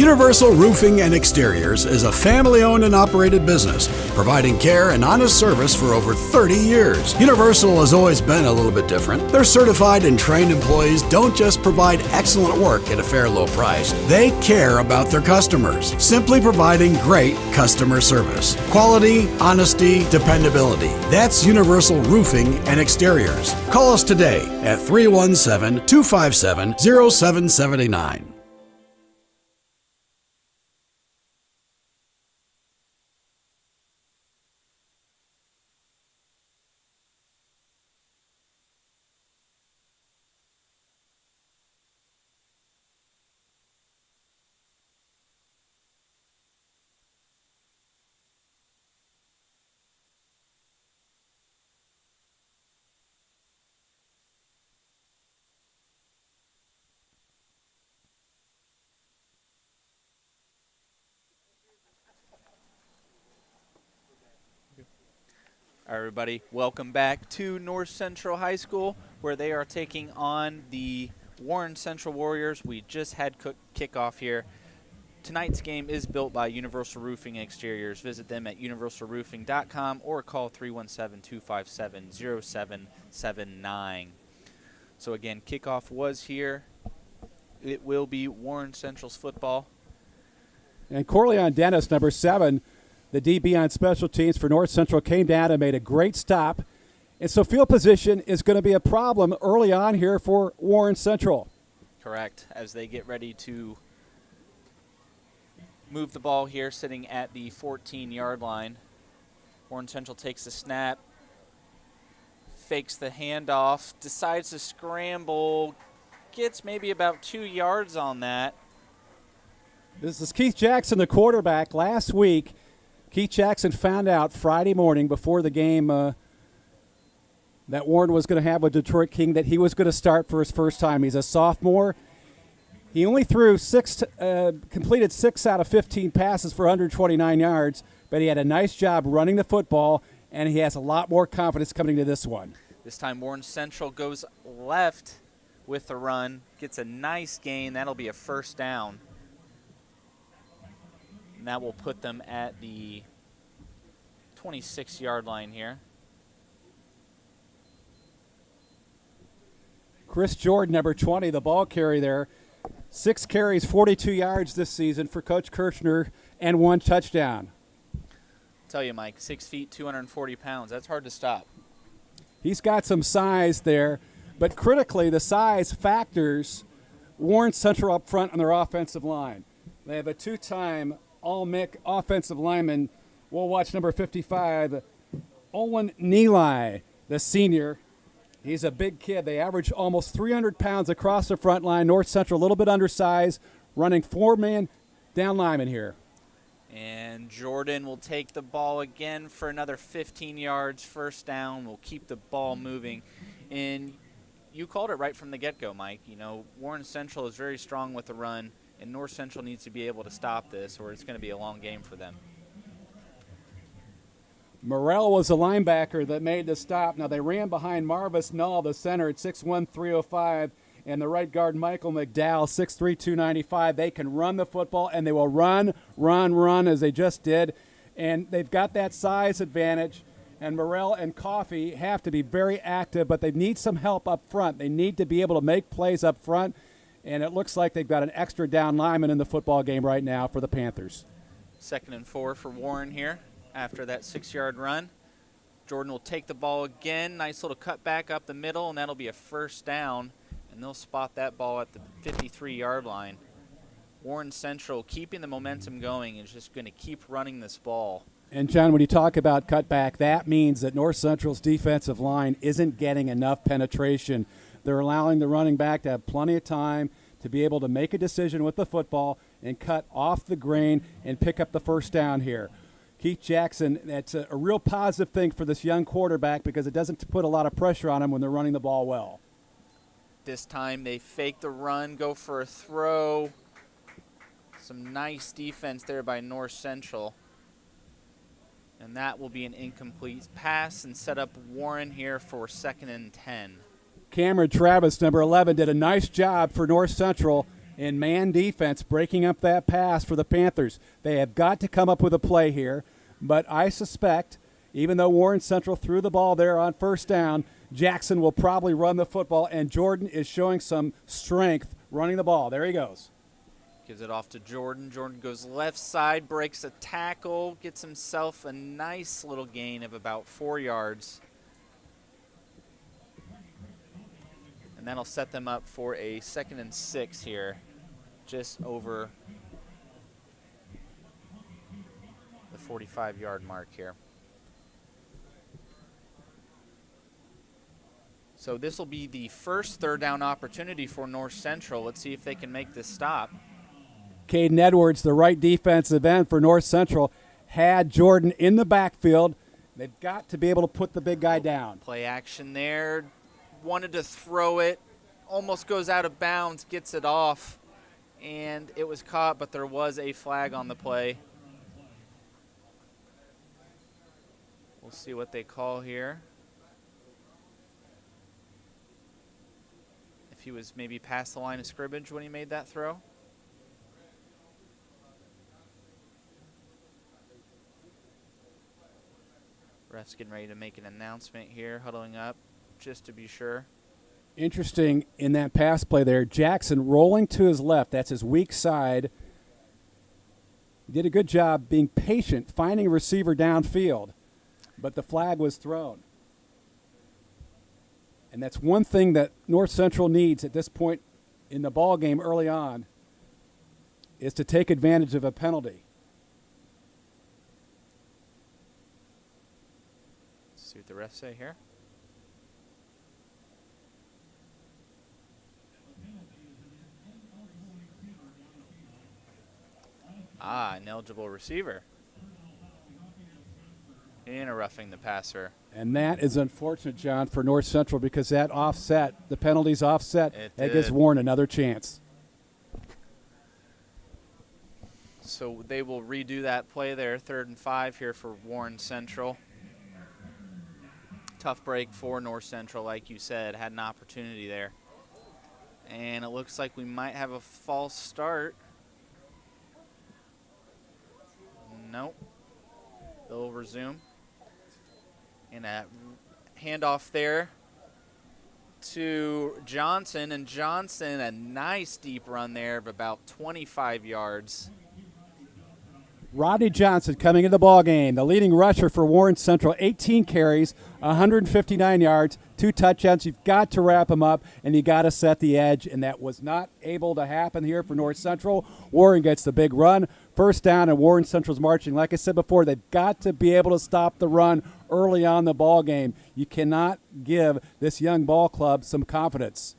Universal Roofing and Exteriors is a family-owned and operated business, providing care and honest service for over 30 years. Universal has always been a little bit different. Their certified and trained employees don't just provide excellent work at a fair low price. They care about their customers, simply providing great customer service. Quality, honesty, dependability. That's Universal Roofing and Exteriors. Call us today at 317-257-0779. All right, everybody, welcome back to North Central High School, where they are taking on the Warren Central Warriors. We just had kickoff here. Tonight's game is built by Universal Roofing and Exteriors. Visit them at universalroofing.com or call 317-257-0779. So again, kickoff was here. It will be Warren Central's football. And Corleone Dennis, number 7, the DB on special teams for North Central, came down and made a great stop. And so field position is going to be a problem early on here for Warren Central. Correct, as they get ready to move the ball here, sitting at the 14-yard line. Warren Central takes the snap, fakes the handoff, decides to scramble, gets maybe about 2 yards on that. This is Keith Jackson, the quarterback. Last week, Keith Jackson found out Friday morning before the game that Warren was going to have with Detroit King that he was going to start for his first time. He's a sophomore. He only completed 6 out of 15 passes for 129 yards, but he had a nice job running the football, and he has a lot more confidence coming to this one. This time Warren Central goes left with the run, gets a nice gain. That'll be a first down. And that will put them at the 26-yard line here. Chris Jordan, number 20, the ball carrier there. 6 carries, 42 yards this season for Coach Kirchner, and 1 touchdown. Tell you, Mike, 6 feet, 240 pounds. That's hard to stop. He's got some size there, but critically, the size factors Warren Central up front on their offensive line. They have a 2-time All-MIC offensive lineman. We'll watch number 55, Olin Neely, the senior. He's a big kid. They average almost 300 pounds across the front line. North Central a little bit undersized, running 4-man down lineman here. And Jordan will take the ball again for another 15 yards, first down. We'll keep the ball moving. And you called it right from the get-go, Mike. You know, Warren Central is very strong with the run, and North Central needs to be able to stop this, or it's going to be a long game for them. Morrell was the linebacker that made the stop. Now, they ran behind Marvis Null, the center, at 6'1", 305, and the right guard, Michael McDowell, 6'3", 295. They can run the football, and they will run, as they just did. And they've got that size advantage, and Morrell and Coffey have to be very active, but they need some help up front. They need to be able to make plays up front, and it looks like they've got an extra down lineman in the football game right now for the Panthers. 2nd and 4 for Warren here after that 6-yard run. Jordan will take the ball again. Nice little cutback up the middle, and that'll be a first down, and they'll spot that ball at the 53-yard line. Warren Central keeping the momentum going is just going to keep running this ball. And, John, when you talk about cutback, that means that North Central's defensive line isn't getting enough penetration. They're allowing the running back to have plenty of time to be able to make a decision with the football and cut off the grain and pick up the first down here. Keith Jackson, that's a real positive thing for this young quarterback because it doesn't put a lot of pressure on him when they're running the ball well. This time they fake the run, go for a throw. Some nice defense there by North Central. And that will be an incomplete pass and set up Warren here for 2nd and 10. Cameron Travis, number 11, did a nice job for North Central in man defense, breaking up that pass for the Panthers. They have got to come up with a play here, but I suspect, even though Warren Central threw the ball there on first down, Jackson will probably run the football, and Jordan is showing some strength running the ball. There he goes. Gives it off to Jordan. Jordan goes left side, breaks a tackle, gets himself a nice little gain of about 4 yards. And that'll set them up for a 2nd and 6 here, just over the 45-yard mark here. So this will be the first 3rd down opportunity for North Central. Let's see if they can make this stop. Caden Edwards, the right defensive end for North Central, had Jordan in the backfield. They've got to be able to put the big guy down. Play action there. Wanted to throw it. Almost goes out of bounds, gets it off. And it was caught, but there was a flag on the play. We'll see what they call here. If he was maybe past the line of scrimmage when he made that throw. Ref's getting ready to make an announcement here, huddling up just to be sure. Interesting in that pass play there, Jackson rolling to his left. That's his weak side. He did a good job being patient, finding a receiver downfield, but the flag was thrown. And that's one thing that North Central needs at this point in the ball game early on, is to take advantage of a penalty. See what the refs say here. An eligible receiver. And a roughing the passer. And that is unfortunate, John, for North Central, because that offset, the penalty's offset, that gives Warren another chance. So they will redo that play there, 3rd and 5 here for Warren Central. Tough break for North Central, like you said, had an opportunity there. And it looks like we might have a false start. Nope. They'll resume. And a handoff there to Johnson. And Johnson, a nice deep run there of about 25 yards. Rodney Johnson coming into the ball game, the leading rusher for Warren Central, 18 carries, 159 yards, 2 touchdowns. You've got to wrap him up, and you got to set the edge, and that was not able to happen here for North Central. Warren gets the big run, 1st down, and Warren Central's marching. Like I said before, they've got to be able to stop the run early on the ball game. You cannot give this young ball club some confidence.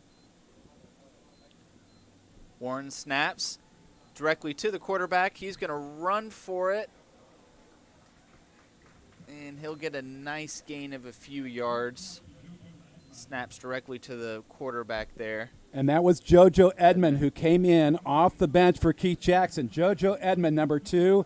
Warren snaps directly to the quarterback. He's going to run for it. And he'll get a nice gain of a few yards. Snaps directly to the quarterback there. And that was JoJo Edmond, who came in off the bench for Keith Jackson. JoJo Edmond, number 2,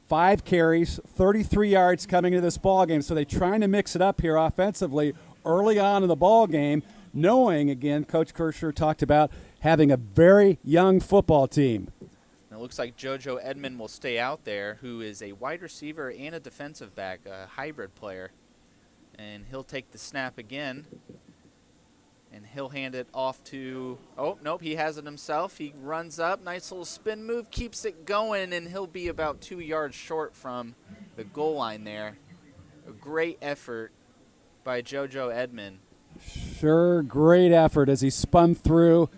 5 carries, 33 yards coming into this ball game. So they're trying to mix it up here offensively early on in the ball game, knowing, again, Coach Kirscher talked about having a very young football team. And it looks like JoJo Edmond will stay out there, who is a wide receiver and a defensive back, a hybrid player. And he'll take the snap again. And he'll hand it off to, oh, nope, he has it himself. He runs up, nice little spin move, keeps it going, and he'll be about 2 yards short from the goal line there. A great effort by JoJo Edmond. Sure, great effort as he spun through.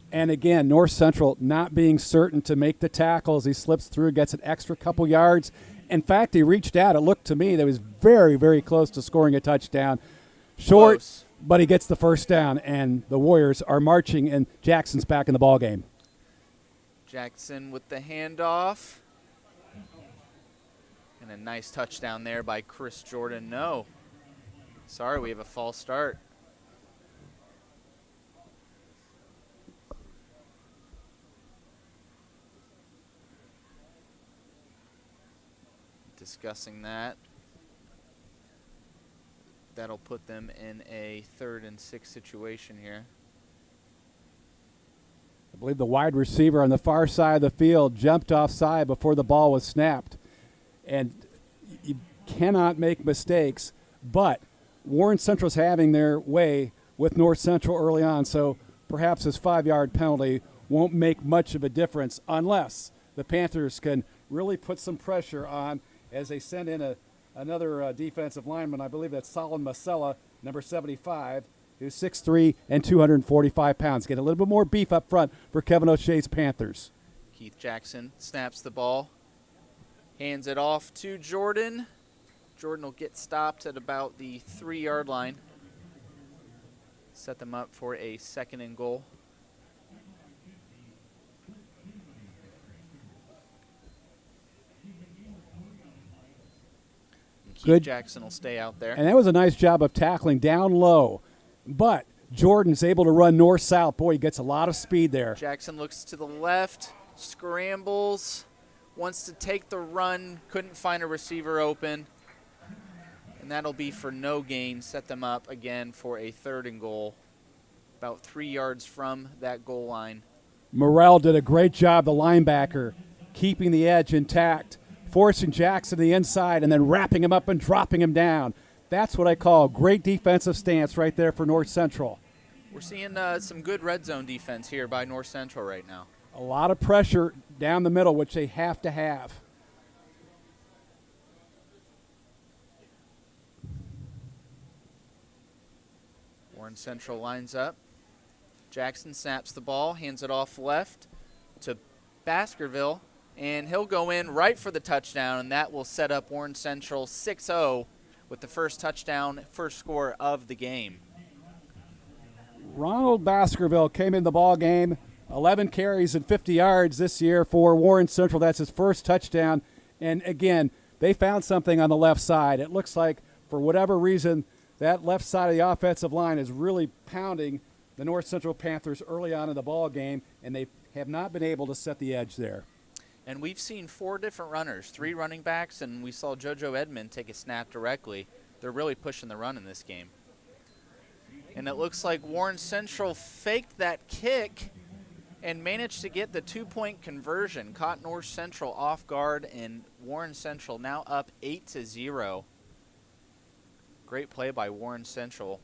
And again, North Central not being certain to make the tackle as he slips through, gets an extra couple yards. In fact, he reached out. It looked to me that he was very, very close to scoring a touchdown. Short, close, but he gets the 1st down, and the Warriors are marching, and Jackson's back in the ball game. Jackson with the handoff. And a nice touchdown there by Chris Jordan. No. Sorry, we have a false start. Discussing that. That'll put them in a 3rd and 6 situation here. I believe the wide receiver on the far side of the field jumped offside before the ball was snapped. And you cannot make mistakes, but Warren Central's having their way with North Central early on, so perhaps this 5-yard penalty won't make much of a difference unless the Panthers can really put some pressure on as they send in another defensive lineman. I believe that's Solomon Masella, number 75, who's 6'3" and 245 pounds. Get a little bit more beef up front for Kevin O'Shea's Panthers. Keith Jackson snaps the ball, hands it off to Jordan. Jordan will get stopped at about the 3-yard line. Set them up for a 2nd and goal. And Keith Jackson will stay out there. And that was a nice job of tackling down low. But Jordan's able to run north-south. Boy, he gets a lot of speed there. Jackson looks to the left, scrambles, wants to take the run, couldn't find a receiver open. And that'll be for no gain. Set them up again for a 3rd and goal, about 3 yards from that goal line. Morrell did a great job, the linebacker, keeping the edge intact, forcing Jackson to the inside, and then wrapping him up and dropping him down. That's what I call great defensive stance right there for North Central. We're seeing some good red zone defense here by North Central right now. A lot of pressure down the middle, which they have to have. Warren Central lines up. Jackson snaps the ball, hands it off left to Baskerville, and he'll go in right for the touchdown, and that will set up Warren Central 6-0 with the first touchdown, first score of the game. Ronald Baskerville came in the ball game, 11 carries and 50 yards this year for Warren Central. That's his first touchdown. And again, they found something on the left side. It looks like for whatever reason, that left side of the offensive line is really pounding the North Central Panthers early on in the ball game, and they have not been able to set the edge there. And we've seen 4 different runners, 3 running backs, and we saw JoJo Edmond take a snap directly. They're really pushing the run in this game. And it looks like Warren Central faked that kick and managed to get the 2-point conversion. Caught North Central off guard, and Warren Central now up 8-0. Great play by Warren Central.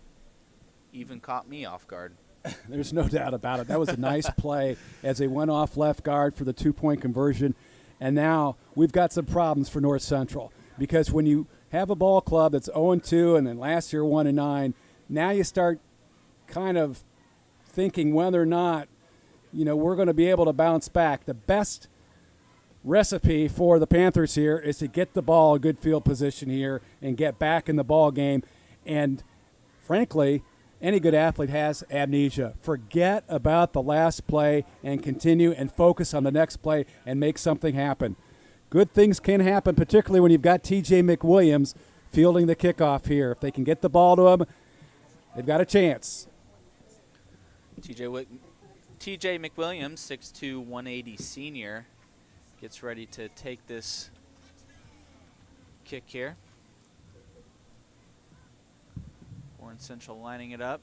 Even caught me off guard. There's no doubt about it. That was a nice play as they went off left guard for the 2-point conversion. And now we've got some problems for North Central because when you have a ball club that's 0-2 and then last year 1-9, now you start kind of thinking whether or not, we're going to be able to bounce back. The best recipe for the Panthers here is to get the ball a good field position here and get back in the ball game. And frankly, any good athlete has amnesia. Forget about the last play and continue and focus on the next play and make something happen. Good things can happen, particularly when you've got T.J. McWilliams fielding the kickoff here. If they can get the ball to him, they've got a chance. T.J. McWilliams, 6'2", 180 senior, gets ready to take this kick here. Warren Central lining it up.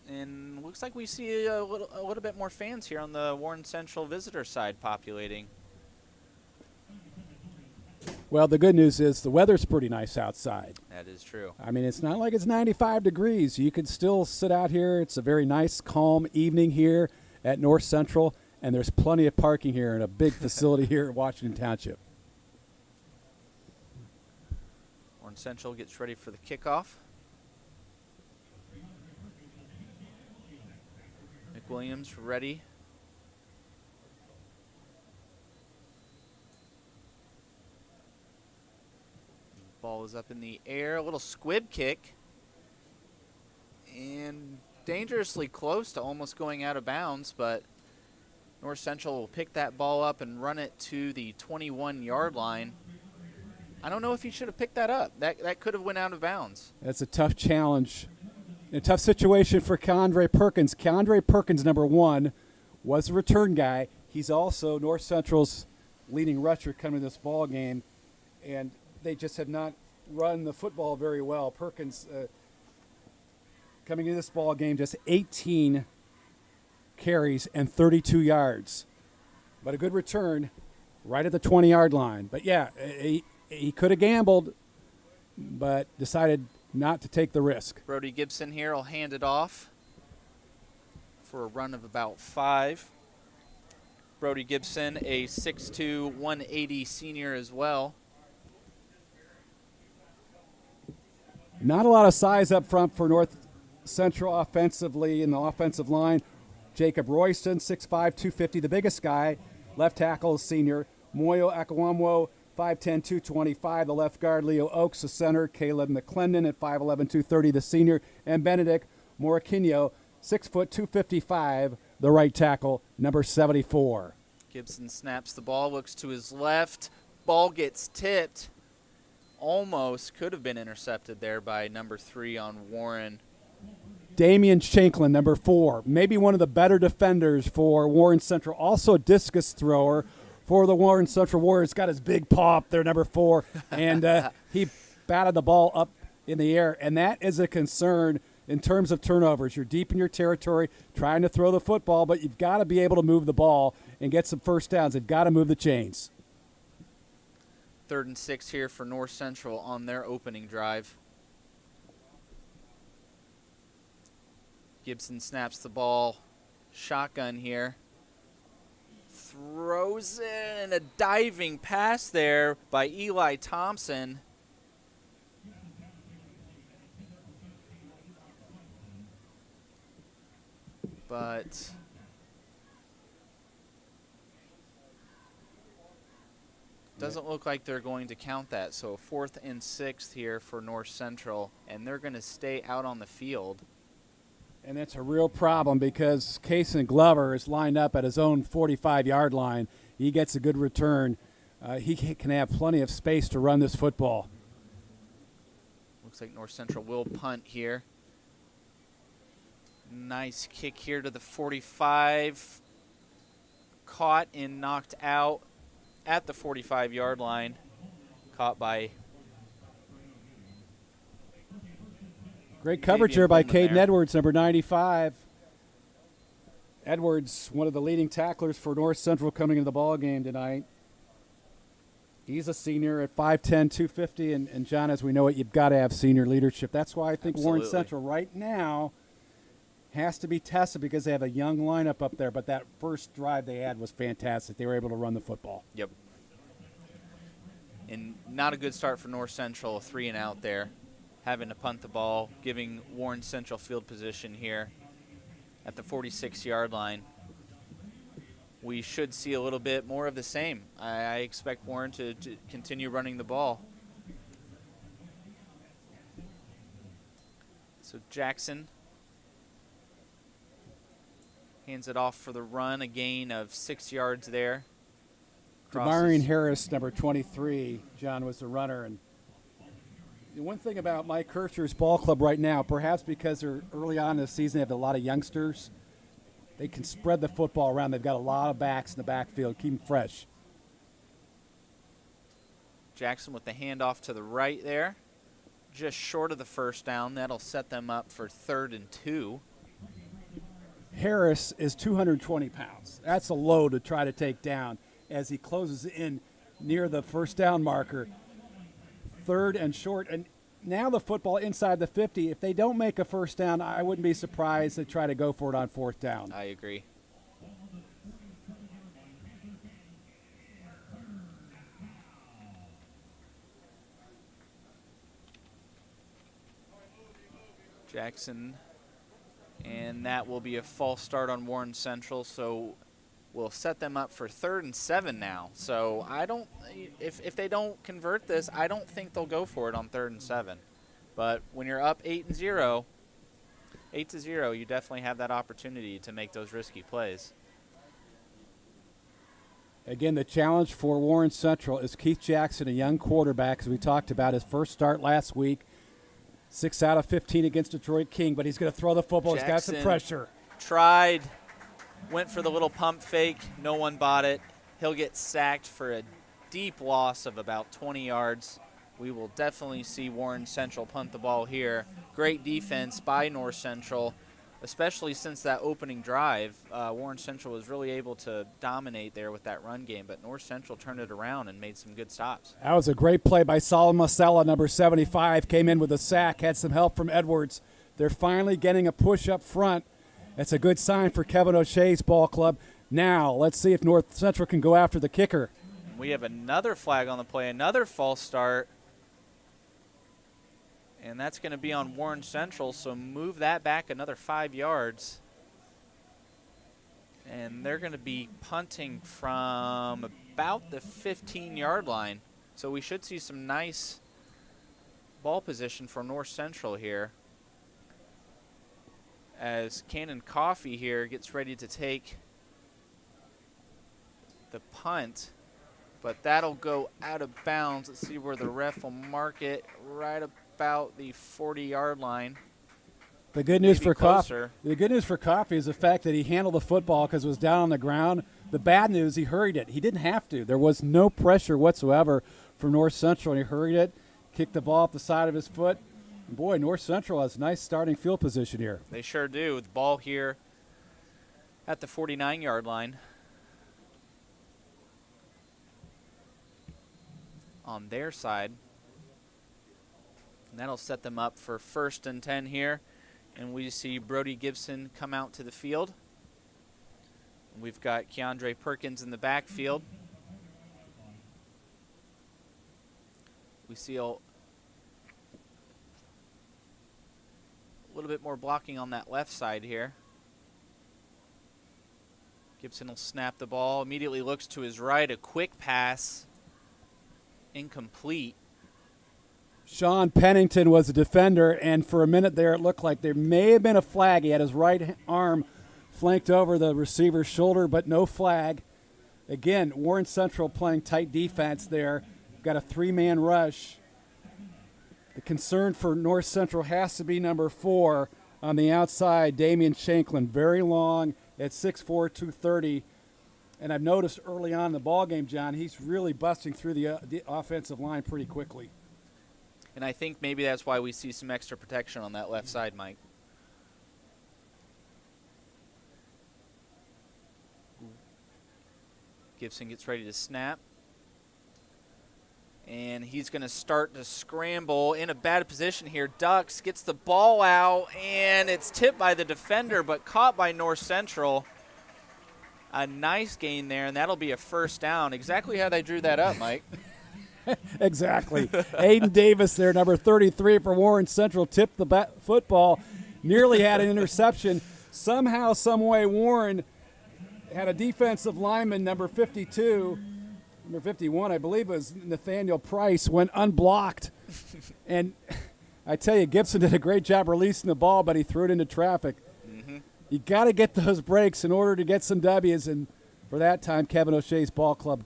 And looks like we see a little bit more fans here on the Warren Central visitor side populating. Well, the good news is the weather's pretty nice outside. That is true. I mean, it's not like it's 95 degrees. You can still sit out here. It's a very nice, calm evening here at North Central, and there's plenty of parking here in a big facility here at Washington Township. Warren Central gets ready for the kickoff. McWilliams ready. Ball is up in the air, a little squib kick, and dangerously close to almost going out of bounds, but North Central will pick that ball up and run it to the 21-yard line. I don't know if he should have picked that up. That could have went out of bounds. That's a tough challenge. A tough situation for Keandre Perkins. Keandre Perkins, number 1, was the return guy. He's also North Central's leading rusher coming to this ball game, and they just have not run the football very well. Perkins coming into this ball game just 18 carries and 32 yards. But a good return right at the 20-yard line. But, yeah, he could have gambled, but decided not to take the risk. Brody Gibson here will hand it off for a run of about 5. Brody Gibson, a 6'2", 180 senior as well. Not a lot of size up front for North Central offensively in the offensive line. Jacob Royston, 6'5", 250, the biggest guy. Left tackle, senior. Moyo Akawamwo, 5'10", 225. The left guard, Leo Oakes, the center. Caleb McClendon at 5'11", 230, the senior. And Benedict Moraquinho, 6 foot, 255, the right tackle, number 74. Gibson snaps the ball, looks to his left. Ball gets tipped. Almost could have been intercepted there by number 3 on Warren. Damian Shanklin, number 4, maybe one of the better defenders for Warren Central. Also a discus thrower for the Warren Central Warriors. Got his big paw up there, number 4, and he batted the ball up in the air. And that is a concern in terms of turnovers. You're deep in your territory trying to throw the football, but you've got to be able to move the ball and get some first downs. They've got to move the chains. 3rd and 6 here for North Central on their opening drive. Gibson snaps the ball, shotgun here. Throws it, and a diving pass there by Eli Thompson. But doesn't look like they're going to count that. So 4th and 6 here for North Central, and they're going to stay out on the field. And that's a real problem because Kason Glover is lined up at his own 45-yard line. He gets a good return. He can have plenty of space to run this football. Looks like North Central will punt here. Nice kick here to the 45. Caught and knocked out at the 45-yard line. Caught by great coverage here by Caden Edwards, number 95. Edwards, one of the leading tacklers for North Central coming into the ball game tonight. He's a senior at 5'10", 250, and John, as we know it, you've got to have senior leadership. That's why I think Warren Central right now has to be tested because they have a young lineup up there, but that first drive they had was fantastic. They were able to run the football. Yep. And not a good start for North Central, 3 and out there. Having to punt the ball, giving Warren Central field position here at the 46-yard line. We should see a little bit more of the same. I expect Warren to continue running the ball. So Jackson hands it off for the run, a gain of 6 yards there. Demarion Harris, number 23, John, was the runner. And the one thing about Mike Kirchner's ball club right now, perhaps because they're early on in the season, they have a lot of youngsters, they can spread the football around. They've got a lot of backs in the backfield, keep them fresh. Jackson with the handoff to the right there, just short of the first down. That'll set them up for 3rd and 2. Harris is 220 pounds. That's a load to try to take down as he closes in near the first down marker. 3rd and short, and now the football inside the 50. If they don't make a first down, I wouldn't be surprised to try to go for it on 4th down. I agree. Jackson, and that will be a false start on Warren Central, so we'll set them up for 3rd and 7 now. So I don't, if they don't convert this, I don't think they'll go for it on 3rd and 7. But when you're up 8-0, you definitely have that opportunity to make those risky plays. Again, the challenge for Warren Central is Keith Jackson, a young quarterback, as we talked about, his first start last week. 6 out of 15 against Detroit King, but he's going to throw the football. Jackson he's got some pressure. Tried, went for the little pump fake. No one bought it. He'll get sacked for a deep loss of about 20 yards. We will definitely see Warren Central punt the ball here. Great defense by North Central. especially since that opening drive. Warren Central was really able to dominate there with that run game, but North Central turned it around and made some good stops. That was a great play by Solomon Masella, number 75. Came in with a sack, had some help from Edwards. They're finally getting a push up front. That's a good sign for Kevin O'Shea's ball club. Now, let's see if North Central can go after the kicker. We have another flag on the play, another false start. And that's going to be on Warren Central, so move that back another 5 yards. And they're going to be punting from about the 15-yard line. So we should see some nice ball position for North Central here, as Cannon Coffee here gets ready to take the punt. But that'll go out of bounds. Let's see where the ref will mark it, right about the 40-yard line. The good news for closer. The good news for Coffee is the fact that he handled the football because it was down on the ground. The bad news, he hurried it. He didn't have to. There was no pressure whatsoever from North Central, and he hurried it, kicked the ball off the side of his foot. And boy, North Central has a nice starting field position here. They sure do. The ball here at the 49-yard line on their side. And that'll set them up for 1st and 10 here. And we see Brody Gibson come out to the field. We've got Keandre Perkins in the backfield. We see a little bit more blocking on that left side here. Gibson will snap the ball, immediately looks to his right, a quick pass, incomplete. Sean Pennington was a defender, and for a minute there it looked like there may have been a flag. He had his right arm flanked over the receiver's shoulder, but no flag. Again, Warren Central playing tight defense there. Got a 3-man rush. The concern for North Central has to be number 4 on the outside, Damian Shanklin. Very long at 6'4", 230. And I've noticed early on in the ballgame, John, he's really busting through the offensive line pretty quickly. And I think maybe that's why we see some extra protection on that left side, Mike. Gibson gets ready to snap. And he's going to start to scramble in a bad position here. Ducks, gets the ball out, and it's tipped by the defender, but caught by North Central. A nice gain there, and that'll be a 1st down. Exactly how they drew that up, Mike. Exactly. Aiden Davis there, number 33 for Warren Central, tipped the football, nearly had an interception. Somehow, some way, Warren had a defensive lineman, number 52, number 51, I believe it was Nathaniel Price, went unblocked. And I tell you, Gibson did a great job releasing the ball, but he threw it into traffic. Mm-hmm. You got to get those breaks in order to get some W's, and for that time, Kevin O'Shea's ball club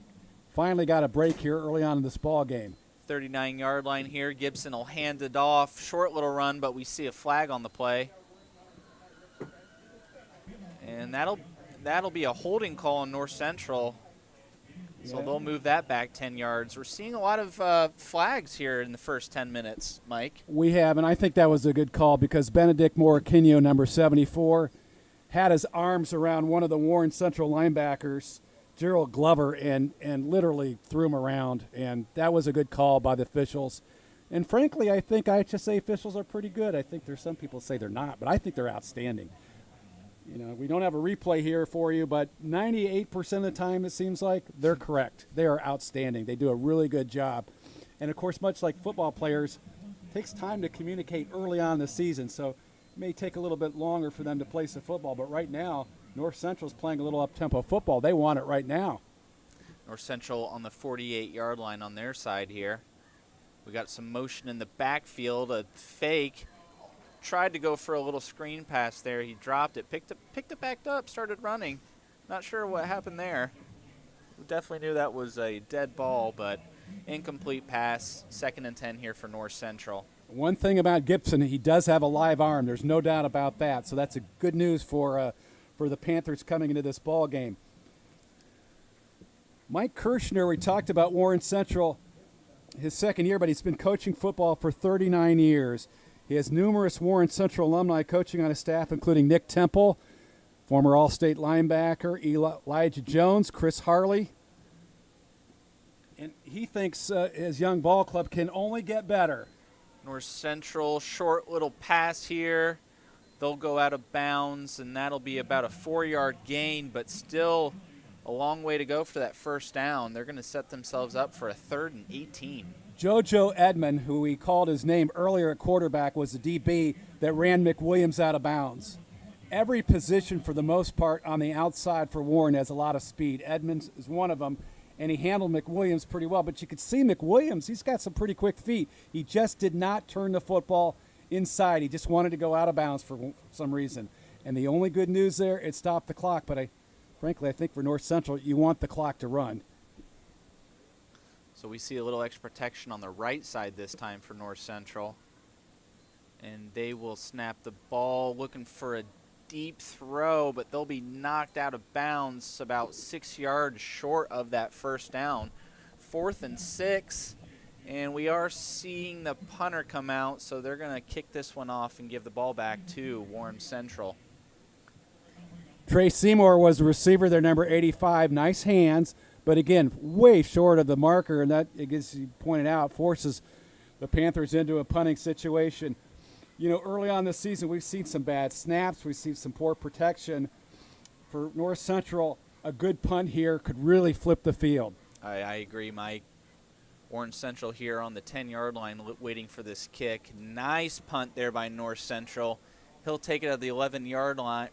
finally got a break here early on in this ball game. 39-yard line here. Gibson will hand it off. Short little run, but we see a flag on the play. And that'll be a holding call on North Central. So they'll move that back 10 yards. We're seeing a lot of flags here in the first 10 minutes, Mike. We have, and I think that was a good call because Benedict Moraquinho, number 74, had his arms around one of the Warren Central linebackers, Gerald Glover, and literally threw him around. And that was a good call by the officials. And frankly, I think IHSA officials are pretty good. I think there's some people say they're not, but I think they're outstanding. You know, we don't have a replay here for you, but 98% of the time it seems like they're correct. They are outstanding. They do a really good job. And, of course, much like football players, it takes time to communicate early on in the season, so it may take a little bit longer for them to place the football. But right now, North Central's playing a little up-tempo football. They want it right now. North Central on the 48-yard line on their side here. We got some motion in the backfield, a fake. Tried to go for a little screen pass there. He dropped it, picked it back up, started running. Not sure what happened there. We definitely knew that was a dead ball, but incomplete pass. 2nd and 10 here for North Central. One thing about Gibson, he does have a live arm. There's no doubt about that. So that's a good news for the Panthers coming into this ball game. Mike Kirshner, we talked about Warren Central, his 2nd year, but he's been coaching football for 39 years. He has numerous Warren Central alumni coaching on his staff, including Nick Temple, former All-State linebacker, Elijah Jones, Chris Harley. And he thinks his young ball club can only get better. North Central, short little pass here. They'll go out of bounds, and that'll be about a 4-yard gain, but still a long way to go for that first down. They're going to set themselves up for a 3rd and 18. JoJo Edmond, who we called his name earlier at quarterback, was the DB that ran McWilliams out of bounds. Every position, for the most part, on the outside for Warren has a lot of speed. Edmonds is one of them, and he handled McWilliams pretty well. But you could see McWilliams, he's got some pretty quick feet. He just did not turn the football inside. He just wanted to go out of bounds for some reason. And the only good news there, it stopped the clock. But frankly, I think for North Central, you want the clock to run. So we see a little extra protection on the right side this time for North Central. And they will snap the ball, looking for a deep throw, but they'll be knocked out of bounds about 6 yards short of that first down. 4th and 6, and we are seeing the punter come out, so they're going to kick this one off and give the ball back to Warren Central. Trey Seymour was the receiver, their number 85. Nice hands, but again, way short of the marker, and that, as you pointed out, forces the Panthers into a punting situation. You know, early on this season, we've seen some bad snaps. We've seen some poor protection. For North Central, a good punt here could really flip the field. I agree, Mike. Warren Central here on the 10-yard line waiting for this kick. Nice punt there by North Central. He'll take it at the 11-yard line.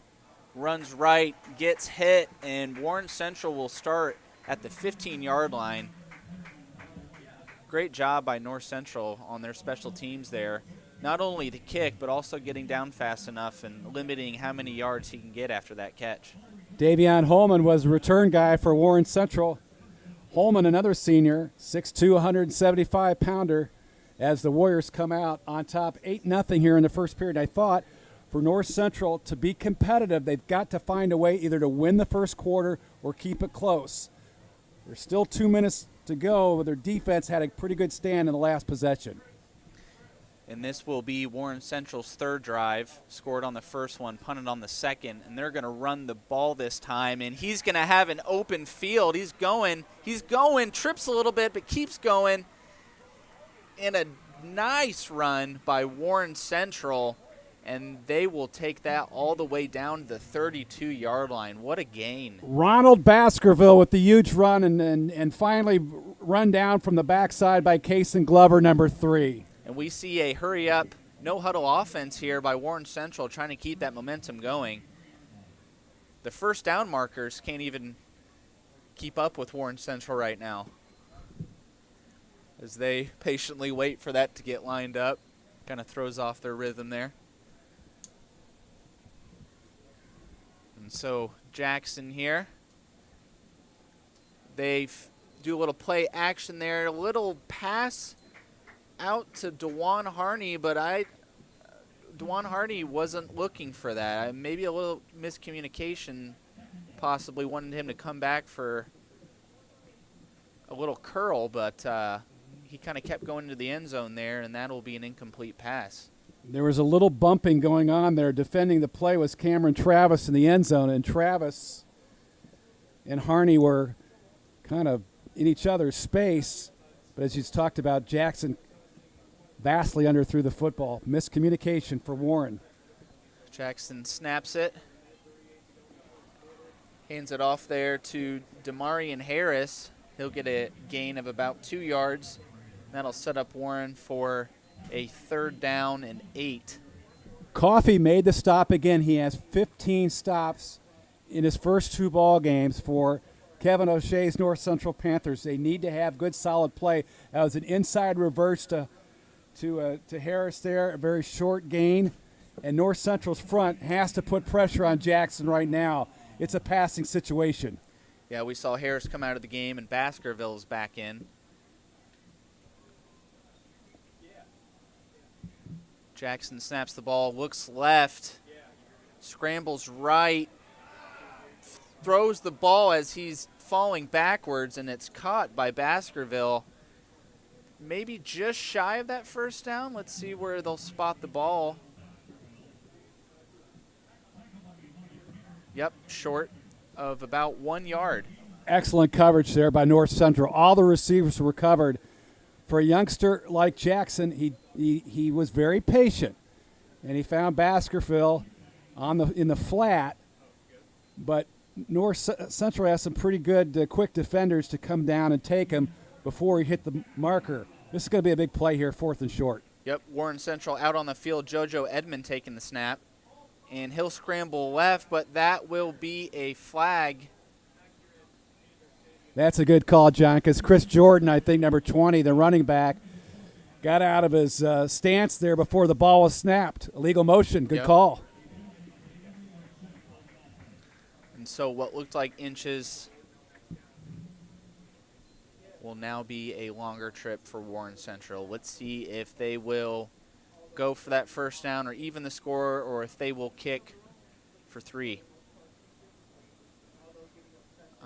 Runs right, gets hit, and Warren Central will start at the 15-yard line. Great job by North Central on their special teams there. Not only the kick, but also getting down fast enough and limiting how many yards he can get after that catch. Davion Holman was the return guy for Warren Central. Holman, another senior, 6'2", 175-pounder, as the Warriors come out on top 8-0 here in the first period. I thought for North Central to be competitive, they've got to find a way either to win the first quarter or keep it close. There's still 2 minutes to go, but their defense had a pretty good stand in the last possession. And this will be Warren Central's 3rd drive, scored on the first one, punted on the second, and they're going to run the ball this time, and he's going to have an open field. He's going, trips a little bit, but keeps going. And a nice run by Warren Central, and they will take that all the way down to the 32-yard line. What a gain. Ronald Baskerville with the huge run, and finally run down from the backside by Cason Glover, number 3. And we see a hurry-up, no-huddle offense here by Warren Central trying to keep that momentum going. The first down markers can't even keep up with Warren Central right now as they patiently wait for that to get lined up. Kind of throws off their rhythm there. And so Jackson here. They do a little play action there, a little pass out to DeJuan Harney, but DeJuan Harney wasn't looking for that. Maybe a little miscommunication, possibly wanted him to come back for a little curl, but he kind of kept going into the end zone there, and that'll be an incomplete pass. There was a little bumping going on there. Defending the play was Cameron Travis in the end zone, and Travis and Harney were kind of in each other's space. But as you talked about, Jackson vastly underthrew the football. Miscommunication for Warren. Jackson snaps it. Hands it off there to Demarion Harris. He'll get a gain of about 2 yards. That'll set up Warren for a 3rd down and 8. Coffey made the stop again. He has 15 stops in his first 2 ball games for Kevin O'Shea's North Central Panthers. They need to have good, solid play. That was an inside reverse to Harris there, a very short gain. And North Central's front has to put pressure on Jackson right now. It's a passing situation. Yeah, we saw Harris come out of the game, and Baskerville is back in. Jackson snaps the ball, looks left, scrambles right, throws the ball as he's falling backwards, and it's caught by Baskerville. maybe just shy of that first down. Let's see where they'll spot the ball. Yep, short of about 1 yard. Excellent coverage there by North Central. All the receivers were covered. For a youngster like Jackson, he was very patient, and he found Baskerville in the flat. But North Central has some pretty good quick defenders to come down and take him before he hit the marker. This is going to be a big play here, 4th and short. Yep, Warren Central out on the field. JoJo Edmond taking the snap, and he'll scramble left, but that will be a flag. That's a good call, John, because Chris Jordan, I think number 20, the running back, got out of his stance there before the ball was snapped. Illegal motion, good call. And so what looked like inches will now be a longer trip for Warren Central. Let's see if they will go for that first down or even the score, or if they will kick for 3.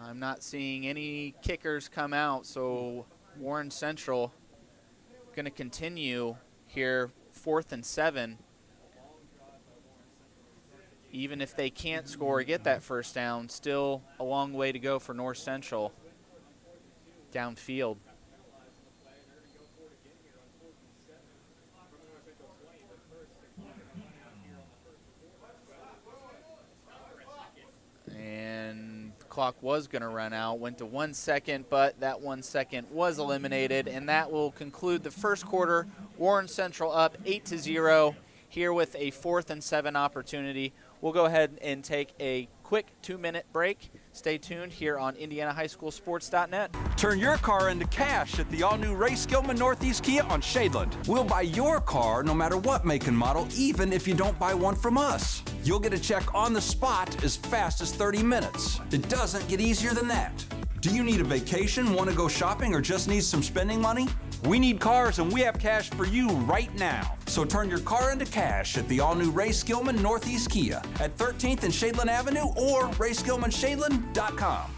I'm not seeing any kickers come out, so Warren Central going to continue here, 4th and 7. Even if they can't score or get that first down, still a long way to go for North Central downfield. And the clock was going to run out, went to 1 second, but that 1 second was eliminated, and that will conclude the first quarter. Warren Central up 8-0 here with a 4th and 7 opportunity. We'll go ahead and take a quick 2-minute break. Stay tuned here on IndianaHighSchoolSports.net. Turn your car into cash at the all-new Ray Skillman Northeast Kia on Shadeland. We'll buy your car no matter what make and model, even if you don't buy one from us. You'll get a check on the spot as fast as 30 minutes. It doesn't get easier than that. Do you need a vacation, want to go shopping, or just need some spending money? We need cars, and we have cash for you right now. So turn your car into cash at the all-new Ray Skillman Northeast Kia at 13th and Shadeland Avenue or RaySkillmanShadeland.com.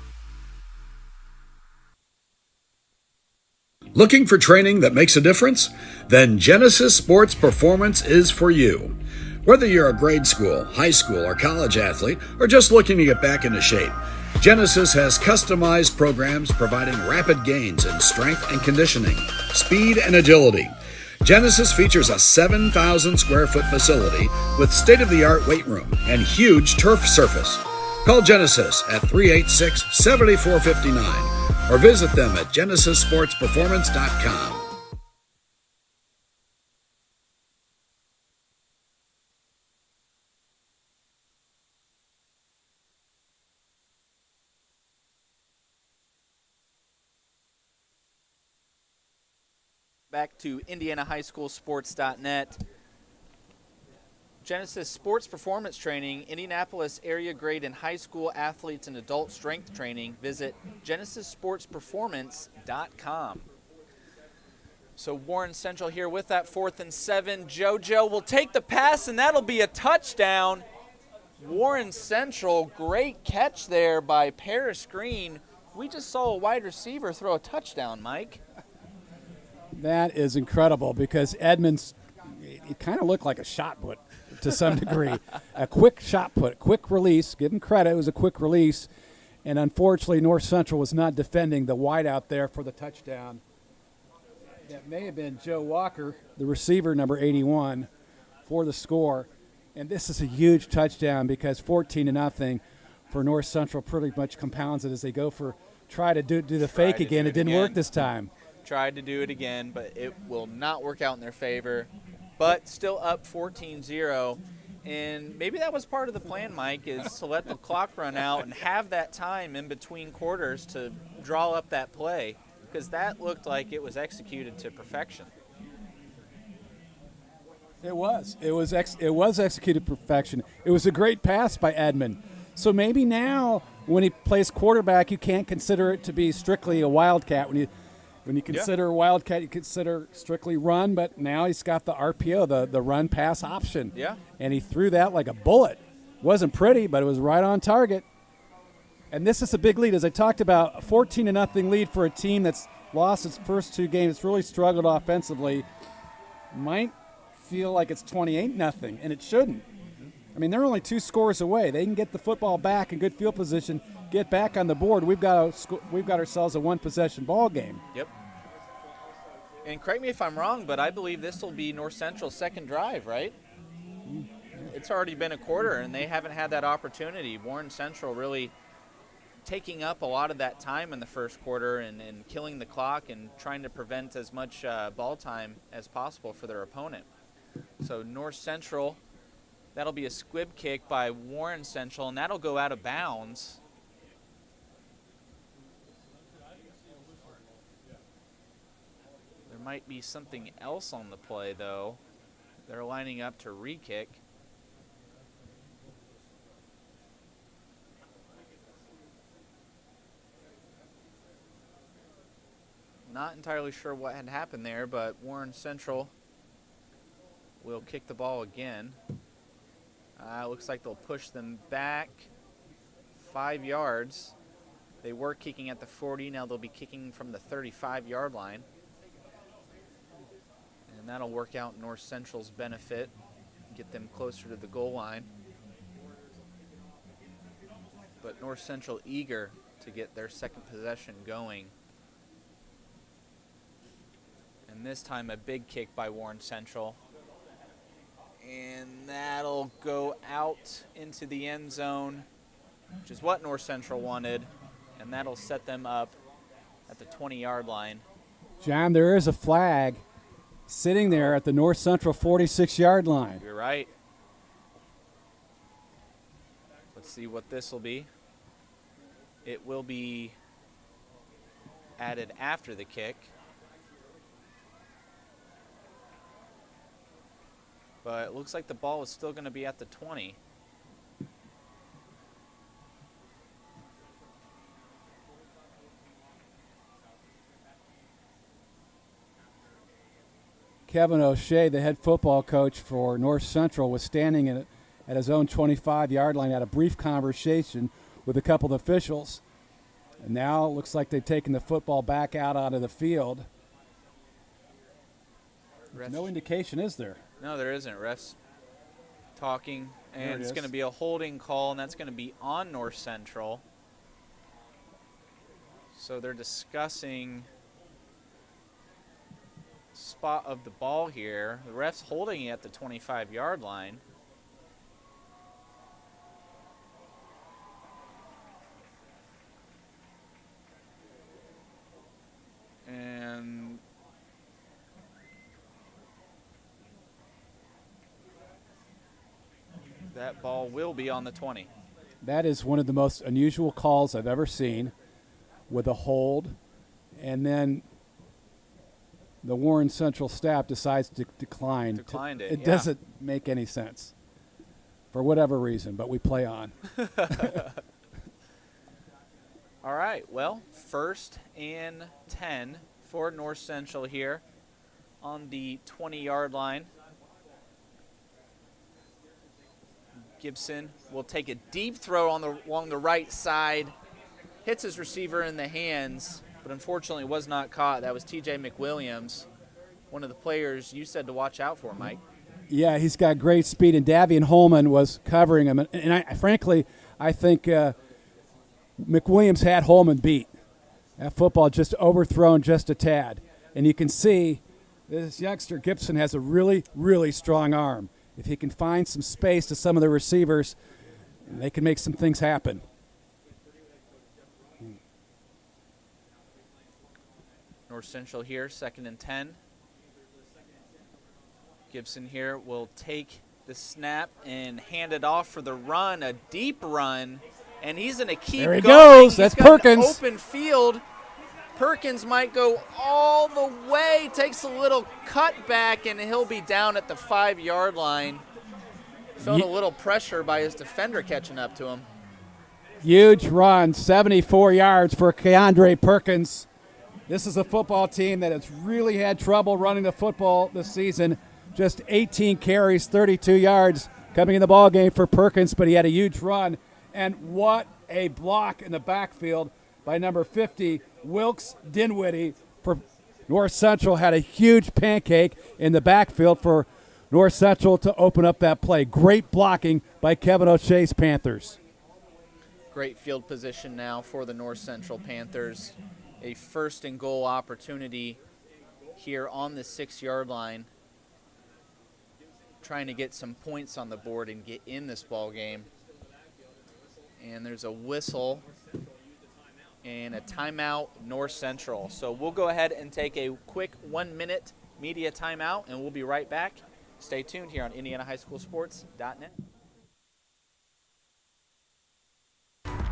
Looking for training that makes a difference? Then Genesis Sports Performance is for you. Whether you're a grade school, high school, or college athlete, or just looking to get back into shape, Genesis has customized programs providing rapid gains in strength and conditioning, speed and agility. Genesis features a 7,000 square foot facility with state-of-the-art weight room and huge turf surface. Call Genesis at 386-7459 or visit them at genesissportsperformance.com. Back to IndianaHighSchoolSports.net. Genesis Sports Performance Training, Indianapolis area grade and high school athletes and adult strength training. Visit GenesisSportsPerformance.com. So Warren Central here with that 4th and 7. JoJo will take the pass, and that'll be a touchdown. Warren Central, great catch there by Paris Green. We just saw a wide receiver throw a touchdown, Mike. That is incredible because Edmonds, it kind of looked like a shot put to some degree. A quick shot put, quick release. Give him credit, it was a quick release. And unfortunately, North Central was not defending the wide out there for the touchdown. That may have been Joe Walker, the receiver, number 81, for the score. And this is a huge touchdown because 14-0 for North Central pretty much compounds it as they go for try to do the fake again. It didn't work this time. Tried to do it again, but it will not work out in their favor. But still up 14-0. And maybe that was part of the plan, Mike, is to let the clock run out and have that time in between quarters to draw up that play, because that looked like it was executed to perfection. It was. It was executed perfection. It was a great pass by Edmond. So maybe now when he plays quarterback, you can't consider it to be strictly a wildcat. When you consider a wildcat, you consider strictly run, but now he's got the RPO, the run-pass option. Yeah. And he threw that like a bullet. Wasn't pretty, but it was right on target. And this is a big lead. As I talked about, a 14-0 lead for a team that's lost its first 2 games. It's really struggled offensively. Might feel like it's 28-0, and it shouldn't. I mean, they're only 2 scores away. They can get the football back in good field position, get back on the board. We've got ourselves a 1-possession ball game. Yep. And correct me if I'm wrong, but I believe this will be North Central's second drive, right? It's already been a quarter, and they haven't had that opportunity. Warren Central really taking up a lot of that time in the first quarter and killing the clock and trying to prevent as much ball time as possible for their opponent. So North Central, that'll be a squib kick by Warren Central, and that'll go out of bounds. There might be something else on the play, though. They're lining up to re-kick. Not entirely sure what had happened there, but Warren Central will kick the ball again. Looks like they'll push them back 5 yards. They were kicking at the 40. Now they'll be kicking from the 35-yard line. And that'll work out North Central's benefit, get them closer to the goal line. But North Central eager to get their second possession going. And this time a big kick by Warren Central. And that'll go out into the end zone, which is what North Central wanted. And that'll set them up at the 20-yard line. John, there is a flag sitting there at the North Central 46-yard line. You're right. Let's see what this will be. It will be added after the kick. But it looks like the ball is still going to be at the 20. Kevin O'Shea, the head football coach for North Central, was standing at his own 25-yard line, had a brief conversation with a couple of officials. And now it looks like they've taken the football back out onto the field. No indication, is there? No, there isn't. Refs talking, and it's going to be a holding call, and that's going to be on North Central. So they're discussing spot of the ball here. The ref's holding it at the 25-yard line. And that ball will be on the 20. That is one of the most unusual calls I've ever seen, with a hold, and then the Warren Central staff decides to decline. Declined it. It doesn't make any sense for whatever reason, but we play on. All right, well, 1st and 10 for North Central here on the 20-yard line. Gibson will take a deep throw along the right side, hits his receiver in the hands, but unfortunately was not caught. That was T.J. McWilliams, one of the players you said to watch out for, Mike. Yeah, he's got great speed, and Davian Holman was covering him. And frankly, I think McWilliams had Holman beat. That football just overthrown just a tad. And you can see this youngster Gibson has a really, really strong arm. If he can find some space to some of the receivers, they can make some things happen. North Central here, 2nd and 10. Gibson here will take the snap and hand it off for the run, a deep run, and he's going to keep there he going. Goes. That's He's got Perkins. An open field. Perkins might go all the way, takes a little cutback, and he'll be down at the 5-yard line. Felt a little pressure by his defender catching up to him. Huge run, 74 yards for Keandre Perkins. This is a football team that has really had trouble running the football this season. Just 18 carries, 32 yards coming in the ball game for Perkins, but he had a huge run. And what a block in the backfield by number 50, Wilkes Dinwiddie, for North Central had a huge pancake in the backfield for North Central to open up that play. Great blocking by Kevin O'Shea's Panthers. Great field position now for the North Central Panthers. A first and goal opportunity here on the 6-yard line. Trying to get some points on the board and get in this ball game. And there's a whistle and a timeout, North Central. So we'll go ahead and take a quick 1-minute media timeout, and we'll be right back. Stay tuned here on IndianaHighSchoolSports.net.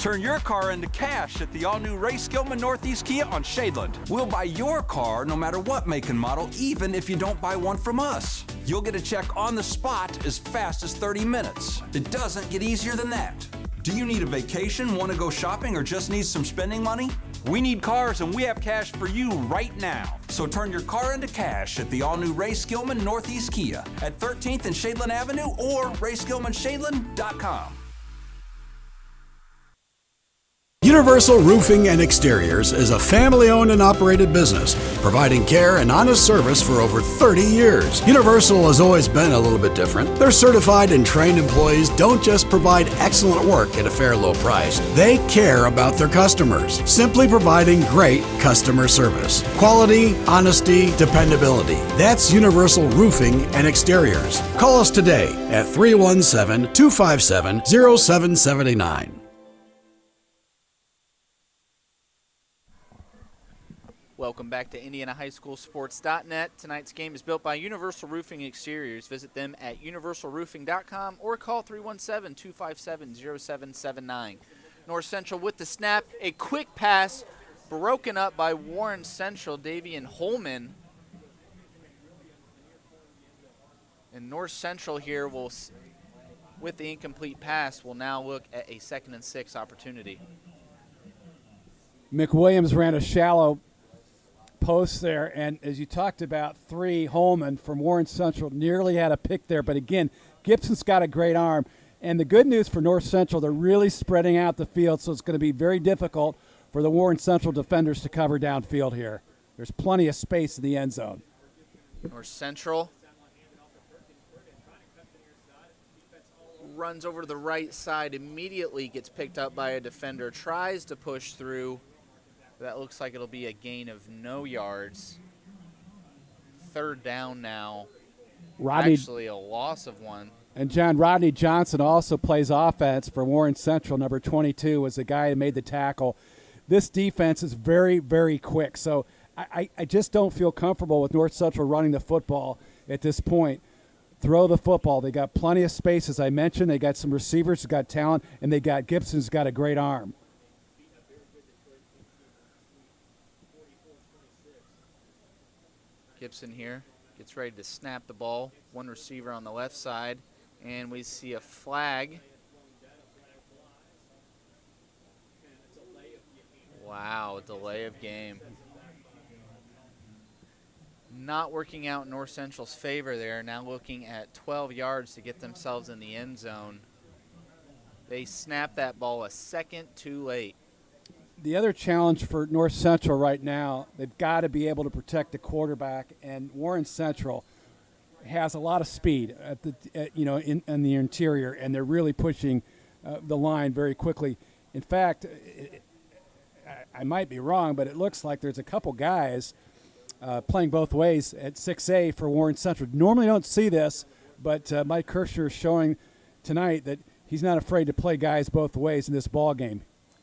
Turn your car into cash at the all-new Ray Skillman Northeast Kia on Shadeland. We'll buy your car no matter what make and model, even if you don't buy one from us. You'll get a check on the spot as fast as 30 minutes. It doesn't get easier than that. Do you need a vacation, want to go shopping, or just need some spending money? We need cars, and we have cash for you right now. So turn your car into cash at the all-new Ray Skillman Northeast Kia at 13th and Shadeland Avenue or RaySkillmanShadeland.com. Universal Roofing and Exteriors is a family-owned and operated business, providing care and honest service for over 30 years. Universal has always been a little bit different. Their certified and trained employees don't just provide excellent work at a fair low price. They care about their customers, simply providing great customer service. Quality, honesty, dependability. That's Universal Roofing and Exteriors. Call us today at 317-257-0779. Welcome back to IndianaHighSchoolSports.net. Tonight's game is built by Universal Roofing Exteriors. Visit them at universalroofing.com or call 317-257-0779. North Central with the snap. A quick pass broken up by Warren Central, Davian Holman. And North Central here will, with the incomplete pass, will now look at a 2nd and 6 opportunity. McWilliams ran a shallow post there, and as you talked about, 3 Holman from Warren Central nearly had a pick there, but again, Gibson's got a great arm, and the good news for North Central, they're really spreading out the field, so it's going to be very difficult for the Warren Central defenders to cover downfield here. There's plenty of space in the end zone. North Central runs over to the right side, immediately gets picked up by a defender, tries to push through. That looks like it'll be a gain of no yards. 3rd down now. Actually a loss of 1. And John Rodney Johnson also plays offense for Warren Central. Number 22 was the guy who made the tackle. This defense is very, very quick. So I just don't feel comfortable with North Central running the football at this point. Throw the football. They got plenty of space, as I mentioned. They got some receivers who got talent, and they got Gibson who's got a great arm. Gibson here gets ready to snap the ball. 1 receiver on the left side, and we see a flag. Wow, delay of game. Not working out in North Central's favor there. Now looking at 12 yards to get themselves in the end zone. They snap that ball a second too late. The other challenge for North Central right now, they've got to be able to protect the quarterback, and Warren Central has a lot of speed at the in the interior, and they're really pushing the line very quickly. In fact, I might be wrong, but it looks like there's a couple guys playing both ways at 6A for Warren Central. Normally don't see this, but Mike Kirscher is showing tonight that he's not afraid to play guys both ways in this ball game.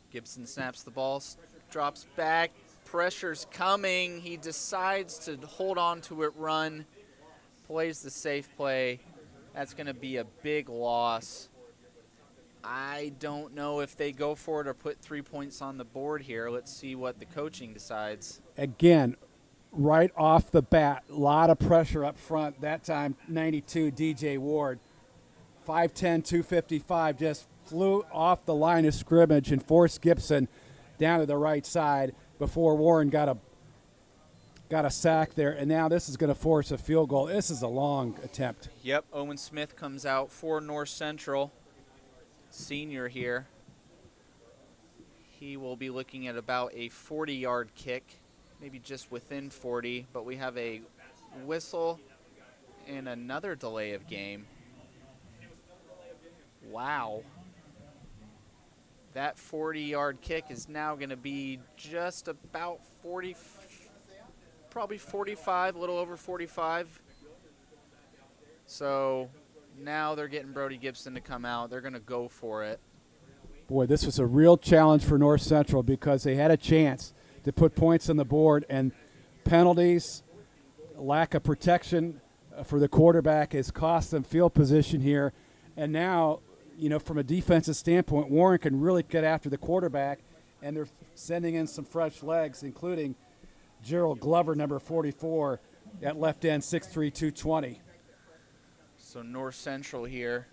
Gibson snaps the ball, drops back, pressure's coming. He decides to hold on to it, run, plays the safe play. That's going to be a big loss. I don't know if they go for it or put 3 points on the board here. Let's see what the coaching decides. Again, right off the bat, a lot of pressure up front. That time, 92, DJ Ward. 5'10", 255, just flew off the line of scrimmage and forced Gibson down to the right side before Warren got a sack there. And now this is going to force a field goal. This is a long attempt. Yep, Owen Smith comes out for North Central, senior here. He will be looking at about a 40-yard kick. maybe just within 40, but we have a whistle and another delay of game. Wow. That 40-yard kick is now going to be just about 40, probably 45, a little over 45. So now they're getting Brody Gibson to come out. They're going to go for it. Boy, this was a real challenge for North Central because they had a chance to put points on the board, and penalties, lack of protection for the quarterback has cost them field position here. And now, you know, from a defensive standpoint, Warren can really get after the quarterback, and they're sending in some fresh legs, including Gerald Glover, number 44, at left end, 6'3", 220. So North Central here,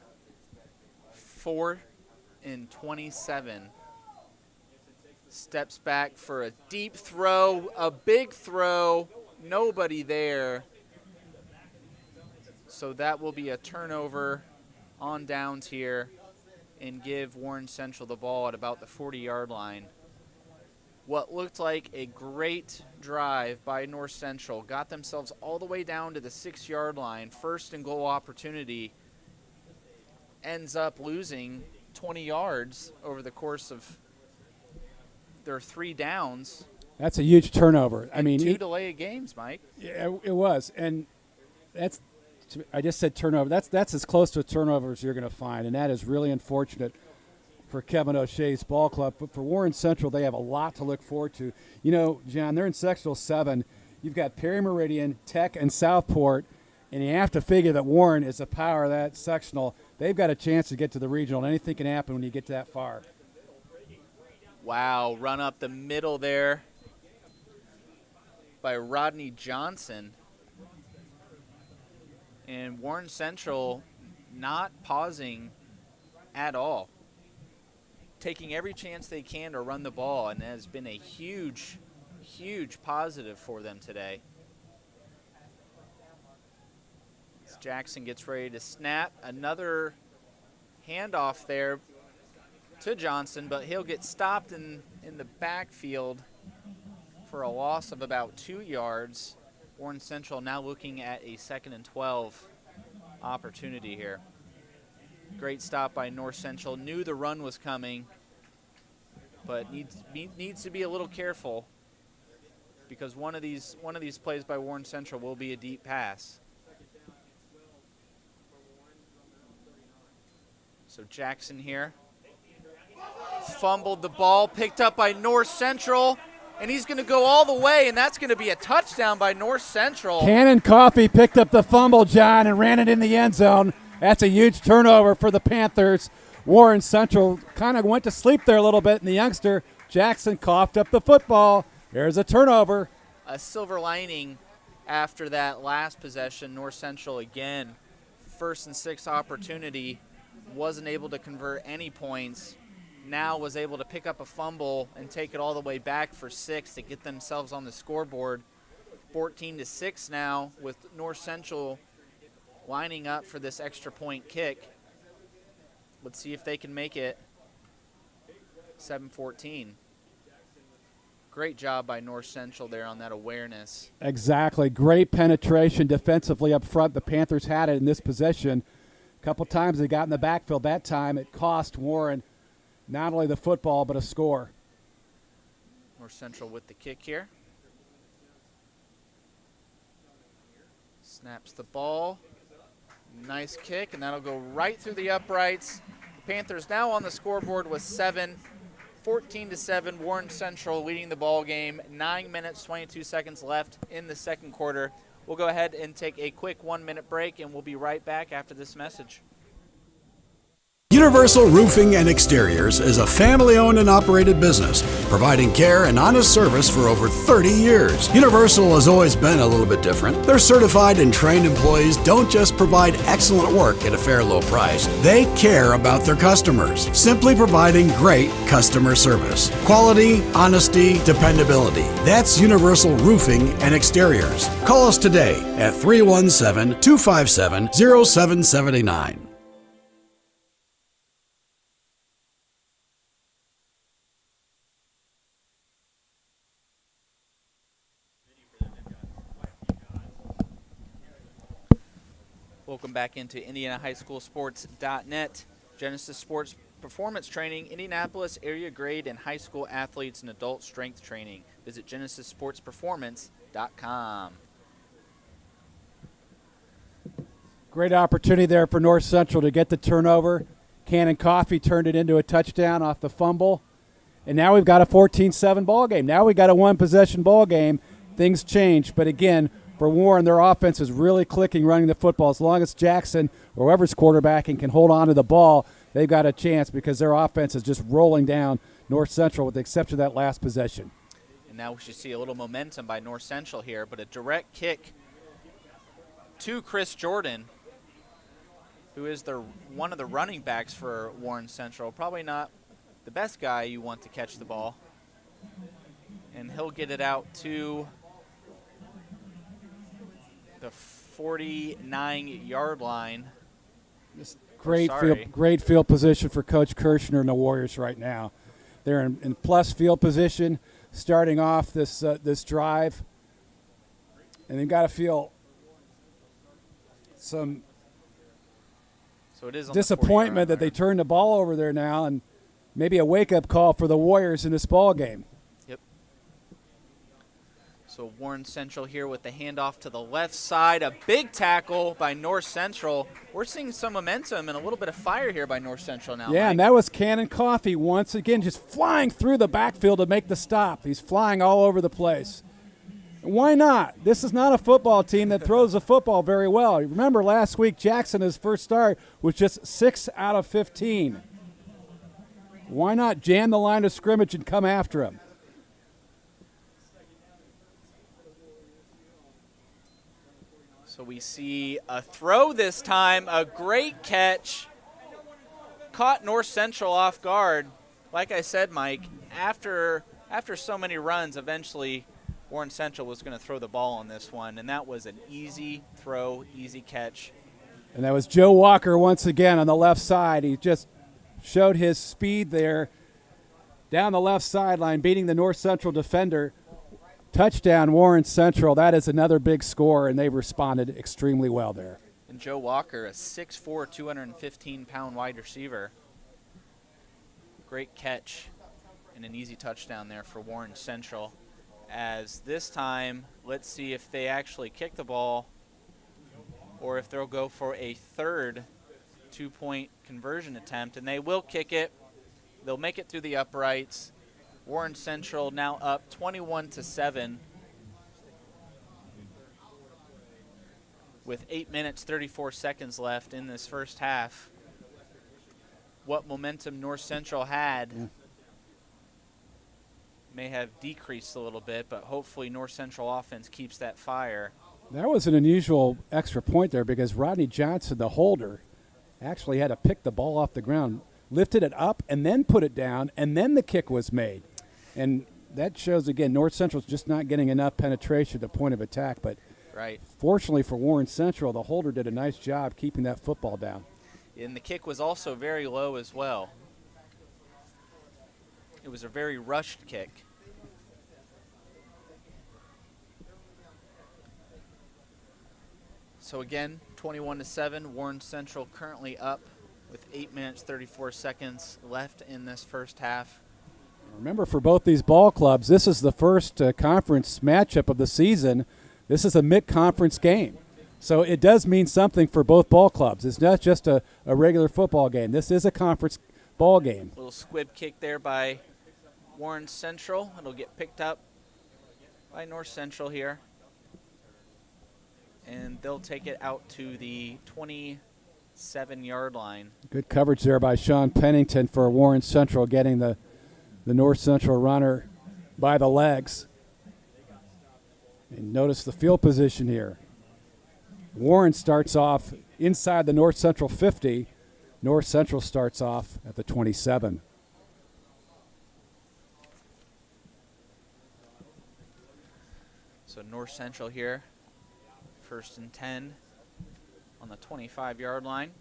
4 and 27. Steps back for a deep throw, a big throw, nobody there. So that will be a turnover on downs here and give Warren Central the ball at about the 40-yard line. What looked like a great drive by North Central got themselves all the way down to the 6-yard line. First and goal opportunity, ends up losing 20 yards over the course of their 3 downs. That's a huge turnover. I mean, 2 delay of games, Mike. Yeah, it was, and that's. I just said turnover. That's as close to a turnover as you're going to find, and that is really unfortunate for Kevin O'Shea's ball club. But for Warren Central, they have a lot to look forward to. You know, John, they're in Sectional 7. You've got Perry Meridian, Tech, and Southport, and you have to figure that Warren is the power of that sectional. They've got a chance to get to the regional, and anything can happen when you get that far. Wow, run up the middle there by Rodney Johnson. And Warren Central not pausing at all, taking every chance they can to run the ball, and that has been a huge, huge positive for them today. As Jackson gets ready to snap, another handoff there to Johnson, but he'll get stopped in the backfield for a loss of about 2 yards. Warren Central now looking at a 2nd and 12 opportunity here. Great stop by North Central. Knew the run was coming, but needs to be a little careful because one of these plays by Warren Central will be a deep pass. So Jackson here fumbled the ball, picked up by North Central. And he's going to go all the way, and that's going to be a touchdown by North Central. Cannon Coffey picked up the fumble, John, and ran it in the end zone. That's a huge turnover for the Panthers. Warren Central kind of went to sleep there a little bit, and the youngster, Jackson, coughed up the football. There's a turnover. A silver lining after that last possession. North Central again, 1st and 6 opportunity, wasn't able to convert any points. Now was able to pick up a fumble and take it all the way back for 6 to get themselves on the scoreboard. 14-6 now with North Central lining up for this extra point kick. Let's see if they can make it. 7-14. Great job by North Central there on that awareness. Exactly. Great penetration defensively up front. The Panthers had it in this possession. A couple times they got in the backfield. That time it cost Warren not only the football, but a score. North Central with the kick here. Snaps the ball. Nice kick, and that'll go right through the uprights. The Panthers now on the scoreboard with 7. 14-7, Warren Central leading the ball game. 9 minutes, 22 seconds left in the second quarter. We'll go ahead and take a quick 1-minute break, and we'll be right back after this message. Universal Roofing and Exteriors is a family-owned and operated business, providing care and honest service for over 30 years. Universal has always been a little bit different. Their certified and trained employees don't just provide excellent work at a fair low price. They care about their customers, simply providing great customer service. Quality, honesty, dependability. That's Universal Roofing and Exteriors. Call us today at 317-257-0779. Welcome back into IndianaHighSchoolSports.net. Genesis Sports Performance Training, Indianapolis area grade and high school athletes and adult strength training. Visit GenesisSportsPerformance.com. Great opportunity there for North Central to get the turnover. Cannon Coffee turned it into a touchdown off the fumble. And now we've got a 14-7 ball game. Now we've got a one-possession ball game. Things change. But again, for Warren, their offense is really clicking running the football. As long as Jackson or whoever's quarterbacking can hold on to the ball, they've got a chance because their offense is just rolling down North Central with the exception of that last possession. And now we should see a little momentum by North Central here, but a direct kick to Chris Jordan, who is one of the running backs for Warren Central. Probably not the best guy you want to catch the ball. And he'll get it out to the 49-yard line. Great field position for Coach Kirshner and the Warriors right now. They're in plus field position starting off this drive. And they've got to feel some disappointment that they turned the ball over there now, and maybe a wake-up call for the Warriors in this ball game. Yep. So Warren Central here with the handoff to the left side. A big tackle by North Central. We're seeing some momentum and a little bit of fire here by North Central now. Yeah, Mike. and that was Cannon Coffee once again just flying through the backfield to make the stop. He's flying all over the place. Why not? This is not a football team that throws the football very well. Remember last week, Jackson, his first start, was just 6 out of 15. Why not jam the line of scrimmage and come after him? So we see a throw this time, a great catch. Caught North Central off guard. Like I said, Mike, after so many runs, eventually Warren Central was going to throw the ball on this one, and that was an easy throw, easy catch. And that was Joe Walker once again on the left side. He just showed his speed there down the left sideline, beating the North Central defender. Touchdown, Warren Central. That is another big score, and they've responded extremely well there. And Joe Walker, a 6'4", 215-pound wide receiver. Great catch and an easy touchdown there for Warren Central. As this time, let's see if they actually kick the ball or if they'll go for a third two-point conversion attempt. And they will kick it. They'll make it through the uprights. Warren Central now up 21-7 with 8 minutes, 34 seconds left in this first half. What momentum North Central had may have decreased a little bit, but hopefully North Central offense keeps that fire. That was an unusual extra point there because Rodney Johnson, the holder, actually had to pick the ball off the ground, lifted it up, and then put it down, and then the kick was made. And that shows, again, North Central's just not getting enough penetration at the point of attack. But right. Fortunately for Warren Central, the holder did a nice job keeping that football down. And the kick was also very low as well. It was a very rushed kick. So again, 21-7, Warren Central currently up with 8 minutes, 34 seconds left in this first half. Remember, for both these ball clubs, this is the first conference matchup of the season. This is a mid-conference game. So it does mean something for both ball clubs. It's not just a regular football game. This is a conference ball game. Little squib kick there by Warren Central. It'll get picked up by North Central here. And they'll take it out to the 27-yard line. Good coverage there by Sean Pennington for Warren Central, getting the North Central runner by the legs. And notice the field position here. Warren starts off inside the North Central 50. North Central starts off at the 27. So North Central here, 1st and 10 on the 25-yard line.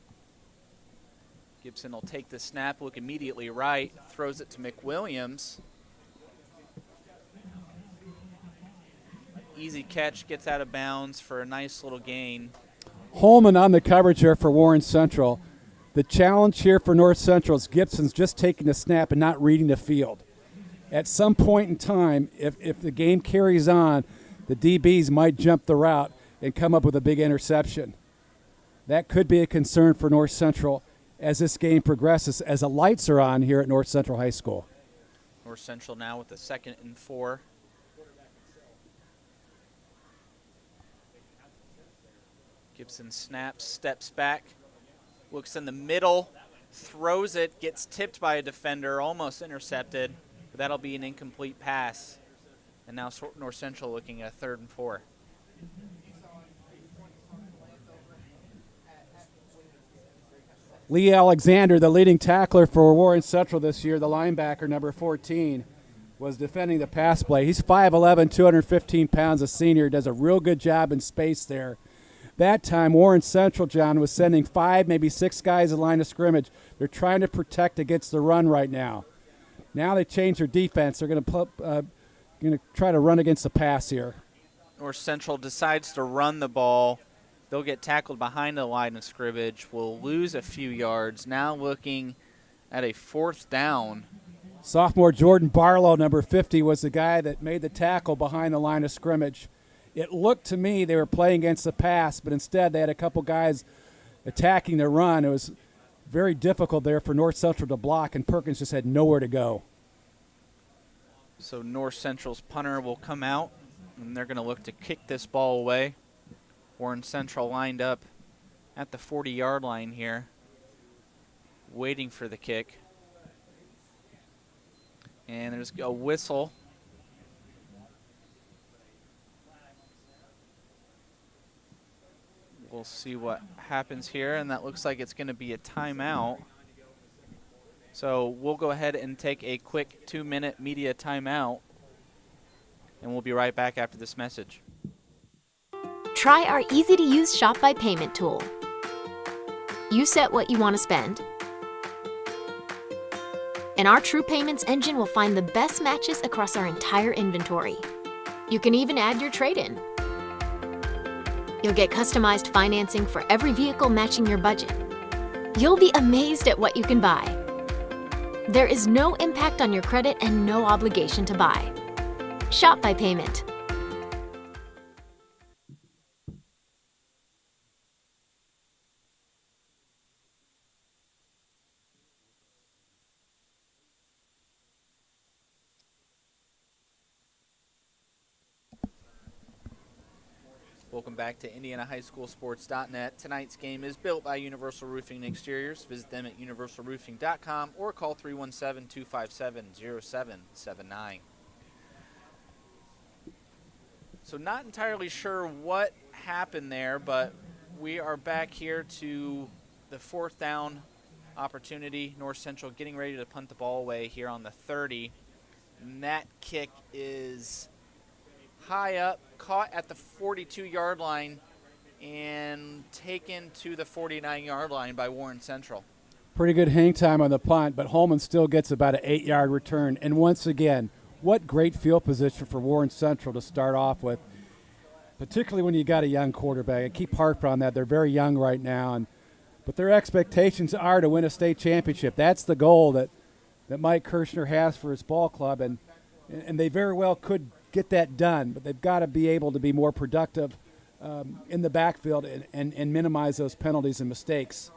Gibson will take the snap, look immediately right, throws it to McWilliams. Easy catch, gets out of bounds for a nice little gain. Holman on the coverage here for Warren Central. The challenge here for North Central is Gibson's just taking the snap and not reading the field. At some point in time, if the game carries on, the DBs might jump the route and come up with a big interception. That could be a concern for North Central as this game progresses, as the lights are on here at North Central High School. North Central now with the 2nd and 4. Gibson snaps, steps back, looks in the middle, throws it, gets tipped by a defender, almost intercepted, but that'll be an incomplete pass. And now North Central looking at 3rd and 4. Lee Alexander, the leading tackler for Warren Central this year, the linebacker, number 14, was defending the pass play. He's 5'11", 215 pounds, a senior, does a real good job in space there. That time, Warren Central, John, was sending 5, maybe 6 guys in line of scrimmage. They're trying to protect against the run right now. Now they change their defense. They're going to try to run against the pass here. North Central decides to run the ball. They'll get tackled behind the line of scrimmage. Will lose a few yards. Now looking at a 4th down. Sophomore Jordan Barlow, number 50, was the guy that made the tackle behind the line of scrimmage. It looked to me they were playing against the pass, but instead they had a couple guys attacking the run. It was very difficult there for North Central to block, and Perkins just had nowhere to go. So North Central's punter will come out, and they're going to look to kick this ball away. Warren Central lined up at the 40-yard line here, waiting for the kick. And there's a whistle. We'll see what happens here, and that looks like it's going to be a timeout. So we'll go ahead and take a quick 2-minute media timeout, and we'll be right back after this message. Try our easy-to-use Shop by Payment tool. You set what you want to spend, and our True Payments engine will find the best matches across our entire inventory. You can even add your trade-in. You'll get customized financing for every vehicle matching your budget. You'll be amazed at what you can buy. There is no impact on your credit and no obligation to buy. Shop by Payment. Welcome back to IndianaHighSchoolSports.net. Tonight's game is built by Universal Roofing and Exteriors. Visit them at universalroofing.com or call 317-257-0779. So not entirely sure what happened there, but we are back here to the 4th down opportunity. North Central getting ready to punt the ball away here on the 30. And that kick is high up, caught at the 42-yard line, and taken to the 49-yard line by Warren Central. Pretty good hang time on the punt, but Holman still gets about an 8-yard return. And once again, what great field position for Warren Central to start off with, particularly when you got a young quarterback. I keep harping on that. They're very young right now, but their expectations are to win a state championship. That's the goal that Mike Kirshner has for his ball club, and they very well could get that done, but they've got to be able to be more productive in the backfield and minimize those penalties and mistakes.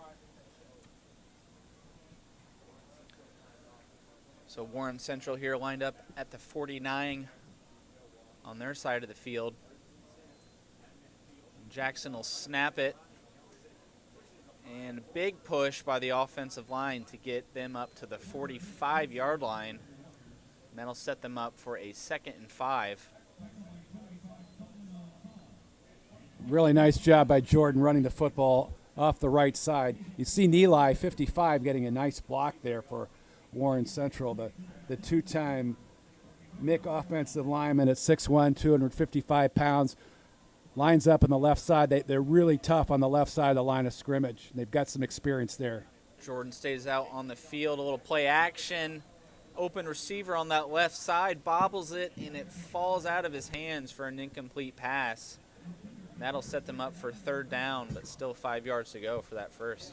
So Warren Central here lined up at the 49 on their side of the field. Jackson will snap it, and a big push by the offensive line to get them up to the 45-yard line. And that'll set them up for a 2nd and 5. Really nice job by Jordan running the football off the right side. You see Neely, 55, getting a nice block there for Warren Central, the two-time Mick offensive lineman at 6'1", 255 pounds. Lines up on the left side. They're really tough on the left side of the line of scrimmage. They've got some experience there. Jordan stays out on the field, a little play action. Open receiver on that left side, bobbles it, and it falls out of his hands for an incomplete pass. And that'll set them up for third down, but still 5 yards to go for that first.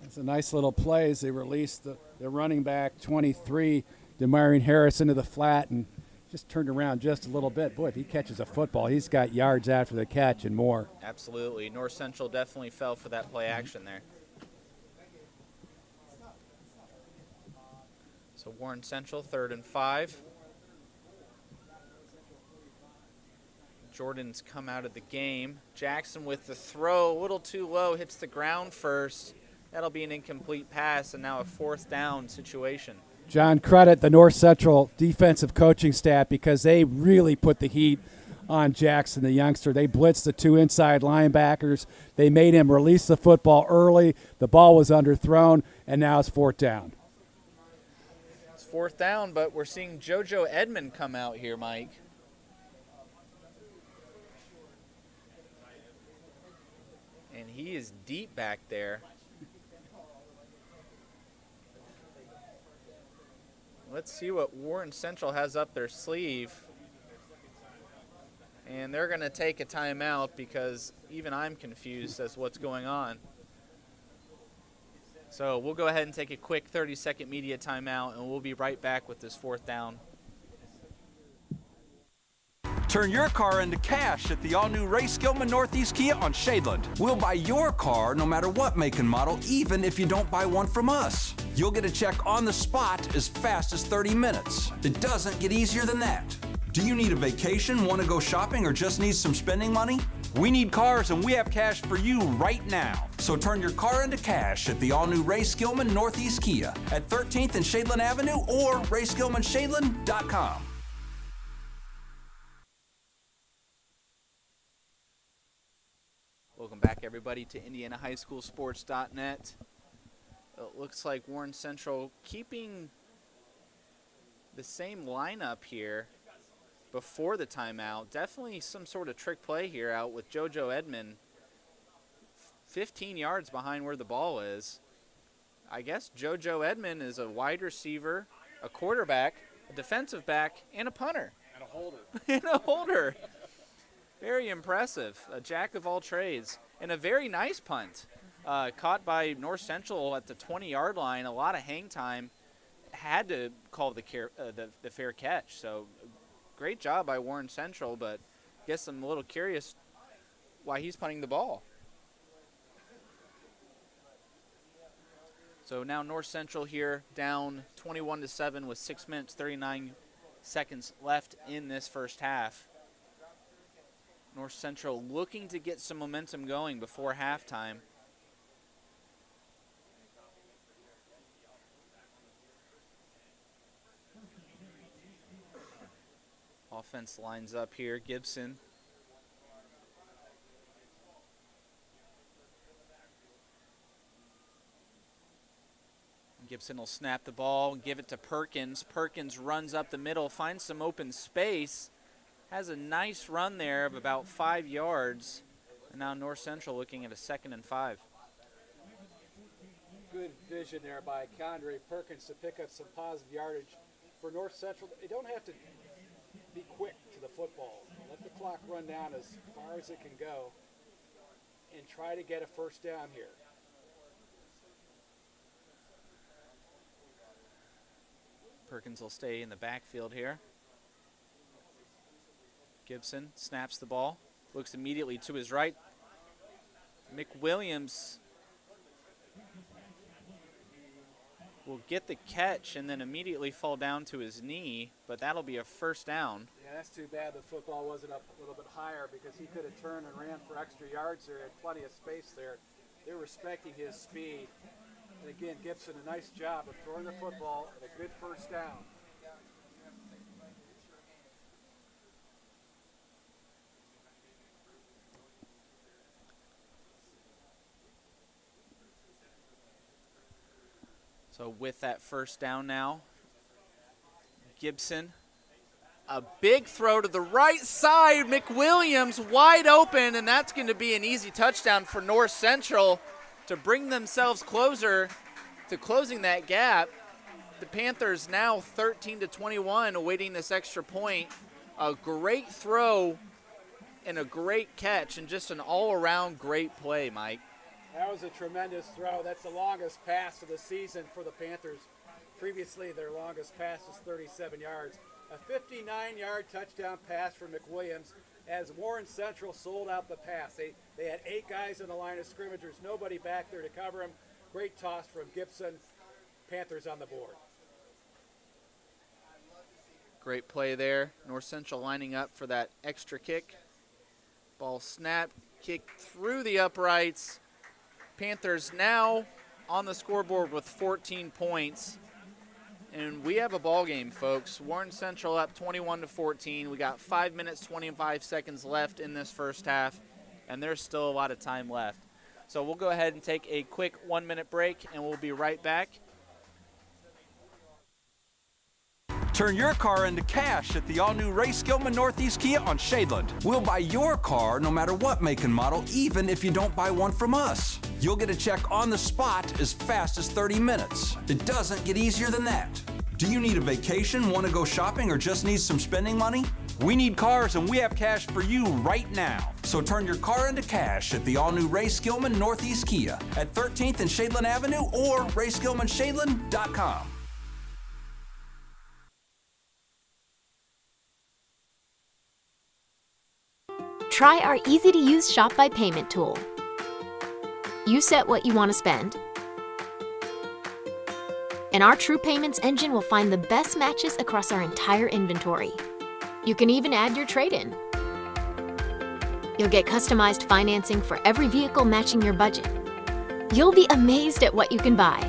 It's a nice little play as they released the running back, 23, Demarion Harris, into the flat and just turned around just a little bit. Boy, if he catches a football, he's got yards after the catch and more. Absolutely. North Central definitely fell for that play action there. So Warren Central, 3rd and 5. Jordan's come out of the game. Jackson with the throw, a little too low, hits the ground first. That'll be an incomplete pass, and now a 4th down situation. John, credit the North Central defensive coaching staff because they really put the heat on Jackson, the youngster. They blitzed the 2 inside linebackers. They made him release the football early. The ball was underthrown, and now it's 4th down. It's 4th down, but we're seeing JoJo Edmond come out here, Mike. And he is deep back there. Let's see what Warren Central has up their sleeve. And they're going to take a timeout because even I'm confused as to what's going on. So we'll go ahead and take a quick 30-second media timeout, and we'll be right back with this 4th down. Turn your car into cash at the all-new Ray Skillman Northeast Kia on Shadeland. We'll buy your car no matter what make and model, even if you don't buy one from us. You'll get a check on the spot as fast as 30 minutes. It doesn't get easier than that. Do you need a vacation, want to go shopping, or just need some spending money? We need cars, and we have cash for you right now. So turn your car into cash at the all-new Ray Skillman Northeast Kia at 13th and Shadeland Avenue or RaySkillmanShadeland.com. Welcome back, everybody, to IndianaHighSchoolSports.net. It looks like Warren Central keeping the same lineup here before the timeout. Definitely some sort of trick play here out with JoJo Edmond 15 yards behind where the ball is. I guess JoJo Edmond is a wide receiver, a quarterback, a defensive back, and a punter. And a holder. And a holder. Very impressive. A jack of all trades. And a very nice punt. Caught by North Central at the 20-yard line. A lot of hang time. Had to call the fair catch. So great job by Warren Central, but I guess I'm a little curious why he's punting the ball. So now North Central here down 21-7 with 6 minutes, 39 seconds left in this first half. North Central looking to get some momentum going before halftime. Offense lines up here. Gibson. Gibson will snap the ball and give it to Perkins. Perkins runs up the middle, finds some open space. Has a nice run there of about 5 yards. And now North Central looking at a 2nd and 5. Good vision there by Condre Perkins to pick up some positive yardage for North Central. They don't have to be quick to the football. Let the clock run down as far as it can go and try to get a 1st down here. Perkins will stay in the backfield here. Gibson snaps the ball, looks immediately to his right. McWilliams will get the catch and then immediately fall down to his knee, but that'll be a 1st down. Yeah, that's too bad the football wasn't up a little bit higher because he could have turned and ran for extra yards there. Had plenty of space there. They're respecting his speed. And again, Gibson, a nice job of throwing the football and a good 1st down. So with that 1st down now, Gibson, a big throw to the right side. McWilliams wide open, and that's going to be an easy touchdown for North Central to bring themselves closer to closing that gap. The Panthers now 13-21, awaiting this extra point. A great throw and a great catch and just an all-around great play, Mike. That was a tremendous throw. That's the longest pass of the season for the Panthers. Previously, their longest pass was 37 yards. A 59-yard touchdown pass for McWilliams as Warren Central sold out the pass. They had 8 guys in the line of scrimmage. There's nobody back there to cover them. Great toss from Gibson. Panthers on the board. Great play there. North Central lining up for that extra kick. Ball snapped, kicked through the uprights. Panthers now on the scoreboard with 14 points. And we have a ball game, folks. Warren Central up 21-14. We got 5 minutes, 25 seconds left in this first half, and there's still a lot of time left. So we'll go ahead and take a quick 1-minute break, and we'll be right back. Turn your car into cash at the all-new Ray Skillman Northeast Kia on Shadeland. We'll buy your car no matter what make and model, even if you don't buy one from us. You'll get a check on the spot as fast as 30 minutes. It doesn't get easier than that. Do you need a vacation, want to go shopping, or just need some spending money? We need cars, and we have cash for you right now. So turn your car into cash at the all-new Ray Skillman Northeast Kia at 13th and Shadeland Avenue or RaySkillmanShadeland.com. Try our easy-to-use Shop by Payment tool. You set what you want to spend, and our True Payments engine will find the best matches across our entire inventory. You can even add your trade-in. You'll get customized financing for every vehicle matching your budget. You'll be amazed at what you can buy.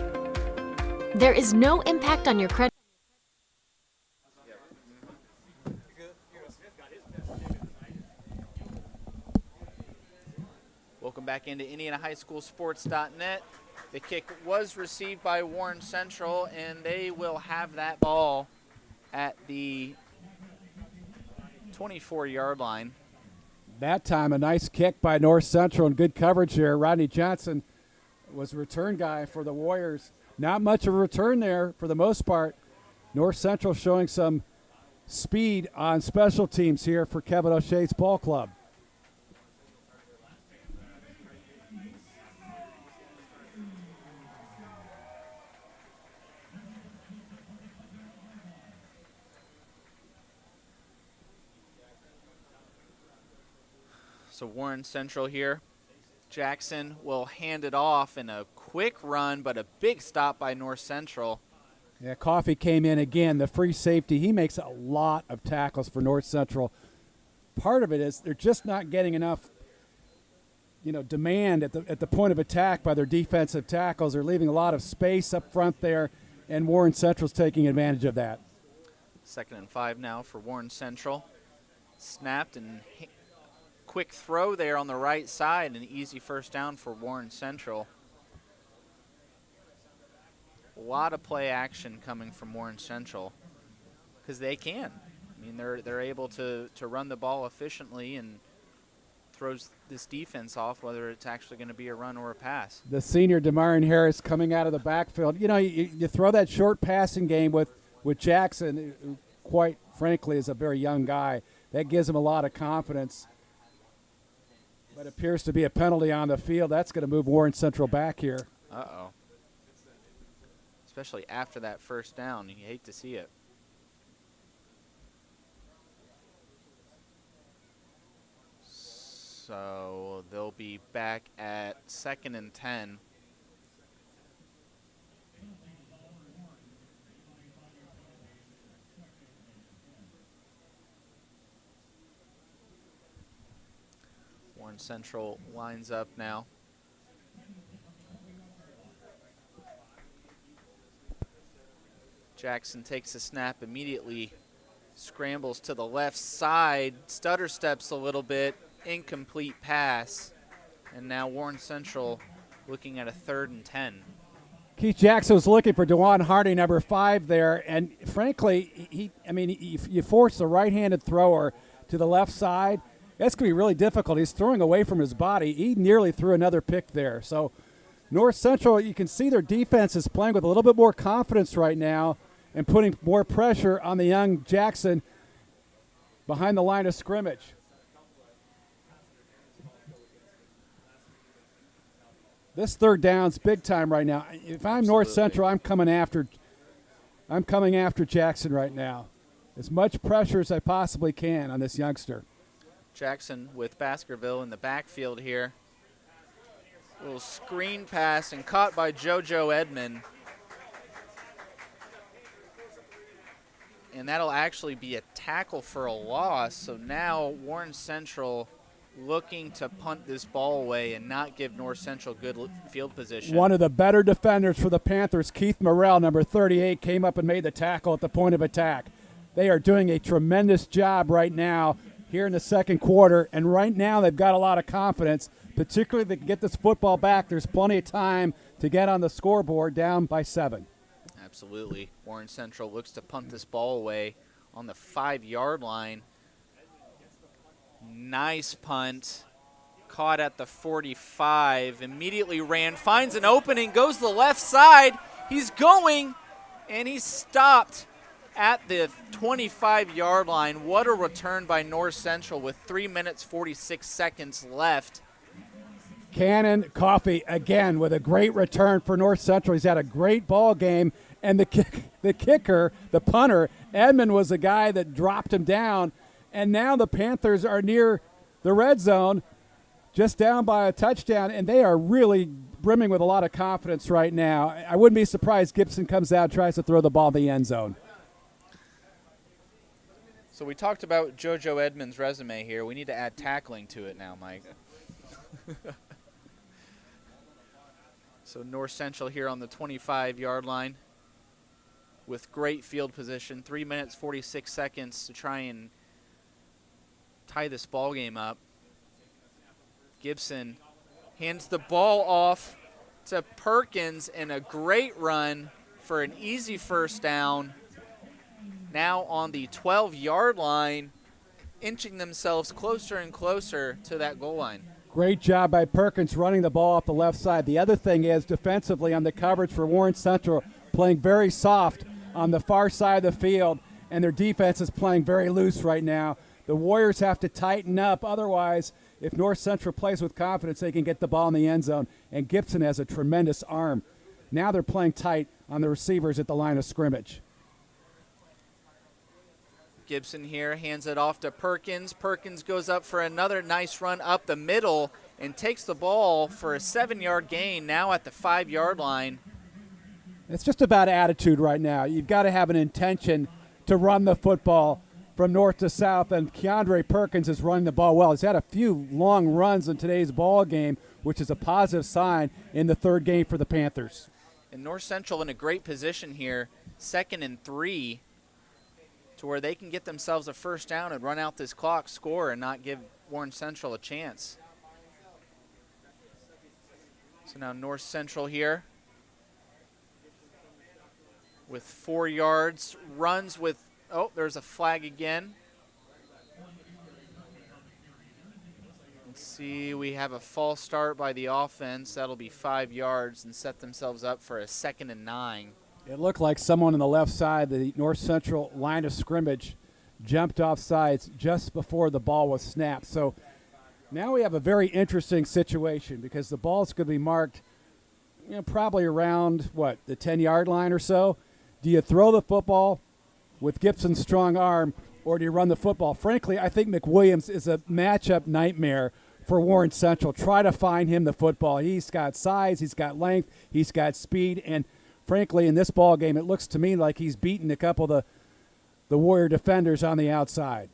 There is no impact on your credit. Welcome back into IndianaHighSchoolSports.net. The kick was received by Warren Central, and they will have that ball at the 24-yard line. That time, a nice kick by North Central and good coverage here. Rodney Johnson was the return guy for the Warriors. Not much of a return there for the most part. North Central showing some speed on special teams here for Kevin O'Shea's ball club. So Warren Central here. Jackson will hand it off in a quick run, but a big stop by North Central. Yeah, Coffey came in again, the free safety. He makes a lot of tackles for North Central. Part of it is they're just not getting enough, demand at the point of attack by their defensive tackles. They're leaving a lot of space up front there, and Warren Central's taking advantage of that. 2nd and 5 now for Warren Central. Snapped and quick throw there on the right side, an easy first down for Warren Central. A lot of play action coming from Warren Central because they can. I mean, they're able to run the ball efficiently and throws this defense off, whether it's actually going to be a run or a pass. The senior Demarion Harris coming out of the backfield. You throw that short passing game with Jackson, who quite frankly is a very young guy. That gives him a lot of confidence. But it appears to be a penalty on the field. That's going to move Warren Central back here. Uh-oh. Especially after that first down. You hate to see it. So they'll be back at 2nd and 10. Warren Central lines up now. Jackson takes a snap immediately, scrambles to the left side, stutter steps a little bit, incomplete pass, and now Warren Central looking at a 3rd and 10. Keith Jackson was looking for DeJuan Hardy, number 5 there, and frankly, you force the right-handed thrower to the left side, that's going to be really difficult. He's throwing away from his body. He nearly threw another pick there. So North Central, you can see their defense is playing with a little bit more confidence right now and putting more pressure on the young Jackson behind the line of scrimmage. This third down's big time right now. If I'm North Central, I'm coming after Jackson right now. As much pressure as I possibly can on this youngster. Jackson with Baskerville in the backfield here. Little screen pass and caught by JoJo Edmond. And that'll actually be a tackle for a loss. So now Warren Central looking to punt this ball away and not give North Central good field position. One of the better defenders for the Panthers, Keith Morrell, number 38, came up and made the tackle at the point of attack. They are doing a tremendous job right now here in the second quarter, and right now they've got a lot of confidence, particularly if they can get this football back. There's plenty of time to get on the scoreboard down by 7. Absolutely. Warren Central looks to punt this ball away on the 5-yard line. Nice punt. Caught at the 45. Immediately ran. Finds an opening. Goes to the left side. He's going. And he's stopped at the 25-yard line. What a return by North Central with 3 minutes, 46 seconds left. Cannon Coffey again with a great return for North Central. He's had a great ball game. And the kicker, the punter, Edmond was the guy that dropped him down. And now the Panthers are near the red zone, just down by a touchdown, and they are really brimming with a lot of confidence right now. I wouldn't be surprised Gibson comes out and tries to throw the ball in the end zone. So we talked about JoJo Edmonds' resume here. We need to add tackling to it now, Mike. So North Central here on the 25-yard line with great field position. 3 minutes, 46 seconds to try and tie this ball game up. Gibson hands the ball off to Perkins and a great run for an easy first down. Now on the 12-yard line, inching themselves closer and closer to that goal line. Great job by Perkins running the ball off the left side. The other thing is defensively on the coverage for Warren Central, playing very soft on the far side of the field, and their defense is playing very loose right now. The Warriors have to tighten up. Otherwise, if North Central plays with confidence, they can get the ball in the end zone. And Gibson has a tremendous arm. Now they're playing tight on the receivers at the line of scrimmage. Gibson here hands it off to Perkins. Perkins goes up for another nice run up the middle and takes the ball for a 7-yard gain now at the 5-yard line. It's just about attitude right now. You've got to have an intention to run the football from north to south, and Keandre Perkins is running the ball well. He's had a few long runs in today's ball game, which is a positive sign in the third game for the Panthers. And North Central in a great position here, 2nd and 3, to where they can get themselves a first down and run out this clock, score, and not give Warren Central a chance. So now North Central here with 4 yards, runs with, oh, there's a flag again. Let's see, we have a false start by the offense. That'll be 5 yards and set themselves up for a 2nd and 9. It looked like someone on the left side, the North Central line of scrimmage, jumped off sides just before the ball was snapped. So now we have a very interesting situation because the ball's going to be marked, probably around, the 10-yard line or so. Do you throw the football with Gibson's strong arm, or do you run the football? Frankly, I think McWilliams is a matchup nightmare for Warren Central. Try to find him the football. He's got size, he's got length, he's got speed, and frankly, in this ball game, it looks to me like he's beaten a couple of the Warrior defenders on the outside.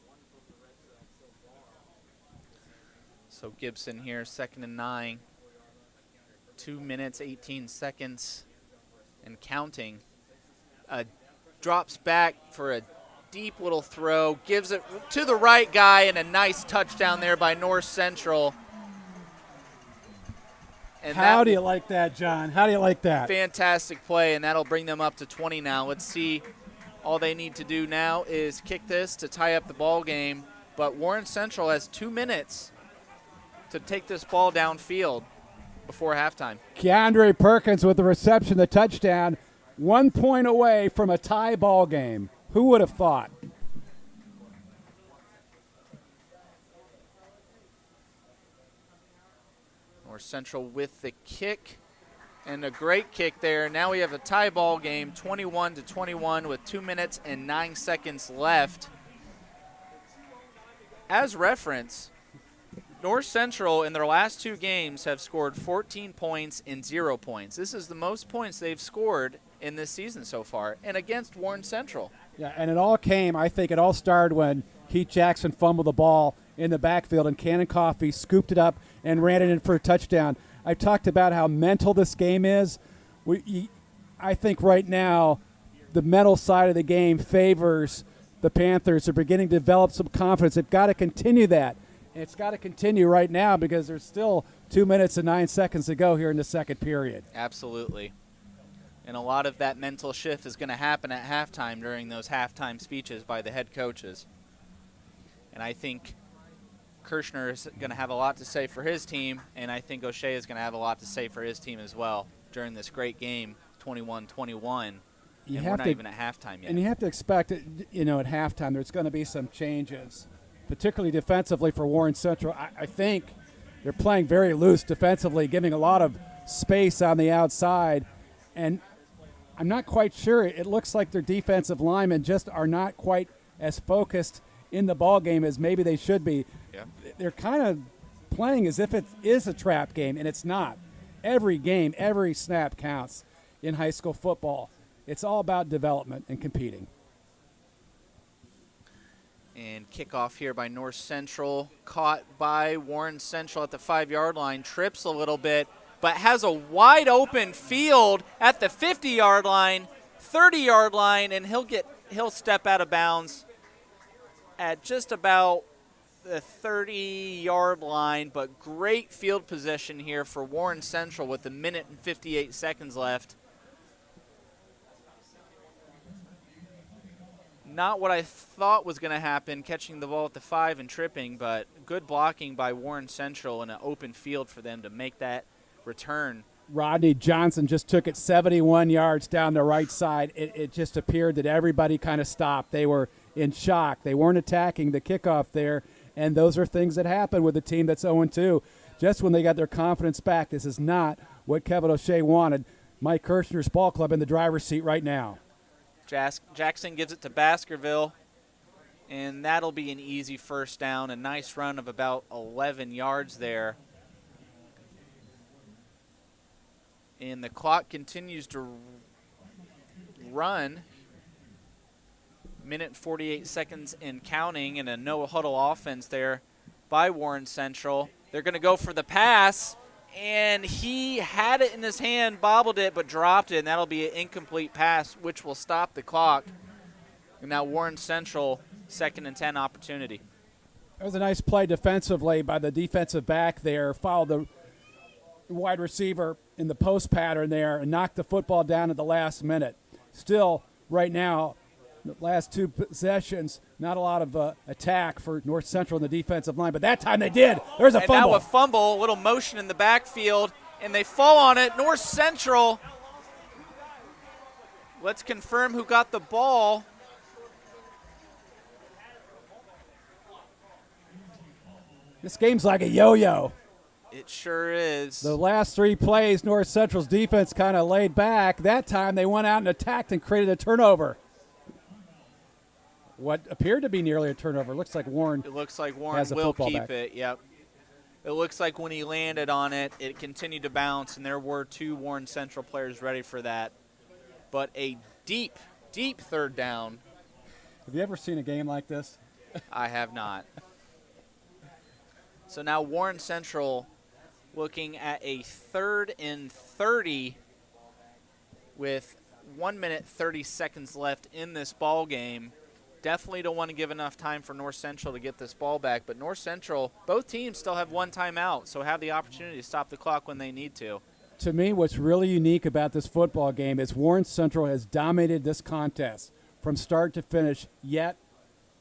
So Gibson here, 2nd and 9. 2 minutes, 18 seconds, and counting. Drops back for a deep little throw, gives it to the right guy, and a nice touchdown there by North Central. And how do you like that, John? How do you like that? Fantastic play, and that'll bring them up to 20 now. Let's see. All they need to do now is kick this to tie up the ball game. But Warren Central has 2 minutes to take this ball downfield before halftime. Keandre Perkins with the reception, the touchdown, 1 point away from a tie ball game. Who would have thought? North North Central with the kick, and a great kick there. Now we have a tie ball game, 21-21 with 2 minutes and 9 seconds left. As reference, North Central in their last 2 games have scored 14 points and 0 points. This is the most points they've scored in this season so far, and against Warren Central. Yeah, and I think it all started when Keith Jackson fumbled the ball in the backfield and Cannon Coffey scooped it up and ran it in for a touchdown. I talked about how mental this game is. I think right now the mental side of the game favors the Panthers. They're beginning to develop some confidence. They've got to continue that. And it's got to continue right now because there's still 2 minutes and 9 seconds to go here in the second period. Absolutely. And a lot of that mental shift is going to happen at halftime during those halftime speeches by the head coaches. And I think Kirshner is going to have a lot to say for his team, and I think O'Shea is going to have a lot to say for his team as well during this great game, 21-21. And we're not even at halftime yet. And you have to expect, at halftime there's going to be some changes, particularly defensively for Warren Central. I think they're playing very loose defensively, giving a lot of space on the outside. And I'm not quite sure. It looks like their defensive linemen just are not quite as focused in the ball game as maybe they should be. Yeah. They're kind of playing as if it is a trap game, and it's not. Every game, every snap counts in high school football. It's all about development and competing. And kickoff here by North Central, caught by Warren Central at the 5-yard line, trips a little bit, but has a wide open field at the 50-yard line, 30-yard line, and he'll step out of bounds at just about the 30-yard line, but great field position here for Warren Central with 1 minute and 58 seconds left. Not what I thought was going to happen, catching the ball at the 5 and tripping, but good blocking by Warren Central in an open field for them to make that return. Rodney Johnson just took it 71 yards down the right side. It just appeared that everybody kind of stopped. They were in shock. They weren't attacking the kickoff there, and those are things that happen with a team that's 0-2. Just when they got their confidence back, this is not what Kevin O'Shea wanted. Mike Kirshner's ball club in the driver's seat right now. Jackson gives it to Baskerville, and that'll be an easy first down. A nice run of about 11 yards there. And the clock continues to run. 1 minute and 48 seconds and counting, and a no-huddle offense there by Warren Central. They're going to go for the pass, and he had it in his hand, bobbled it, but dropped it, and that'll be an incomplete pass, which will stop the clock. And now Warren Central, 2nd and 10 opportunity. That was a nice play defensively by the defensive back there. Followed the wide receiver in the post pattern there and knocked the football down at the last minute. Still, right now, the last 2 possessions, not a lot of attack for North Central in the defensive line, but that time they did. There's a fumble. And now a fumble, a little motion in the backfield, and they fall on it. North Central, let's confirm who got the ball. This game's like a yo-yo. It sure is. The last 3 plays, North Central's defense kind of laid back. That time they went out and attacked and created a turnover. What appeared to be nearly a turnover. Looks like Warren. It looks like Warren has a will football keep back. it. Yep. It looks like when he landed on it, it continued to bounce, and there were 2 Warren Central players ready for that. But a deep, deep third down. Have you ever seen a game like this? I have not. So now Warren Central looking at a 3rd and 30 with 1 minute 30 seconds left in this ball game. Definitely don't want to give enough time for North Central to get this ball back, but North Central, both teams still have 1 timeout, so have the opportunity to stop the clock when they need to. To me, what's really unique about this football game is Warren Central has dominated this contest from start to finish, yet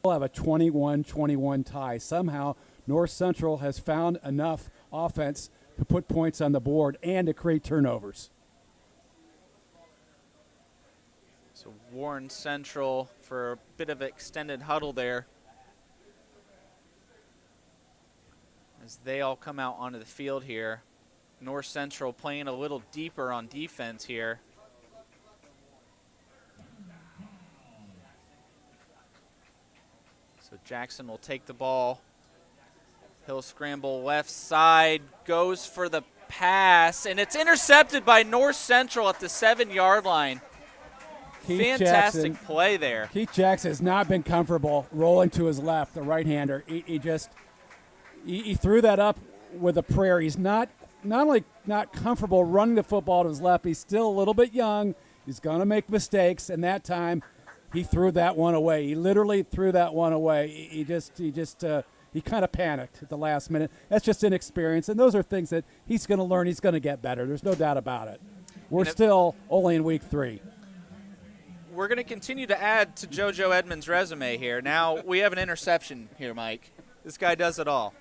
we'll have a 21-21 tie. Somehow, North Central has found enough offense to put points on the board and to create turnovers. So Warren Central for a bit of an extended huddle there as they all come out onto the field here. North Central playing a little deeper on defense here. So Jackson will take the ball. He'll scramble left side, goes for the pass, and it's intercepted by North Central at the 7-yard line. Fantastic play there. Keith Jackson has not been comfortable rolling to his left, the right-hander. He threw that up with a prayer. He's not only not comfortable running the football to his left, he's still a little bit young. He's going to make mistakes, and that time he threw that one away. He literally threw that one away. He kind of panicked at the last minute. That's just inexperience, and those are things that he's going to learn. He's going to get better. There's no doubt about it. We're still only in week 3. We're going to continue to add to JoJo Edmonds' resume here. Now we have an interception here, Mike. This guy does it all.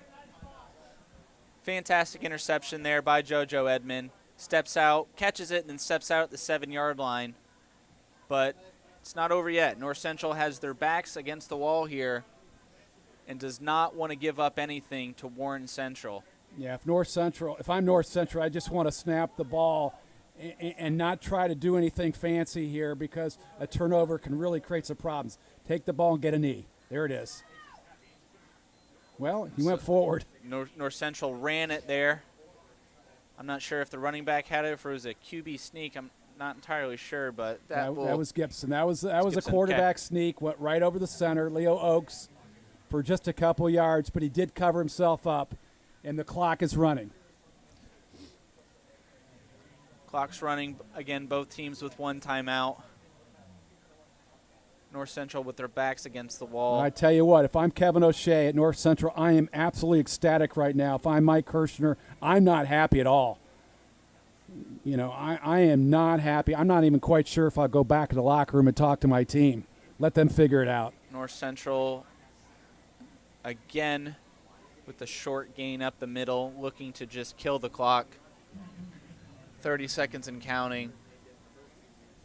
Fantastic interception there by JoJo Edmond. Steps out, catches it, and then steps out at the 7-yard line. But it's not over yet. North Central has their backs against the wall here and does not want to give up anything to Warren Central. Yeah, if I'm North Central, I just want to snap the ball and not try to do anything fancy here, because a turnover can really create some problems. Take the ball and get a knee. There it is. Well, he went forward. North Central ran it there. I'm not sure if the running back had it, if it was a QB sneak. I'm not entirely sure, but that was Gibson. That was a quarterback sneak. Went right over the center. Leo Oakes for just a couple yards, but he did cover himself up, and the clock is running. Clock's running. Again, both teams with one timeout. North Central with their backs against the wall. I tell you what, if I'm Kevin O'Shea at North Central, I am absolutely ecstatic right now. If I'm Mike Kirshner, I'm not happy at all. You know, I am not happy. I'm not even quite sure if I'll go back to the locker room and talk to my team. Let them figure it out. North Central, again, with the short gain up the middle, looking to just kill the clock. 30 seconds and counting.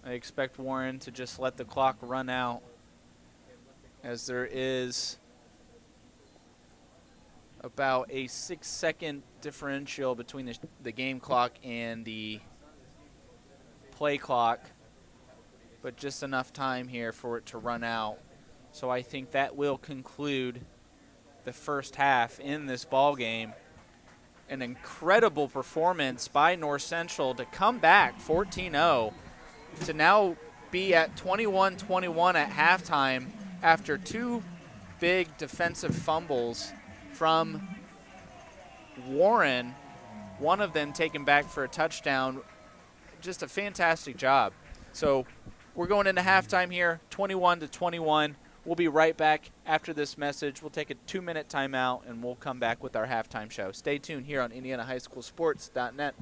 I expect Warren to just let the clock run out, as there is about a 6-second differential between the game clock and the play clock, but just enough time here for it to run out. So I think that will conclude the first half in this ball game. An incredible performance by North Central to come back 14-0 to now be at 21-21 at halftime after 2 big defensive fumbles from Warren, one of them taken back for a touchdown. Just a fantastic job. So we're going into halftime here, 21-21. We'll be right back after this message. We'll take a 2-minute timeout, and we'll come back with our halftime show. Stay tuned here on IndianaHighSchoolSports.net.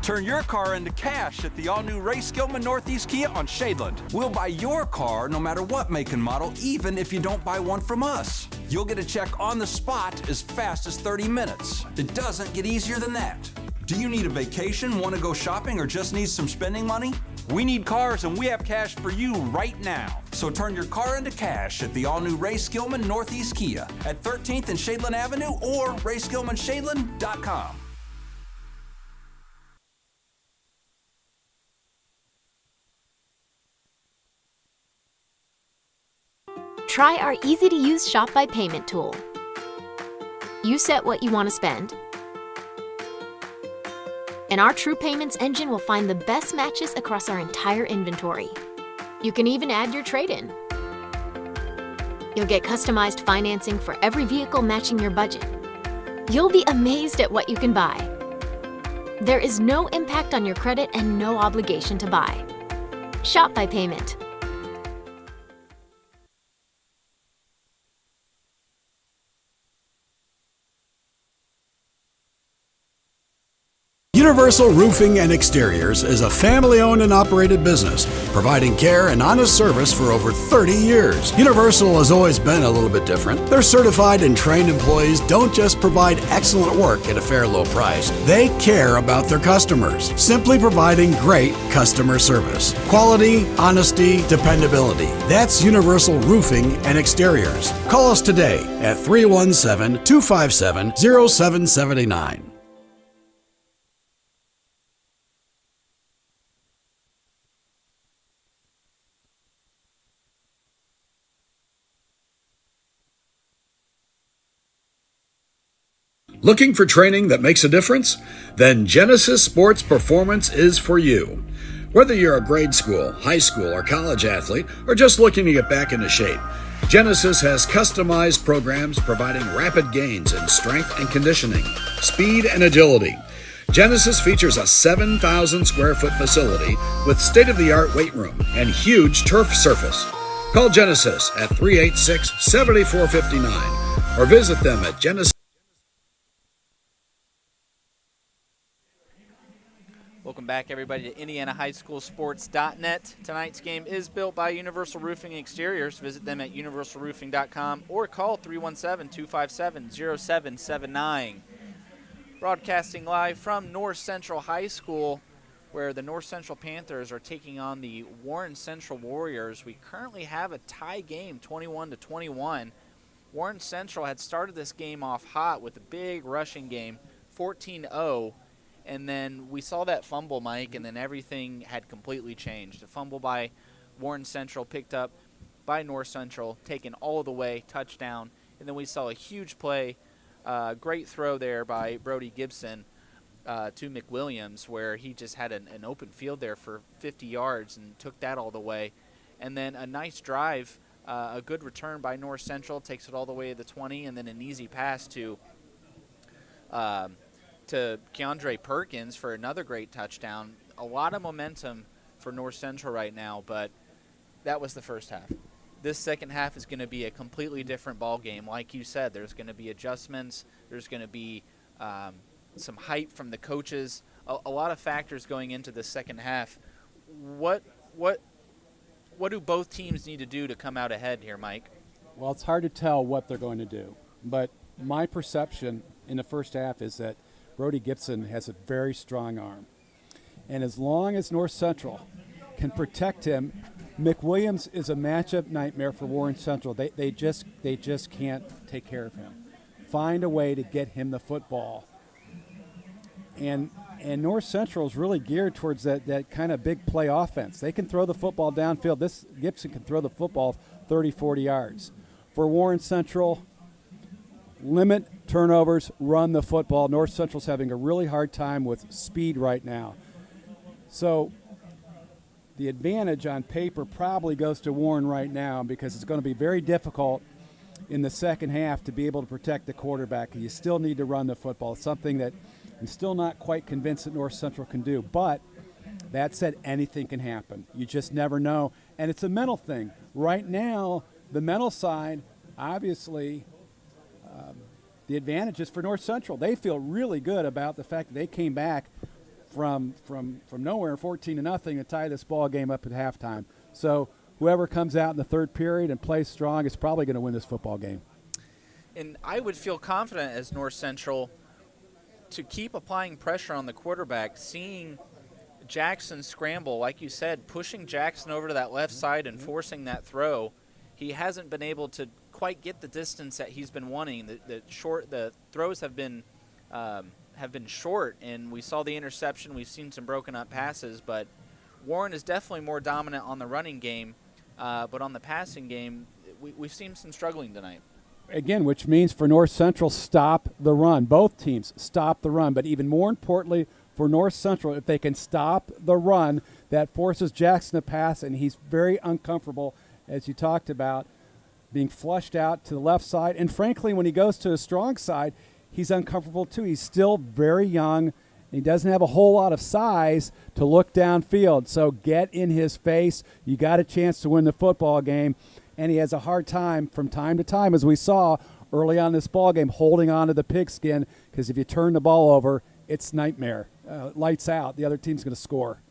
Turn your car into cash at the all-new Ray Skillman Northeast Kia on Shadeland. We'll buy your car no matter what make and model, even if you don't buy one from us. You'll get a check on the spot as fast as 30 minutes. It doesn't get easier than that. Do you need a vacation, want to go shopping, or just need some spending money? We need cars, and we have cash for you right now. So turn your car into cash at the all-new Ray Skillman Northeast Kia at 13th and Shadeland Avenue or RaySkillmanShadeland.com. Try our easy-to-use Shop by Payment tool. You set what you want to spend, and our True Payments engine will find the best matches across our entire inventory. You can even add your trade-in. You'll get customized financing for every vehicle matching your budget. You'll be amazed at what you can buy. There is no impact on your credit and no obligation to buy. Shop by Payment. Universal Roofing and Exteriors is a family-owned and operated business, providing care and honest service for over 30 years. Universal has always been a little bit different. Their certified and trained employees don't just provide excellent work at a fair low price. They care about their customers, simply providing great customer service. Quality, honesty, dependability. That's Universal Roofing and Exteriors. Call us today at 317-257-0779. Looking for training that makes a difference? Then Genesis Sports Performance is for you. Whether you're a grade school, high school, or college athlete, or just looking to get back into shape, Genesis has customized programs providing rapid gains in strength and conditioning, speed and agility. Genesis features a 7,000 square foot facility with state-of-the-art weight room and huge turf surface. Call Genesis at 386-7459 or visit them at Genesis. Welcome back, everybody, to IndianaHighSchoolSports.net. Tonight's game is built by Universal Roofing and Exteriors. Visit them at universalroofing.com or call 317-257-0779. Broadcasting live from North Central High School, where the North Central Panthers are taking on the Warren Central Warriors. We currently have a tie game, 21-21. Warren Central had started this game off hot with a big rushing game, 14-0. And then we saw that fumble, Mike, and then everything had completely changed. A fumble by Warren Central, picked up by North Central, taken all the way, touchdown. And then we saw a huge play, great throw there by Brody Gibson to McWilliams, where he just had an open field there for 50 yards and took that all the way. And then a nice drive, a good return by North Central, takes it all the way to the 20, and then an easy pass to Keandre Perkins for another great touchdown. A lot of momentum for North Central right now, but that was the first half. This second half is going to be a completely different ball game. Like you said, there's going to be adjustments. There's going to be some hype from the coaches. A lot of factors going into the second half. What do both teams need to do to come out ahead here, Mike? Well, it's hard to tell what they're going to do, but my perception in the first half is that Brody Gibson has a very strong arm. And as long as North Central can protect him, McWilliams is a matchup nightmare for Warren Central. They just can't take care of him. Find a way to get him the football. And North Central is really geared towards that kind of big play offense. They can throw the football downfield. This Gibson can throw the football 30, 40 yards. For Warren Central, limit turnovers, run the football. North Central's having a really hard time with speed right now. So the advantage on paper probably goes to Warren right now because it's going to be very difficult in the second half to be able to protect the quarterback. You still need to run the football. It's something that I'm still not quite convinced that North Central can do. But that said, anything can happen. You just never know. And it's a mental thing. Right now, the mental side, obviously, the advantage is for North Central. They feel really good about the fact that they came back from nowhere, 14-0, to tie this ball game up at halftime. So whoever comes out in the third period and plays strong is probably going to win this football game. And I would feel confident as North Central to keep applying pressure on the quarterback, seeing Jackson scramble, like you said, pushing Jackson over to that left side and forcing that throw. He hasn't been able to quite get the distance that he's been wanting. The throws have been short, and we saw the interception. We've seen some broken up passes, but Warren is definitely more dominant on the running game, but on the passing game, we've seen some struggling tonight. Again, which means for North Central, stop the run. Both teams stop the run, but even more importantly for North Central, if they can stop the run, that forces Jackson to pass, and he's very uncomfortable, as you talked about, being flushed out to the left side. And frankly, when he goes to the strong side, he's uncomfortable too. He's still very young, and he doesn't have a whole lot of size to look downfield. So get in his face. You got a chance to win the football game. And he has a hard time from time to time, as we saw early on in this ball game, holding on to the pigskin, because if you turn the ball over, it's nightmare. Lights out. The other team's going to score.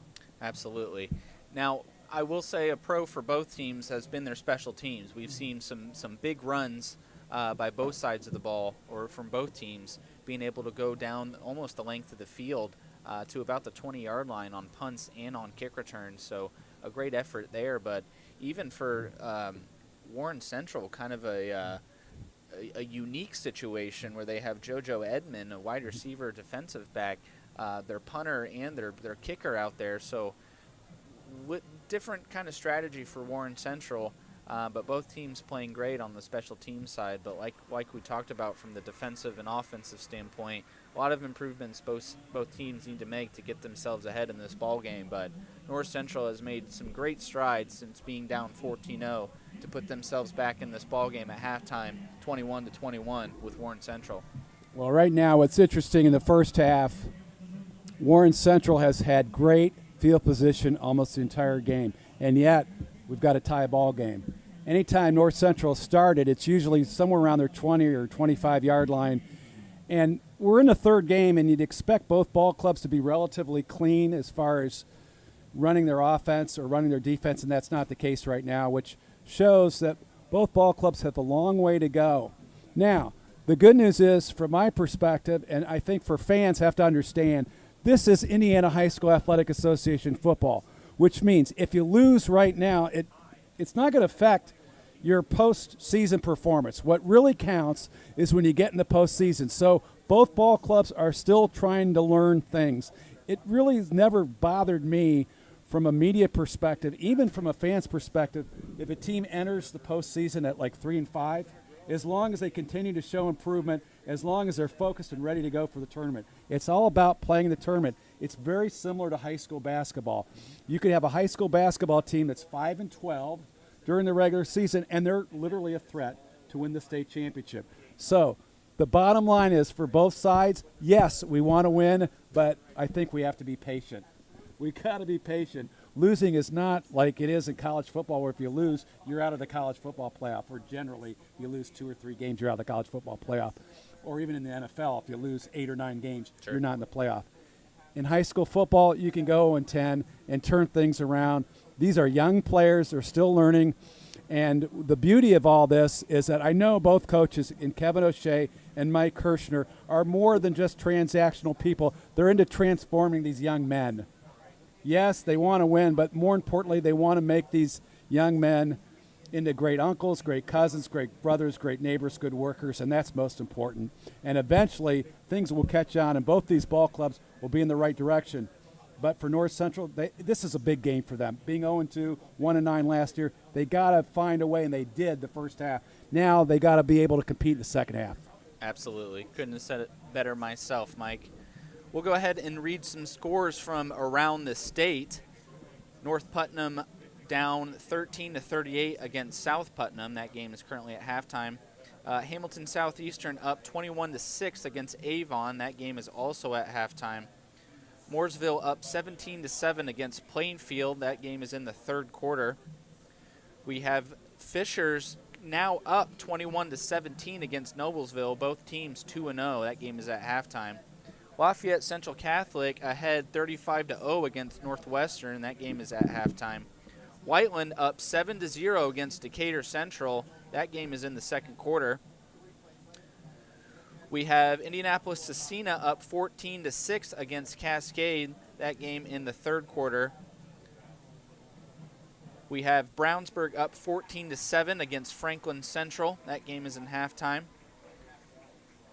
Absolutely. Now, I will say a pro for both teams has been their special teams. We've seen some big runs by both sides of the ball, or from both teams, being able to go down almost the length of the field to about the 20-yard line on punts and on kick returns. So a great effort there. But even for Warren Central, kind of a unique situation where they have JoJo Edmond, a wide receiver, defensive back, their punter and their kicker out there. So different kind of strategy for Warren Central, but both teams playing great on the special team side. But like we talked about from the defensive and offensive standpoint, a lot of improvements both teams need to make to get themselves ahead in this ball game. But North Central has made some great strides since being down 14-0 to put themselves back in this ball game at halftime, 21-21 with Warren Central. Well, right now what's interesting in the first half, Warren Central has had great field position almost the entire game, and yet we've got a tie ball game. Anytime North Central started, it's usually somewhere around their 20 or 25-yard line, and we're in the third game, and you'd expect both ball clubs to be relatively clean as far as running their offense or running their defense, and that's not the case right now, which shows that both ball clubs have a long way to go. Now, the good news is, from my perspective, and I think for fans have to understand, this is Indiana High School Athletic Association football, which means if you lose right now, it's not going to affect your postseason performance. What really counts is when you get in the postseason. So both ball clubs are still trying to learn things. It really has never bothered me from a media perspective, even from a fan's perspective, if a team enters the postseason at like 3-5, as long as they continue to show improvement, as long as they're focused and ready to go for the tournament. It's all about playing the tournament. It's very similar to high school basketball. You could have a high school basketball team that's 5-12 during the regular season, and they're literally a threat to win the state championship. So the bottom line is, for both sides, yes, we want to win, but I think we have to be patient. We got to be patient. Losing is not like it is in college football, where if you lose, you're out of the college football playoff, or generally you lose 2 or 3 games, you're out of the college football playoff. Or even in the NFL, if you lose 8 or 9 games, Sure. You're not in the playoff. In high school football, you can go 0-10 and turn things around. These are young players. They're still learning. And the beauty of all this is that I know both coaches, in Kevin O'Shea and Mike Kirshner, are more than just transactional people. They're into transforming these young men. Yes, they want to win, but more importantly, they want to make these young men into great uncles, great cousins, great brothers, great neighbors, good workers, and that's most important. And eventually, things will catch on, and both these ball clubs will be in the right direction. But for North Central, this is a big game for them. Being 0-2, 1-9 last year, they got to find a way, and they did the first half. Now they got to be able to compete in the second half. Absolutely. Couldn't have said it better myself, Mike. We'll go ahead and read some scores from around the state. North Putnam down 13-38 against South Putnam. That game is currently at halftime. Hamilton Southeastern up 21-6 against Avon. That game is also at halftime. Mooresville up 17-7 against Plainfield. That game is in the third quarter. We have Fishers now up 21-17 against Noblesville. Both teams 2-0. That game is at halftime. Lafayette Central Catholic ahead 35-0 against Northwestern. That game is at halftime. Whiteland up 7-0 against Decatur Central. That game is in the second quarter. We have Indianapolis Scecina up 14-6 against Cascade. That game in the third quarter. We have Brownsburg up 14-7 against Franklin Central. That game is in halftime.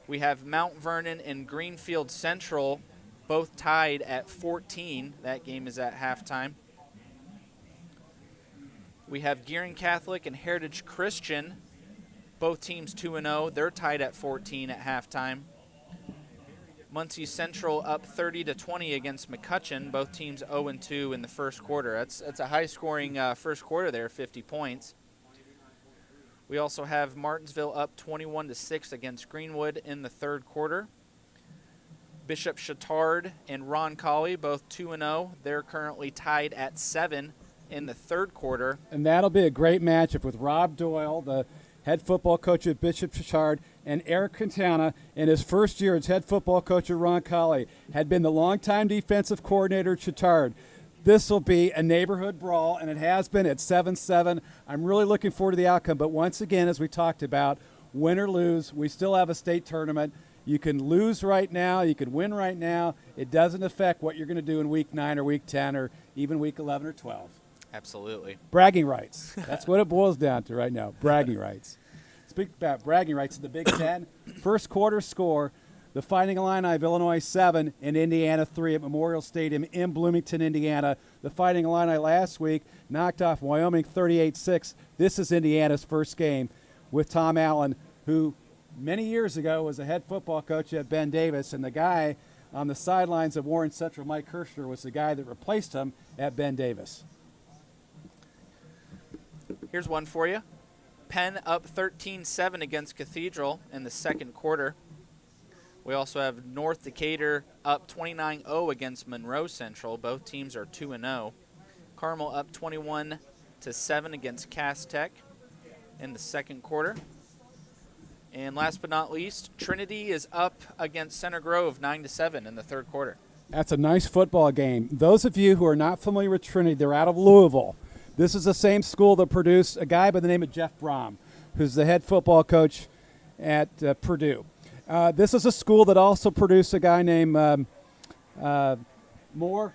We have Mount Vernon and Greenfield Central both tied at 14. That game is at halftime. We have Gearing Catholic and Heritage Christian, both teams 2-0. They're tied at 14 at halftime. Muncie Central up 30-20 against McCutcheon. Both teams 0-2 in the first quarter. That's a high-scoring first quarter there, 50 points. We also have Martinsville up 21-6 against Greenwood in the third quarter. Bishop Chatard and Roncalli, both 2-0. They're currently tied at 7 in the third quarter. And that'll be a great matchup with Rob Doyle, the head football coach at Bishop Chichard, and Eric Quintana, in his first year as head football coach at Roncalli, had been the longtime defensive coordinator at Chichard. This will be a neighborhood brawl, and it has been at 7-7. I'm really looking forward to the outcome. But once again, as we talked about, win or lose, we still have a state tournament. You can lose right now. You can win right now. It doesn't affect what you're going to do in Week 9 or Week 10 or even Week 11 or 12. Absolutely. Bragging rights. That's what it boils down to right now, bragging rights. Speak about bragging rights in the Big Ten. First quarter score, the Fighting Illini of Illinois 7 and Indiana 3 at Memorial Stadium in Bloomington, Indiana. The Fighting Illini last week knocked off Wyoming 38-6. This is Indiana's first game with Tom Allen, who many years ago was a head football coach at Ben Davis, and the guy on the sidelines of Warren Central, Mike Kirshner, was the guy that replaced him at Ben Davis. Here's one for you. Penn up 13-7 against Cathedral in the second quarter. We also have North Decatur up 29-0 against Monroe Central. Both teams are 2-0. Carmel up 21-7 against Cass Tech in the second quarter. And last but not least, Trinity is up against Center Grove 9-7 in the third quarter. That's a nice football game. Those of you who are not familiar with Trinity, they're out of Louisville. This is the same school that produced a guy by the name of Jeff Brom, who's the head football coach at Purdue. This is a school that also produced a guy named Moore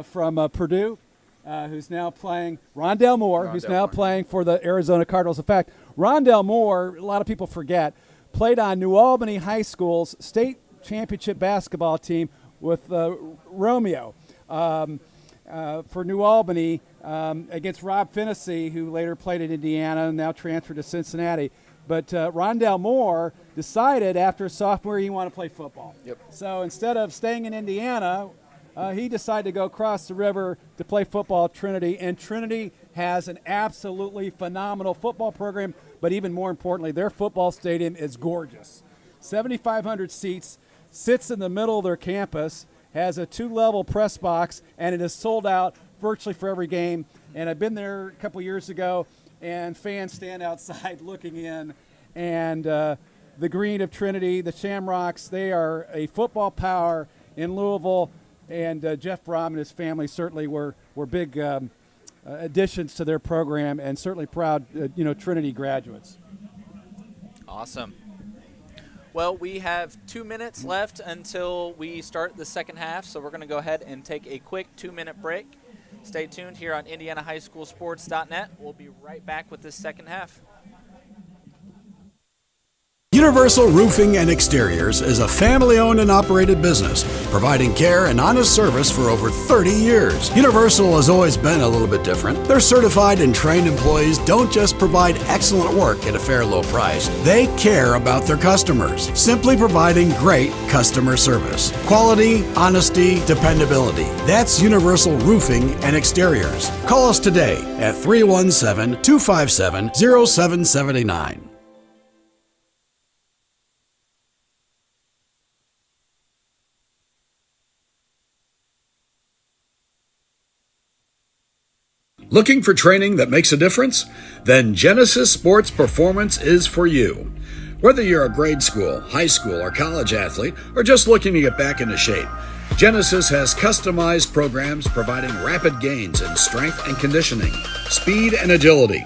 from Purdue, who's now playing, Rondell Moore, who's now playing for the Arizona Cardinals. In fact, Rondell Moore, a lot of people forget, played on New Albany High School's state championship basketball team with Romeo for New Albany against Rob Finnessy, who later played at Indiana and now transferred to Cincinnati. But Rondell Moore decided after sophomore year he wanted to play football. Yep. So instead of staying in Indiana, he decided to go across the river to play football at Trinity. And Trinity has an absolutely phenomenal football program, but even more importantly, their football stadium is gorgeous. 7,500 seats, sits in the middle of their campus, has a 2-level press box, and it is sold out virtually for every game. And I've been there a couple years ago, and fans stand outside looking in. And the green of Trinity, the Shamrocks, they are a football power in Louisville. And Jeff Brom and his family certainly were big additions to their program, and certainly proud, Trinity graduates. Awesome. Well, we have 2 minutes left until we start the second half, so we're going to go ahead and take a quick 2-minute break. Stay tuned here on IndianaHighSchoolSports.net. We'll be right back with this second half. Universal Roofing and Exteriors is a family-owned and operated business, providing care and honest service for over 30 years. Universal has always been a little bit different. Their certified and trained employees don't just provide excellent work at a fair low price. They care about their customers, simply providing great customer service. Quality, honesty, dependability. That's Universal Roofing and Exteriors. Call us today at 317-257-0779. Looking for training that makes a difference? Then Genesis Sports Performance is for you. Whether you're a grade school, high school, or college athlete, or just looking to get back into shape, Genesis has customized programs providing rapid gains in strength and conditioning, speed and agility.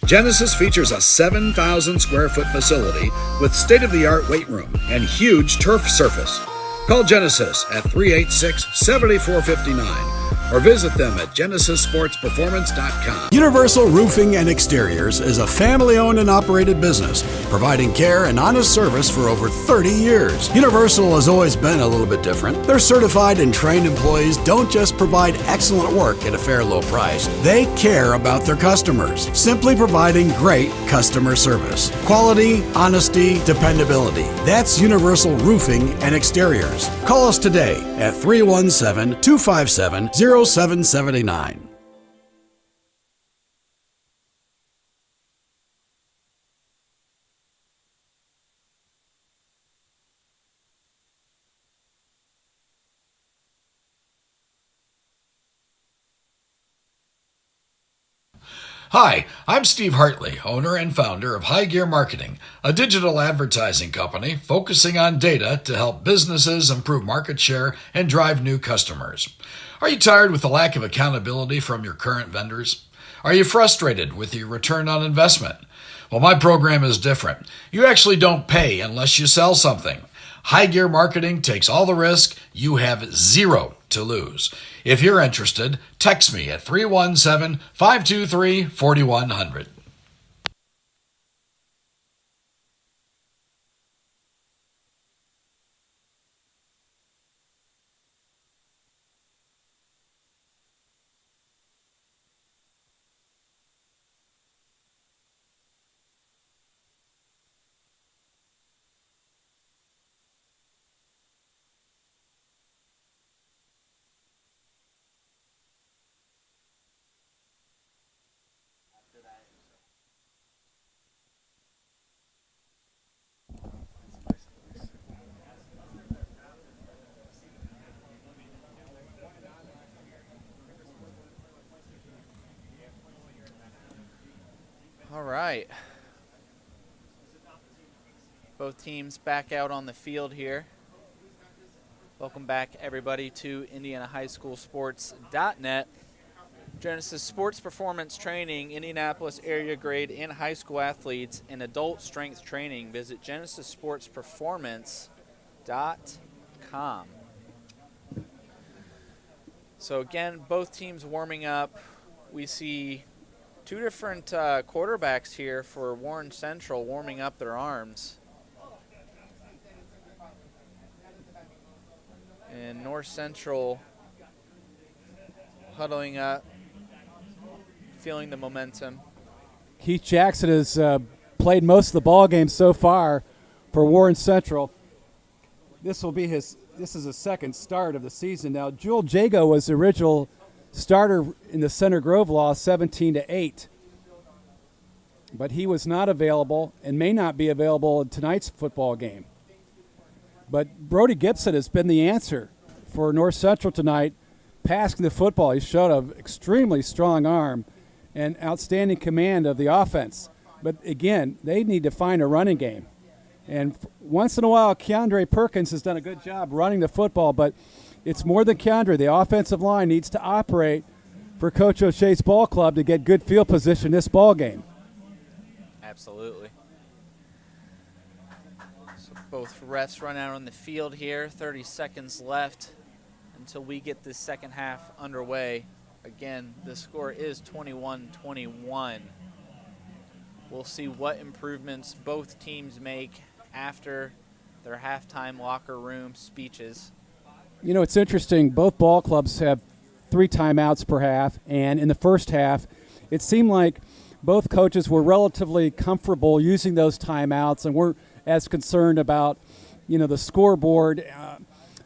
Genesis features a 7,000 square foot facility with state-of-the-art weight room and huge turf surface. Call Genesis at 386-7459 or visit them at GenesisSportsPerformance.com. Universal Roofing and Exteriors is a family-owned and operated business, providing care and honest service for over 30 years. Universal has always been a little bit different. Their certified and trained employees don't just provide excellent work at a fair low price. They care about their customers, simply providing great customer service. Quality, honesty, dependability. That's Universal Roofing and Exteriors. Call us today at 317-257-0779. Hi, I'm Steve Hartley, owner and founder of High Gear Marketing, a digital advertising company focusing on data to help businesses improve market share and drive new customers. Are you tired with the lack of accountability from your current vendors? Are you frustrated with your return on investment? Well, my program is different. You actually don't pay unless you sell something. High Gear Marketing takes all the risk. You have zero to lose. If you're interested, text me at 317-523-4100. All right. Both teams back out on the field here. Welcome back, everybody, to IndianaHighSchoolSports.net. Genesis Sports Performance Training, Indianapolis area grade and high school athletes, and adult strength training. Visit GenesisSportsPerformance.com. So again, both teams warming up. We see two different quarterbacks here for Warren Central warming up their arms. And North Central huddling up, feeling the momentum. Keith Jackson has played most of the ball game so far for Warren Central. This is his second start of the season. Now, Jewel Jago was the original starter in the Center Grove loss, 17-8. But he was not available and may not be available in tonight's football game. But Brody Gibson has been the answer for North Central tonight, passing the football. He showed an extremely strong arm and outstanding command of the offense. But again, they need to find a running game. And once in a while, Keandre Perkins has done a good job running the football, but it's more than Keandre. The offensive line needs to operate for Coach O'Shea's ball club to get good field position in this ball game. Absolutely. So both refs run out on the field here. 30 seconds left until we get this second half underway. Again, the score is 21-21. We'll see what improvements both teams make after their halftime locker room speeches. You know, it's interesting. Both ball clubs have 3 timeouts per half, and in the first half, it seemed like both coaches were relatively comfortable using those timeouts and weren't as concerned about, the scoreboard.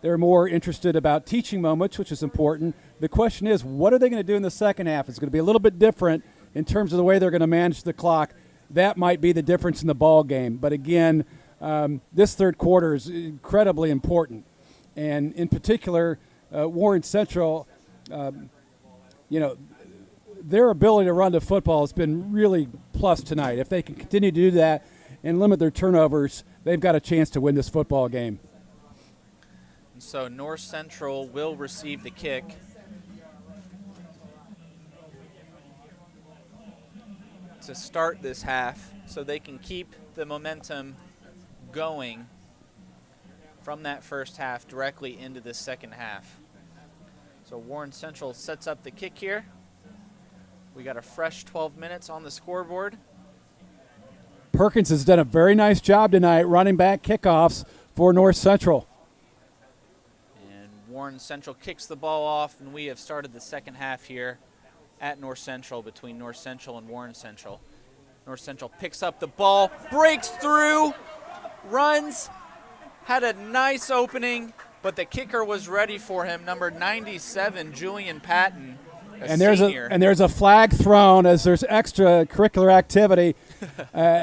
They're more interested about teaching moments, which is important. The question is, what are they going to do in the second half? It's going to be a little bit different in terms of the way they're going to manage the clock. That might be the difference in the ball game. But again, this third quarter is incredibly important. And in particular, Warren Central, their ability to run the football has been really plus tonight. If they can continue to do that and limit their turnovers, they've got a chance to win this football game. So North Central will receive the kick. To start this half so they can keep the momentum going from that first half directly into the second half. So Warren Central sets up the kick here. We got a fresh 12 minutes on the scoreboard. Perkins has done a very nice job tonight running back kickoffs for North Central. And Warren Central kicks the ball off, and we have started the second half here at North Central, between North Central and Warren Central. North Central picks up the ball, breaks through, runs, had a nice opening, but the kicker was ready for him, number 97, Julian Patton, senior. There's a flag thrown as there's extracurricular activity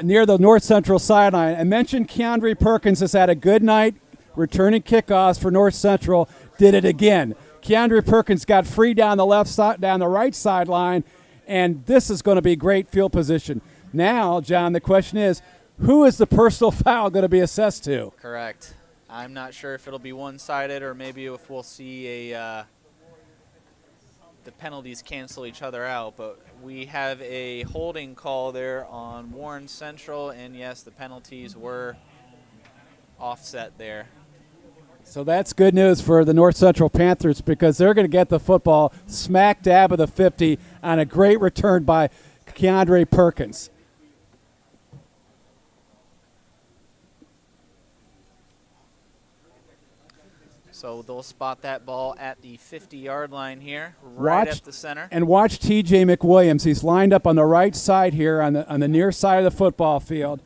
near the North Central sideline. I mentioned Keandre Perkins has had a good night returning kickoffs for North Central. Did it again. Keandre Perkins got free down the right sideline And this is going to be great field position. Now, John, the question is, who is the personal foul going to be assessed to? Correct. I'm not sure if it'll be one-sided or maybe if we'll see the penalties cancel each other out, but we have a holding call there on Warren Central, and yes, the penalties were offset there. So that's good news for the North Central Panthers because they're going to get the football smack dab of the 50 on a great return by Keandre Perkins. So they'll spot that ball at the 50-yard line here, right at the center. And watch T.J. McWilliams. He's lined up on the right side here on the near side of the football field.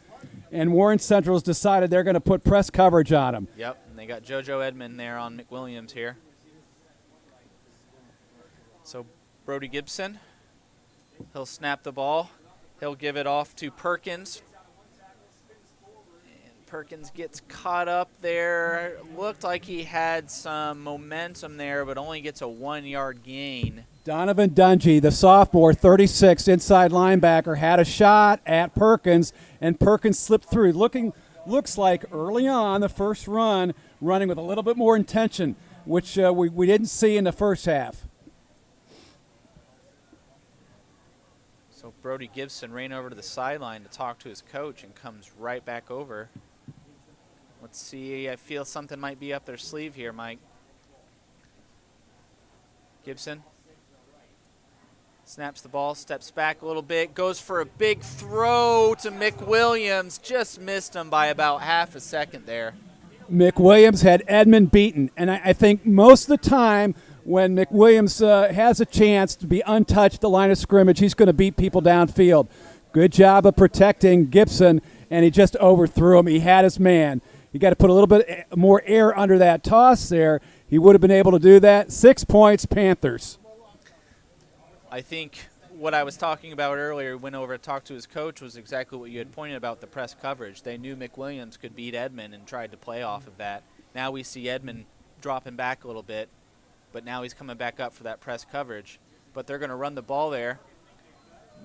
And Warren Central's decided they're going to put press coverage on him. Yep, and they got JoJo Edmond there on McWilliams here. So Brody Gibson, he'll snap the ball. He'll give it off to Perkins. Perkins gets caught up there. Looked like he had some momentum there, but only gets a 1-yard gain. Donovan Dungy, the sophomore, 36, inside linebacker, had a shot at Perkins, and Perkins slipped through. Looks like early on, the first run, running with a little bit more intention, which we didn't see in the first half. So Brody Gibson ran over to the sideline to talk to his coach and comes right back over. Let's see, I feel something might be up their sleeve here, Mike. Gibson snaps the ball, steps back a little bit, goes for a big throw to McWilliams. Just missed him by about half a second there. McWilliams had Edmond beaten, and I think most of the time when McWilliams has a chance to be untouched at the line of scrimmage, he's going to beat people downfield. Good job of protecting Gibson, and he just overthrew him. He had his man. You got to put a little bit more air under that toss there. He would have been able to do that. 6 points, Panthers. I think what I was talking about earlier, went over to talk to his coach, was exactly what you had pointed about the press coverage. They knew McWilliams could beat Edmond and tried to play off of that. Now we see Edmond dropping back a little bit, but now he's coming back up for that press coverage. But they're going to run the ball there.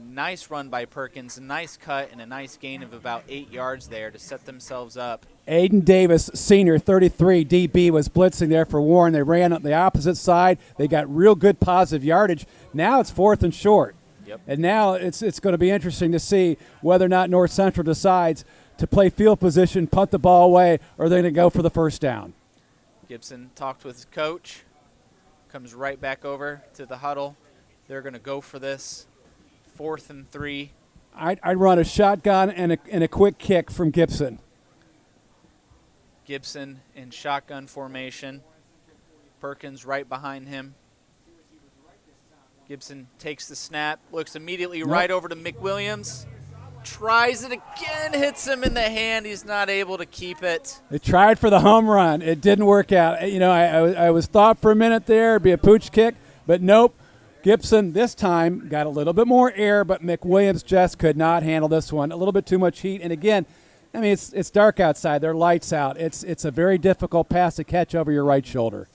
Nice run by Perkins, a nice cut, and a nice gain of about 8 yards there to set themselves up. Aiden Davis, senior, 33, DB, was blitzing there for Warren. They ran up the opposite side. They got real good positive yardage. Now it's 4th and short. Yep. And now it's going to be interesting to see whether or not North Central decides to play field position, punt the ball away, or they're going to go for the first down. Gibson talked with his coach, comes right back over to the huddle. They're going to go for this. 4th and 3. I'd run a shotgun and a quick kick from Gibson. Gibson in shotgun formation. Perkins right behind him. Gibson takes the snap, looks immediately right over to McWilliams. Tries it again, hits him in the hand. He's not able to keep it. They tried for the home run. It didn't work out. You know, I was thought for a minute there it'd be a pooch kick, but nope. Gibson this time got a little bit more air, but McWilliams just could not handle this one. A little bit too much heat. And again, I mean, it's dark outside. There are lights out. It's a very difficult pass to catch over your right shoulder.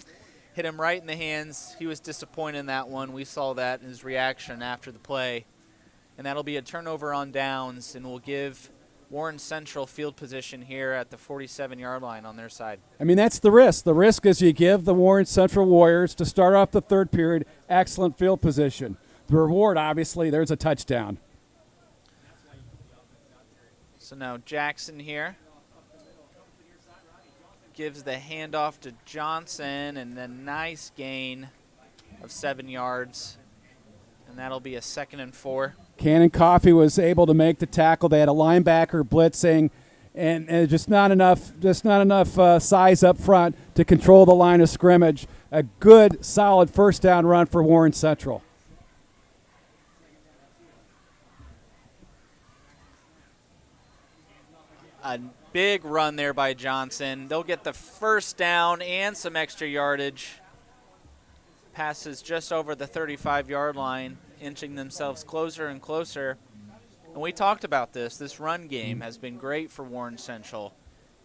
Hit him right in the hands. He was disappointed in that one. We saw that in his reaction after the play. And that'll be a turnover on downs, and will give Warren Central field position here at the 47-yard line on their side. I mean, that's the risk. The risk is you give the Warren Central Warriors, to start off the third period, excellent field position. The reward, obviously, there's a touchdown. So now Jackson here gives the handoff to Johnson, and a nice gain of 7 yards. And that'll be a 2nd and 4. Cannon Coffey was able to make the tackle. They had a linebacker blitzing, and just not enough size up front to control the line of scrimmage. A good, solid first down run for Warren Central. A big run there by Johnson. They'll get the first down and some extra yardage. Passes just over the 35-yard line, inching themselves closer and closer. And we talked about this. This run game has been great for Warren Central,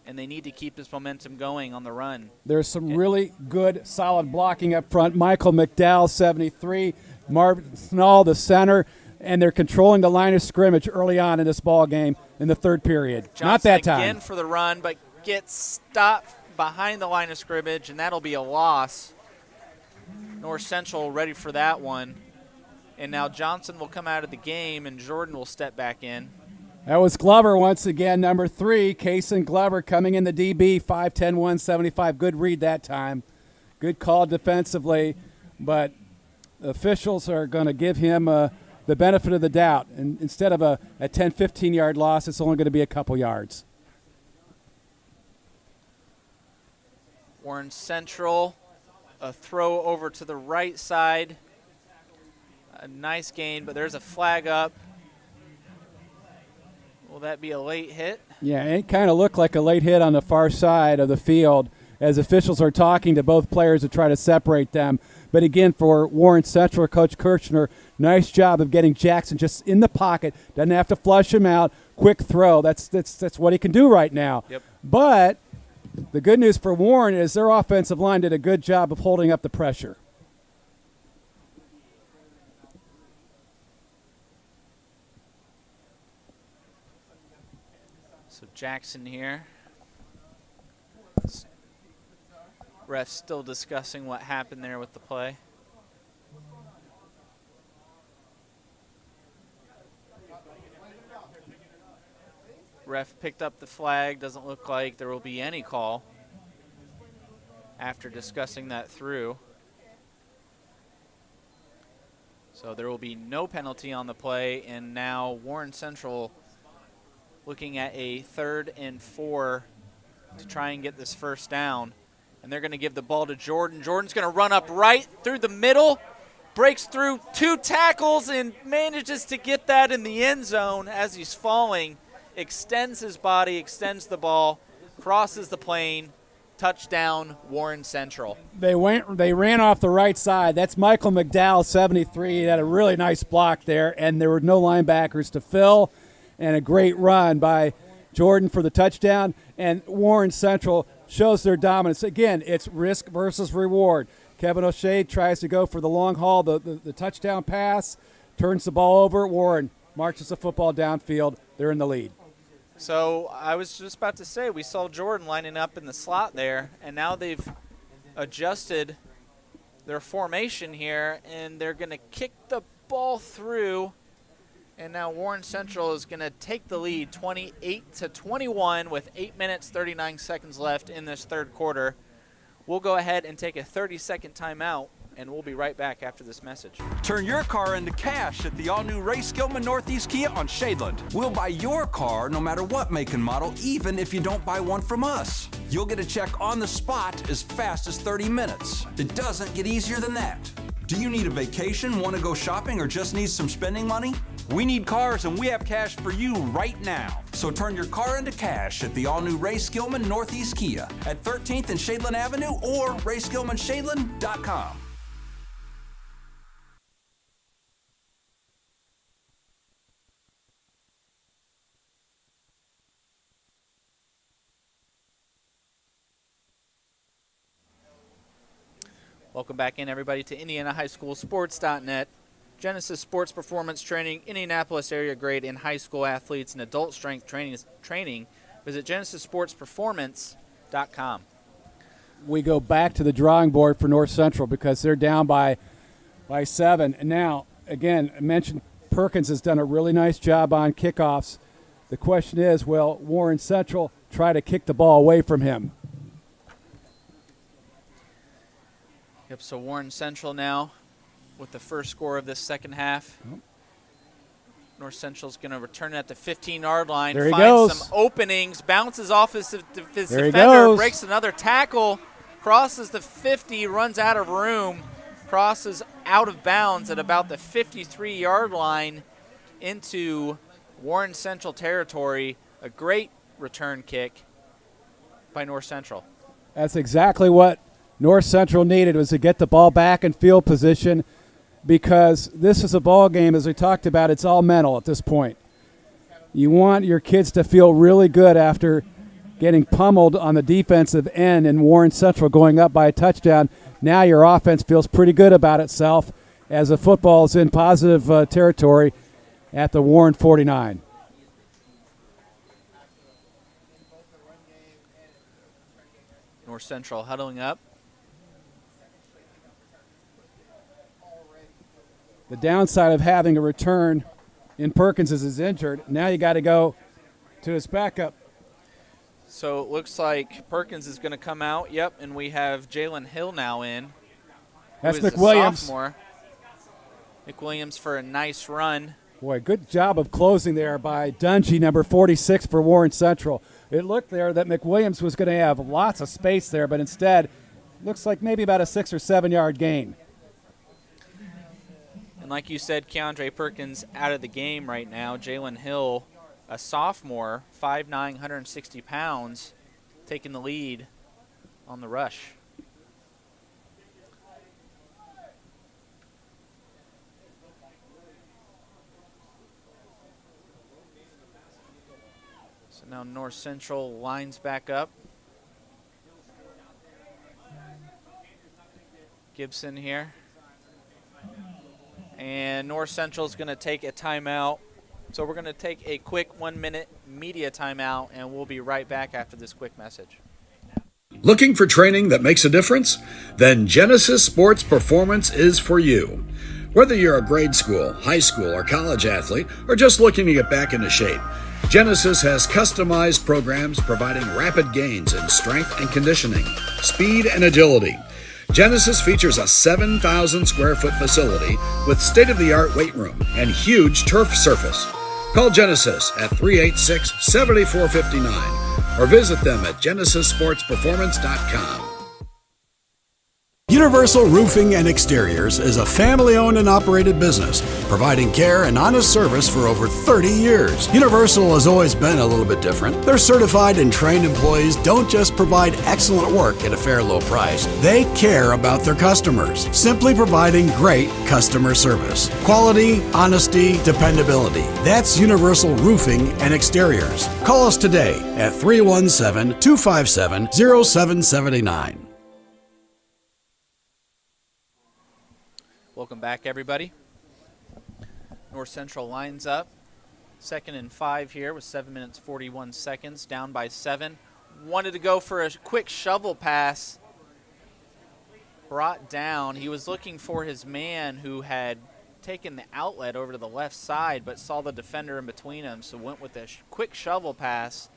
and they need to keep this momentum going on the run. There's some really good, solid blocking up front. Michael McDowell, 73. Marvin Snall, the center. and they're controlling the line of scrimmage early on in this ball game in the third period. Johnson Not that time. again for the run, but gets stopped behind the line of scrimmage, and that'll be a loss. North Central ready for that one. And now Johnson will come out of the game, and Jordan will step back in. That was Glover once again, number 3, Kaysen Glover coming in the DB, 5'10", 175. Good read that time. Good call defensively, but officials are going to give him the benefit of the doubt. And instead of a 10, 15-yard loss, it's only going to be a couple yards. Warren Central, a throw over to the right side. A nice gain, but there's a flag up. Will that be a late hit? Yeah, it kind of looked like a late hit on the far side of the field as officials are talking to both players to try to separate them. But again, for Warren Central, Coach Kirchner, nice job of getting Jackson just in the pocket. Doesn't have to flush him out. Quick throw. That's what he can do right now. Yep. But the good news for Warren is their offensive line did a good job of holding up the pressure. So Jackson here. Ref's still discussing what happened there with the play. Ref picked up the flag. Doesn't look like there will be any call after discussing that through. So there will be no penalty on the play, and now Warren Central looking at a 3rd and 4 to try and get this first down. And they're going to give the ball to Jordan. Jordan's going to run up right through the middle, breaks through 2 tackles, and manages to get that in the end zone as he's falling. Extends his body, extends the ball, crosses the plane. Touchdown, Warren Central. They ran off the right side. That's Michael McDowell, 73. He had a really nice block there, and there were no linebackers to fill. And a great run by Jordan for the touchdown. And Warren Central shows their dominance. Again, it's risk versus reward. Kevin O'Shea tries to go for the long haul, the touchdown pass, turns the ball over. Warren marches the football downfield. They're in the lead. So I was just about to say, we saw Jordan lining up in the slot there, and now they've adjusted their formation here, and they're going to kick the ball through. And now Warren Central is going to take the lead 28-21 with 8 minutes, 39 seconds left in this third quarter. We'll go ahead and take a 30-second timeout, and we'll be right back after this message. Turn your car into cash at the all-new Ray Skillman Northeast Kia on Shadeland. We'll buy your car no matter what make and model, even if you don't buy one from us. You'll get a check on the spot as fast as 30 minutes. It doesn't get easier than that. Do you need a vacation, want to go shopping, or just need some spending money? We need cars, and we have cash for you right now. So turn your car into cash at the all-new Ray Skillman Northeast Kia at 13th and Shadeland Avenue or RaySkillmanShadeland.com. Welcome back in, everybody, to IndianaHighSchoolSports.net. Genesis Sports Performance Training, Indianapolis area grade in high school athletes and adult strength training. Visit GenesisSportsPerformance.com. We go back to the drawing board for North Central because they're down by 7. And now, again, I mentioned Perkins has done a really nice job on kickoffs. The question is, will Warren Central try to kick the ball away from him? Yep, so Warren Central now with the first score of this second half. North Central's going to return it at the 15-yard line. There he finds goes. some openings, bounces off his defender, breaks another tackle, crosses the 50, runs out of room, crosses out of bounds at about the 53-yard line into Warren Central territory. A great return kick by North Central. That's exactly what North Central needed, was to get the ball back in field position, because this is a ball game, as we talked about, it's all mental at this point. You want your kids to feel really good after getting pummeled on the defensive end and Warren Central going up by a touchdown. Now your offense feels pretty good about itself as the football is in positive territory at the Warren 49. North Central huddling up. The downside of having a return in Perkins is injured. Now you got to go to his backup. So it looks like Perkins is going to come out. Yep, and we have Jalen Hill now in. That's who is McWilliams. A sophomore. McWilliams for a nice run. Boy, good job of closing there by Dungy, number 46 for Warren Central. It looked there that McWilliams was going to have lots of space there, but instead looks like maybe about a 6 or 7 yard gain. And like you said, Keandre Perkins out of the game right now. Jalen Hill, a sophomore, 5'9", 160 pounds, taking the lead on the rush. So now North Central lines back up. Gibson here. And North Central is going to take a timeout. So we're going to take a quick 1-minute media timeout, and we'll be right back after this quick message. Looking for training that makes a difference? Then Genesis Sports Performance is for you. Whether you're a grade school, high school, or college athlete, or just looking to get back into shape, Genesis has customized programs providing rapid gains in strength and conditioning, speed and agility. Genesis features a 7,000 square foot facility with state-of-the-art weight room and huge turf surface. Call Genesis at 386-7459 or visit them at genesissportsperformance.com. Universal Roofing and Exteriors is a family-owned and operated business, providing care and honest service for over 30 years. Universal has always been a little bit different. Their certified and trained employees don't just provide excellent work at a fair low price. They care about their customers, simply providing great customer service. Quality, honesty, dependability. That's Universal Roofing and Exteriors. Call us today at 317-257-0779. Welcome back, everybody. North Central lines up. 2nd and 5 here with 7 minutes 41 seconds, down by 7. Wanted to go for a quick shovel pass. Brought down. He was looking for his man who had taken the outlet over to the left side, but saw the defender in between him, so went with a quick shovel pass.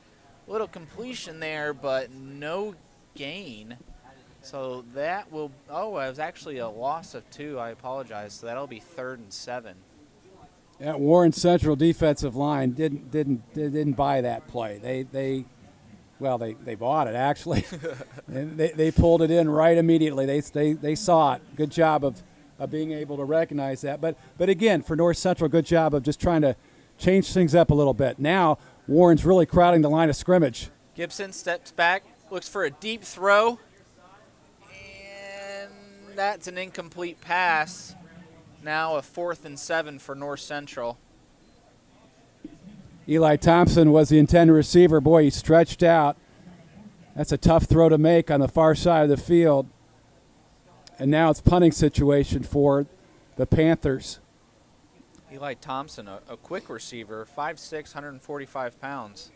Little completion there, but no gain. So that will, it was actually a loss of 2. I apologize. So that'll be 3rd and 7. That Warren Central defensive line didn't buy that play. They bought it actually. And they pulled it in right immediately. They saw it. Good job of being able to recognize that. But again, for North Central, good job of just trying to change things up a little bit. Now Warren's really crowding the line of scrimmage. Gibson steps back, looks for a deep throw. That's an incomplete pass. Now a 4th and 7 for North Central. Eli Thompson was the intended receiver. Boy, he stretched out. That's a tough throw to make on the far side of the field. And now it's punting situation for the Panthers. Eli Thompson, a quick receiver, 5'6", 145 pounds.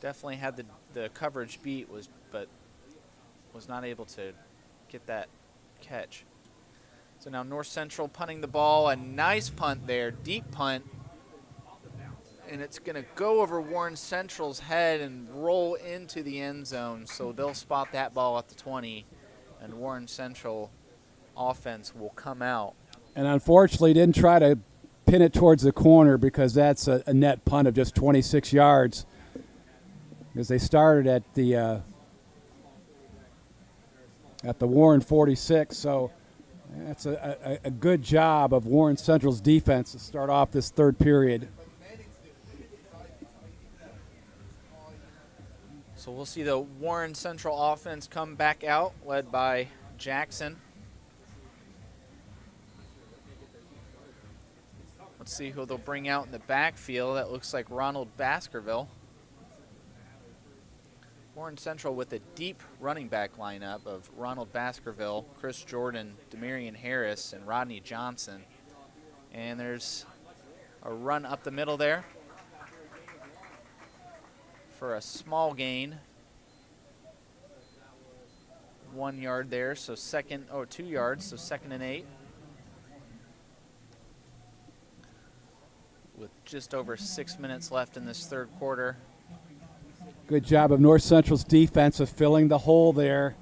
Definitely had the coverage beat, but was not able to get that catch. So now North Central punting the ball. A nice punt there, deep punt. And it's going to go over Warren Central's head and roll into the end zone. So they'll spot that ball at the 20, and Warren Central offense will come out. And unfortunately didn't try to pin it towards the corner because that's a net punt of just 26 yards. Because they started at the Warren 46, so that's a good job of Warren Central's defense to start off this third period. So we'll see the Warren Central offense come back out, led by Jackson. Let's see who they'll bring out in the backfield. That looks like Ronald Baskerville. Warren Central with a deep running back lineup of Ronald Baskerville, Chris Jordan, Demarion Harris, and Rodney Johnson. And there's a run up the middle there for a small gain. 1 yard there, so 2 yards, so 2nd and 8. With just over 6 minutes left in this third quarter. Good job of North Central's defense of filling the hole there.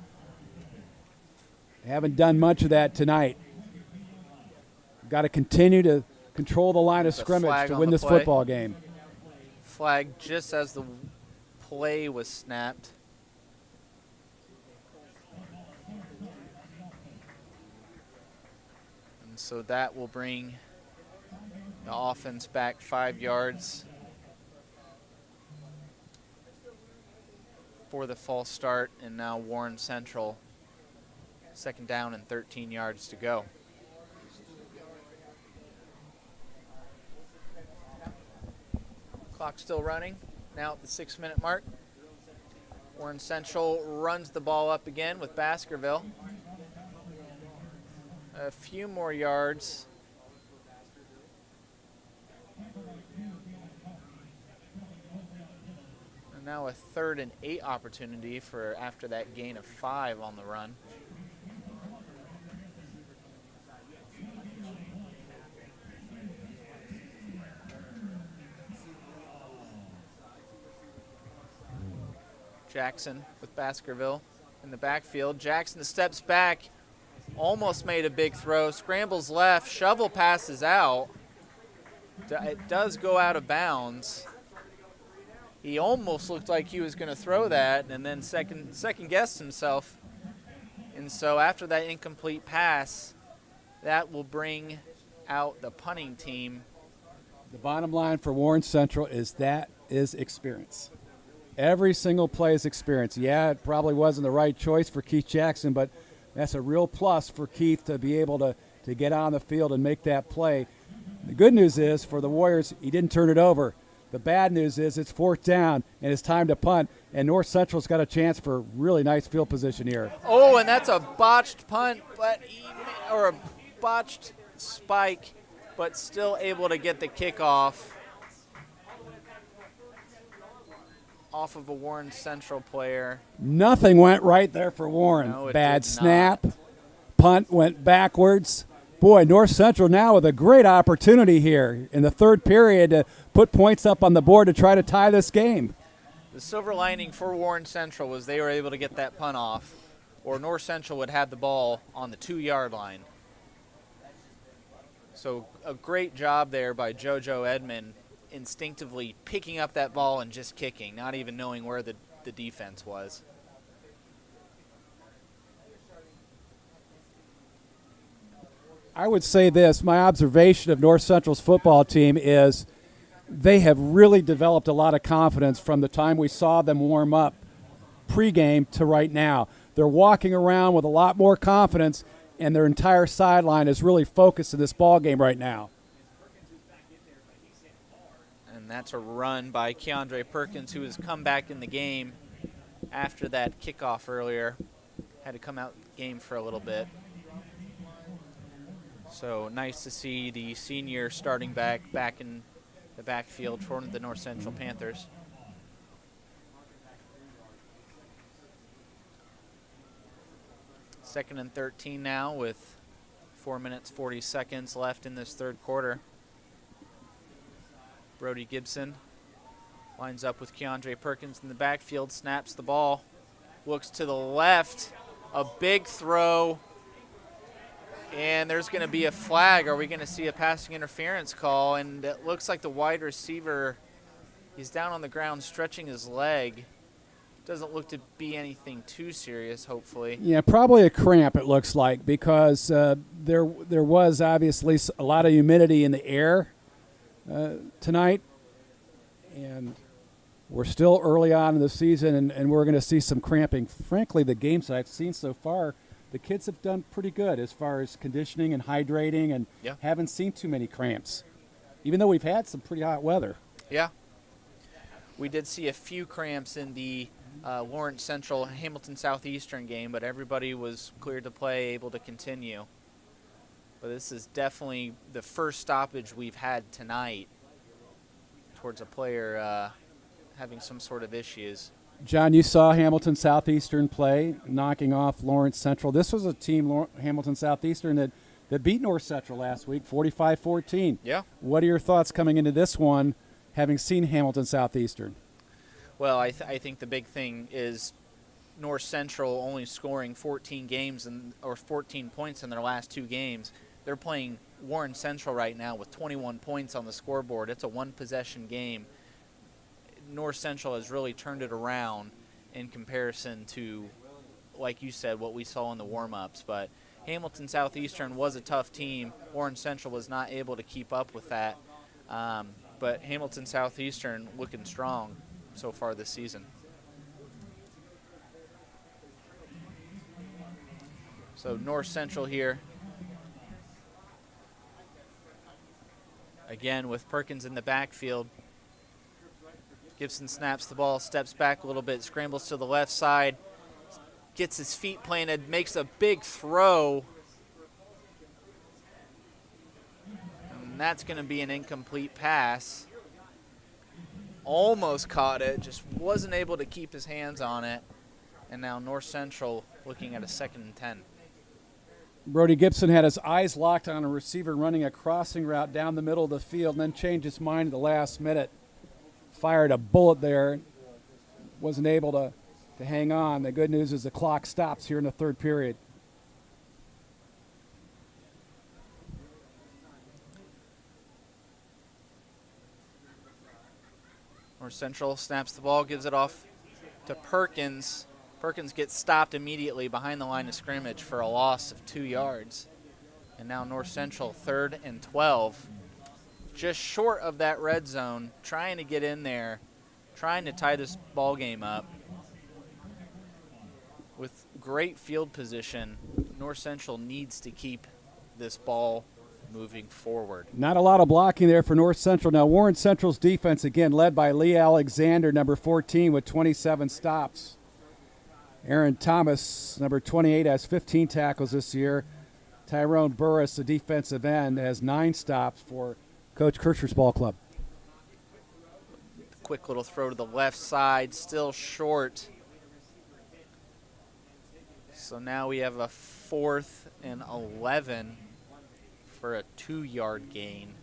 They haven't done much of that tonight. Got to continue to control the line of scrimmage to win this football game. Flag just as the play was snapped. And so that will bring the offense back 5 yards for the false start, and now Warren Central 2nd down and 13 yards to go. Clock still running, now at the 6-minute mark. Warren Central runs the ball up again with Baskerville. A few more yards. And now a 3rd and 8 opportunity for after that gain of 5 on the run. Jackson with Baskerville in the backfield. Jackson steps back, almost made a big throw, scrambles left, shovel passes out. It does go out of bounds. He almost looked like he was going to throw that and then second guessed himself. And so after that incomplete pass, that will bring out the punting team. The bottom line for Warren Central is experience. Every single play is experience. Yeah, it probably wasn't the right choice for Keith Jackson, but that's a real plus for Keith to be able to get on the field and make that play. The good news is for the Warriors, he didn't turn it over. The bad news is it's 4th down, and it's time to punt, and North Central's got a chance for really nice field position here. Oh, and that's a botched punt, or a botched spike, but still able to get the kickoff off of a Warren Central player. Nothing went right there for Warren. No, bad did snap. not. Punt went backwards. Boy, North Central now with a great opportunity here in the 3rd period to put points up on the board to try to tie this game. The silver lining for Warren Central was they were able to get that punt off, or North Central would have the ball on the 2-yard line. So a great job there by JoJo Edmond, instinctively picking up that ball and just kicking, not even knowing where the defense was. I would say this, my observation of North Central's football team is they have really developed a lot of confidence from the time we saw them warm up pregame to right now. They're walking around with a lot more confidence, and their entire sideline is really focused in this ball game right now. And that's a run by Keandre Perkins, who has come back in the game after that kickoff earlier. Had to come out the game for a little bit. So nice to see the senior starting back in the backfield for the North Central Panthers. Second and 13 now with 4 minutes, 40 seconds left in this third quarter. Brody Gibson lines up with Keandre Perkins in the backfield, snaps the ball, looks to the left, a big throw, and there's going to be a flag. Are we going to see a passing interference call? And it looks like the wide receiver, he's down on the ground stretching his leg. Doesn't look to be anything too serious, hopefully. Yeah, probably a cramp it looks like, because there was obviously a lot of humidity in the air tonight. And we're still early on in the season, and we're going to see some cramping. Frankly, the games I've seen so far, the kids have done pretty good as far as conditioning and hydrating, and haven't seen too many cramps, even though we've had some pretty hot weather. Yeah. We did see a few cramps in the Lawrence Central Hamilton Southeastern game, but everybody was cleared to play, able to continue. But this is definitely the first stoppage we've had tonight towards a player having some sort of issues. John, you saw Hamilton Southeastern play, knocking off Lawrence Central. This was a team, Hamilton Southeastern, that beat North Central last week, 45-14. Yeah. What are your thoughts coming into this one, having seen Hamilton Southeastern? Well, I think the big thing is North Central only scoring 14 points in their last 2 games. They're playing Warren Central right now with 21 points on the scoreboard. It's a one-possession game. North Central has really turned it around in comparison to, like you said, what we saw in the warm-ups. But Hamilton Southeastern was a tough team. Warren Central was not able to keep up with that. But Hamilton Southeastern looking strong so far this season. So North Central here. Again with Perkins in the backfield. Gibson snaps the ball, steps back a little bit, scrambles to the left side, gets his feet planted, makes a big throw. And that's going to be an incomplete pass. Almost caught it, just wasn't able to keep his hands on it. And now North Central looking at a 2nd and 10. Brody Gibson had his eyes locked on a receiver running a crossing route down the middle of the field and then changed his mind at the last minute. Fired a bullet there, wasn't able to hang on. The good news is the clock stops here in the 3rd period. North Central snaps the ball, gives it off to Perkins. Perkins gets stopped immediately behind the line of scrimmage for a loss of 2 yards. And now North Central 3rd and 12. Just short of that red zone, trying to get in there, trying to tie this ball game up. With great field position, North Central needs to keep this ball moving forward. Not a lot of blocking there for North Central. Now Warren Central's defense, again, led by Lee Alexander, number 14, with 27 stops. Aaron Thomas, number 28, has 15 tackles this year. Tyrone Burris, the defensive end, has 9 stops for Coach Kirschner's ball club. Quick little throw to the left side, still short. So now we have a 4th and 11 for a 2-yard gain.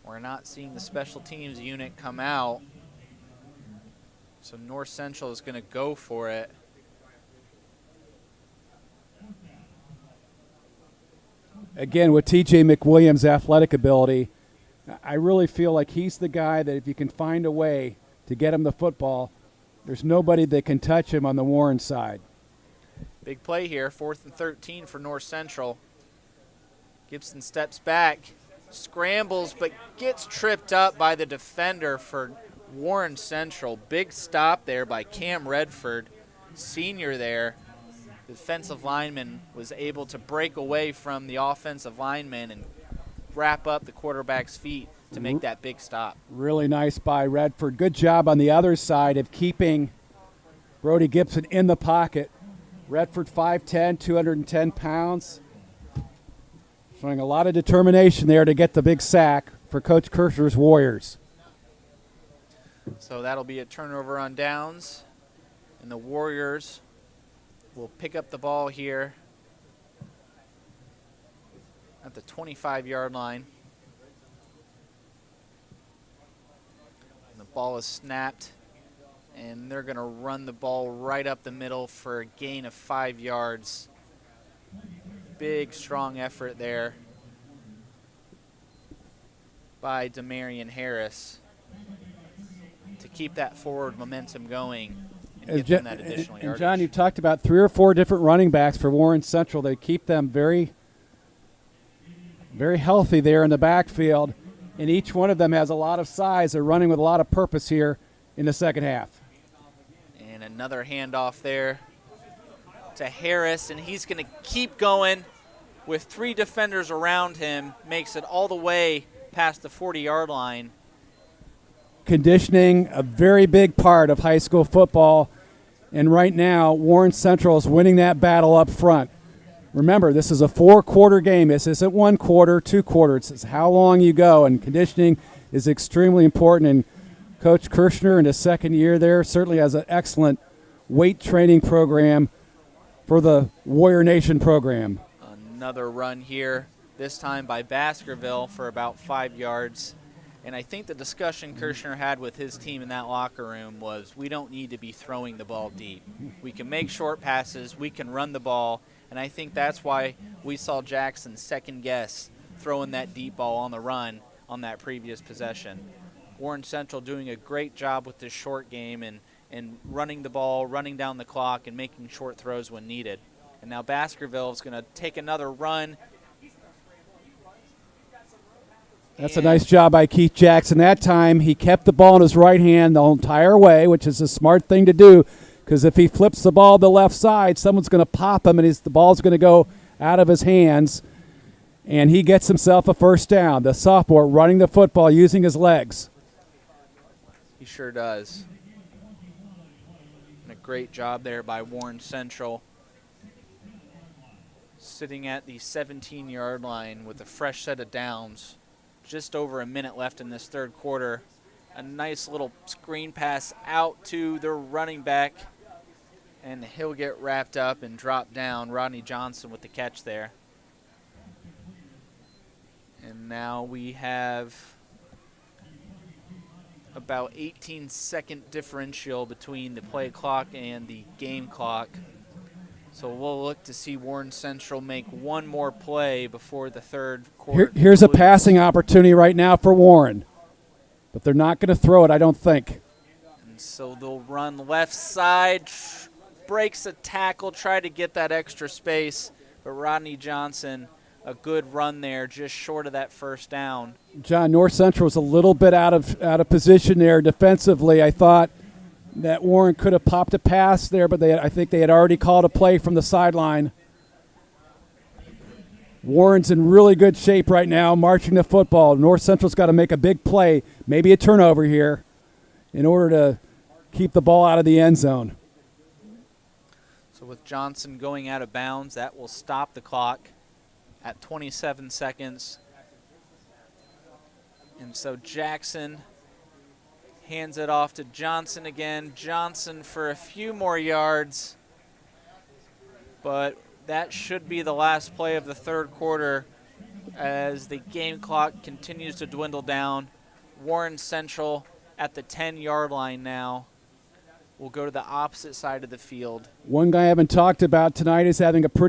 We're not seeing the special teams unit come out. So North Central is going to go for it. Again, with TJ McWilliams' athletic ability, I really feel like he's the guy that if you can find a way to get him the football, there's nobody that can touch him on the Warren side. Big play here, 4th and 13 for North Central. Gibson steps back, scrambles, but gets tripped up by the defender for Warren Central. Big stop there by Cam Redford, senior there. The defensive lineman was able to break away from the offensive lineman and wrap up the quarterback's feet to make that big stop. Really nice by Redford. Good job on the other side of keeping Brody Gibson in the pocket. Redford 5'10", 210 pounds. Showing a lot of determination there to get the big sack for Coach Kirschner's Warriors. So that'll be a turnover on downs, and the Warriors will pick up the ball here at the 25-yard line. And the ball is snapped, and they're going to run the ball right up the middle for a gain of 5 yards. Big, strong effort there by Demarion Harris to keep that forward momentum going. And give them that additional yardage. And John, you talked about 3 or 4 different running backs for Warren Central. They keep them very, very healthy there in the backfield, and each one of them has a lot of size. They're running with a lot of purpose here in the second half. And another handoff there to Harris, and he's going to keep going with 3 defenders around him, makes it all the way past the 40-yard line. Conditioning, a very big part of high school football. And right now, Warren Central is winning that battle up front. Remember, this is a 4-quarter game. This isn't 1 quarter, 2 quarters. It's how long you go, and conditioning is extremely important. And Coach Kirshner in his second year there certainly has an excellent weight training program for the Warrior Nation program. Another run here, this time by Baskerville for about 5 yards. And I think the discussion Kirshner had with his team in that locker room was, we don't need to be throwing the ball deep. We can make short passes, we can run the ball, and I think that's why we saw Jackson second guess throwing that deep ball on the run on that previous possession. Warren Central doing a great job with this short game and running the ball, running down the clock, and making short throws when needed. And now Baskerville is going to take another run. That's a nice job by Keith Jackson. That time he kept the ball in his right hand the entire way, which is a smart thing to do, because if he flips the ball to the left side, someone's going to pop him and the ball's going to go out of his hands, and he gets himself a first down. The sophomore running the football using his legs. He sure does. And a great job there by Warren Central. Sitting at the 17-yard line with a fresh set of downs. Just over a minute left in this third quarter. A nice little screen pass out to the running back, and he'll get wrapped up and drop down. Rodney Johnson with the catch there. And now we have about 18-second differential between the play clock and the game clock. So we'll look to see Warren Central make one more play before the third quarter. Here's a passing opportunity right now for Warren, but they're not going to throw it, I don't think. And so they'll run left side, breaks a tackle, try to get that extra space, but Rodney Johnson, a good run there, just short of that first down. John, North Central was a little bit out of position there defensively. I thought that Warren could have popped a pass there, but I think they had already called a play from the sideline. Warren's in really good shape right now, marching the football. North Central's got to make a big play, maybe a turnover here, in order to keep the ball out of the end zone. So with Johnson going out of bounds, that will stop the clock at 27 seconds. And so Jackson hands it off to Johnson again. Johnson for a few more yards, but that should be the last play of the third quarter as the game clock continues to dwindle down. Warren Central at the 10-yard line now. We'll go to the opposite side of the field. One guy I haven't talked about tonight is having a pretty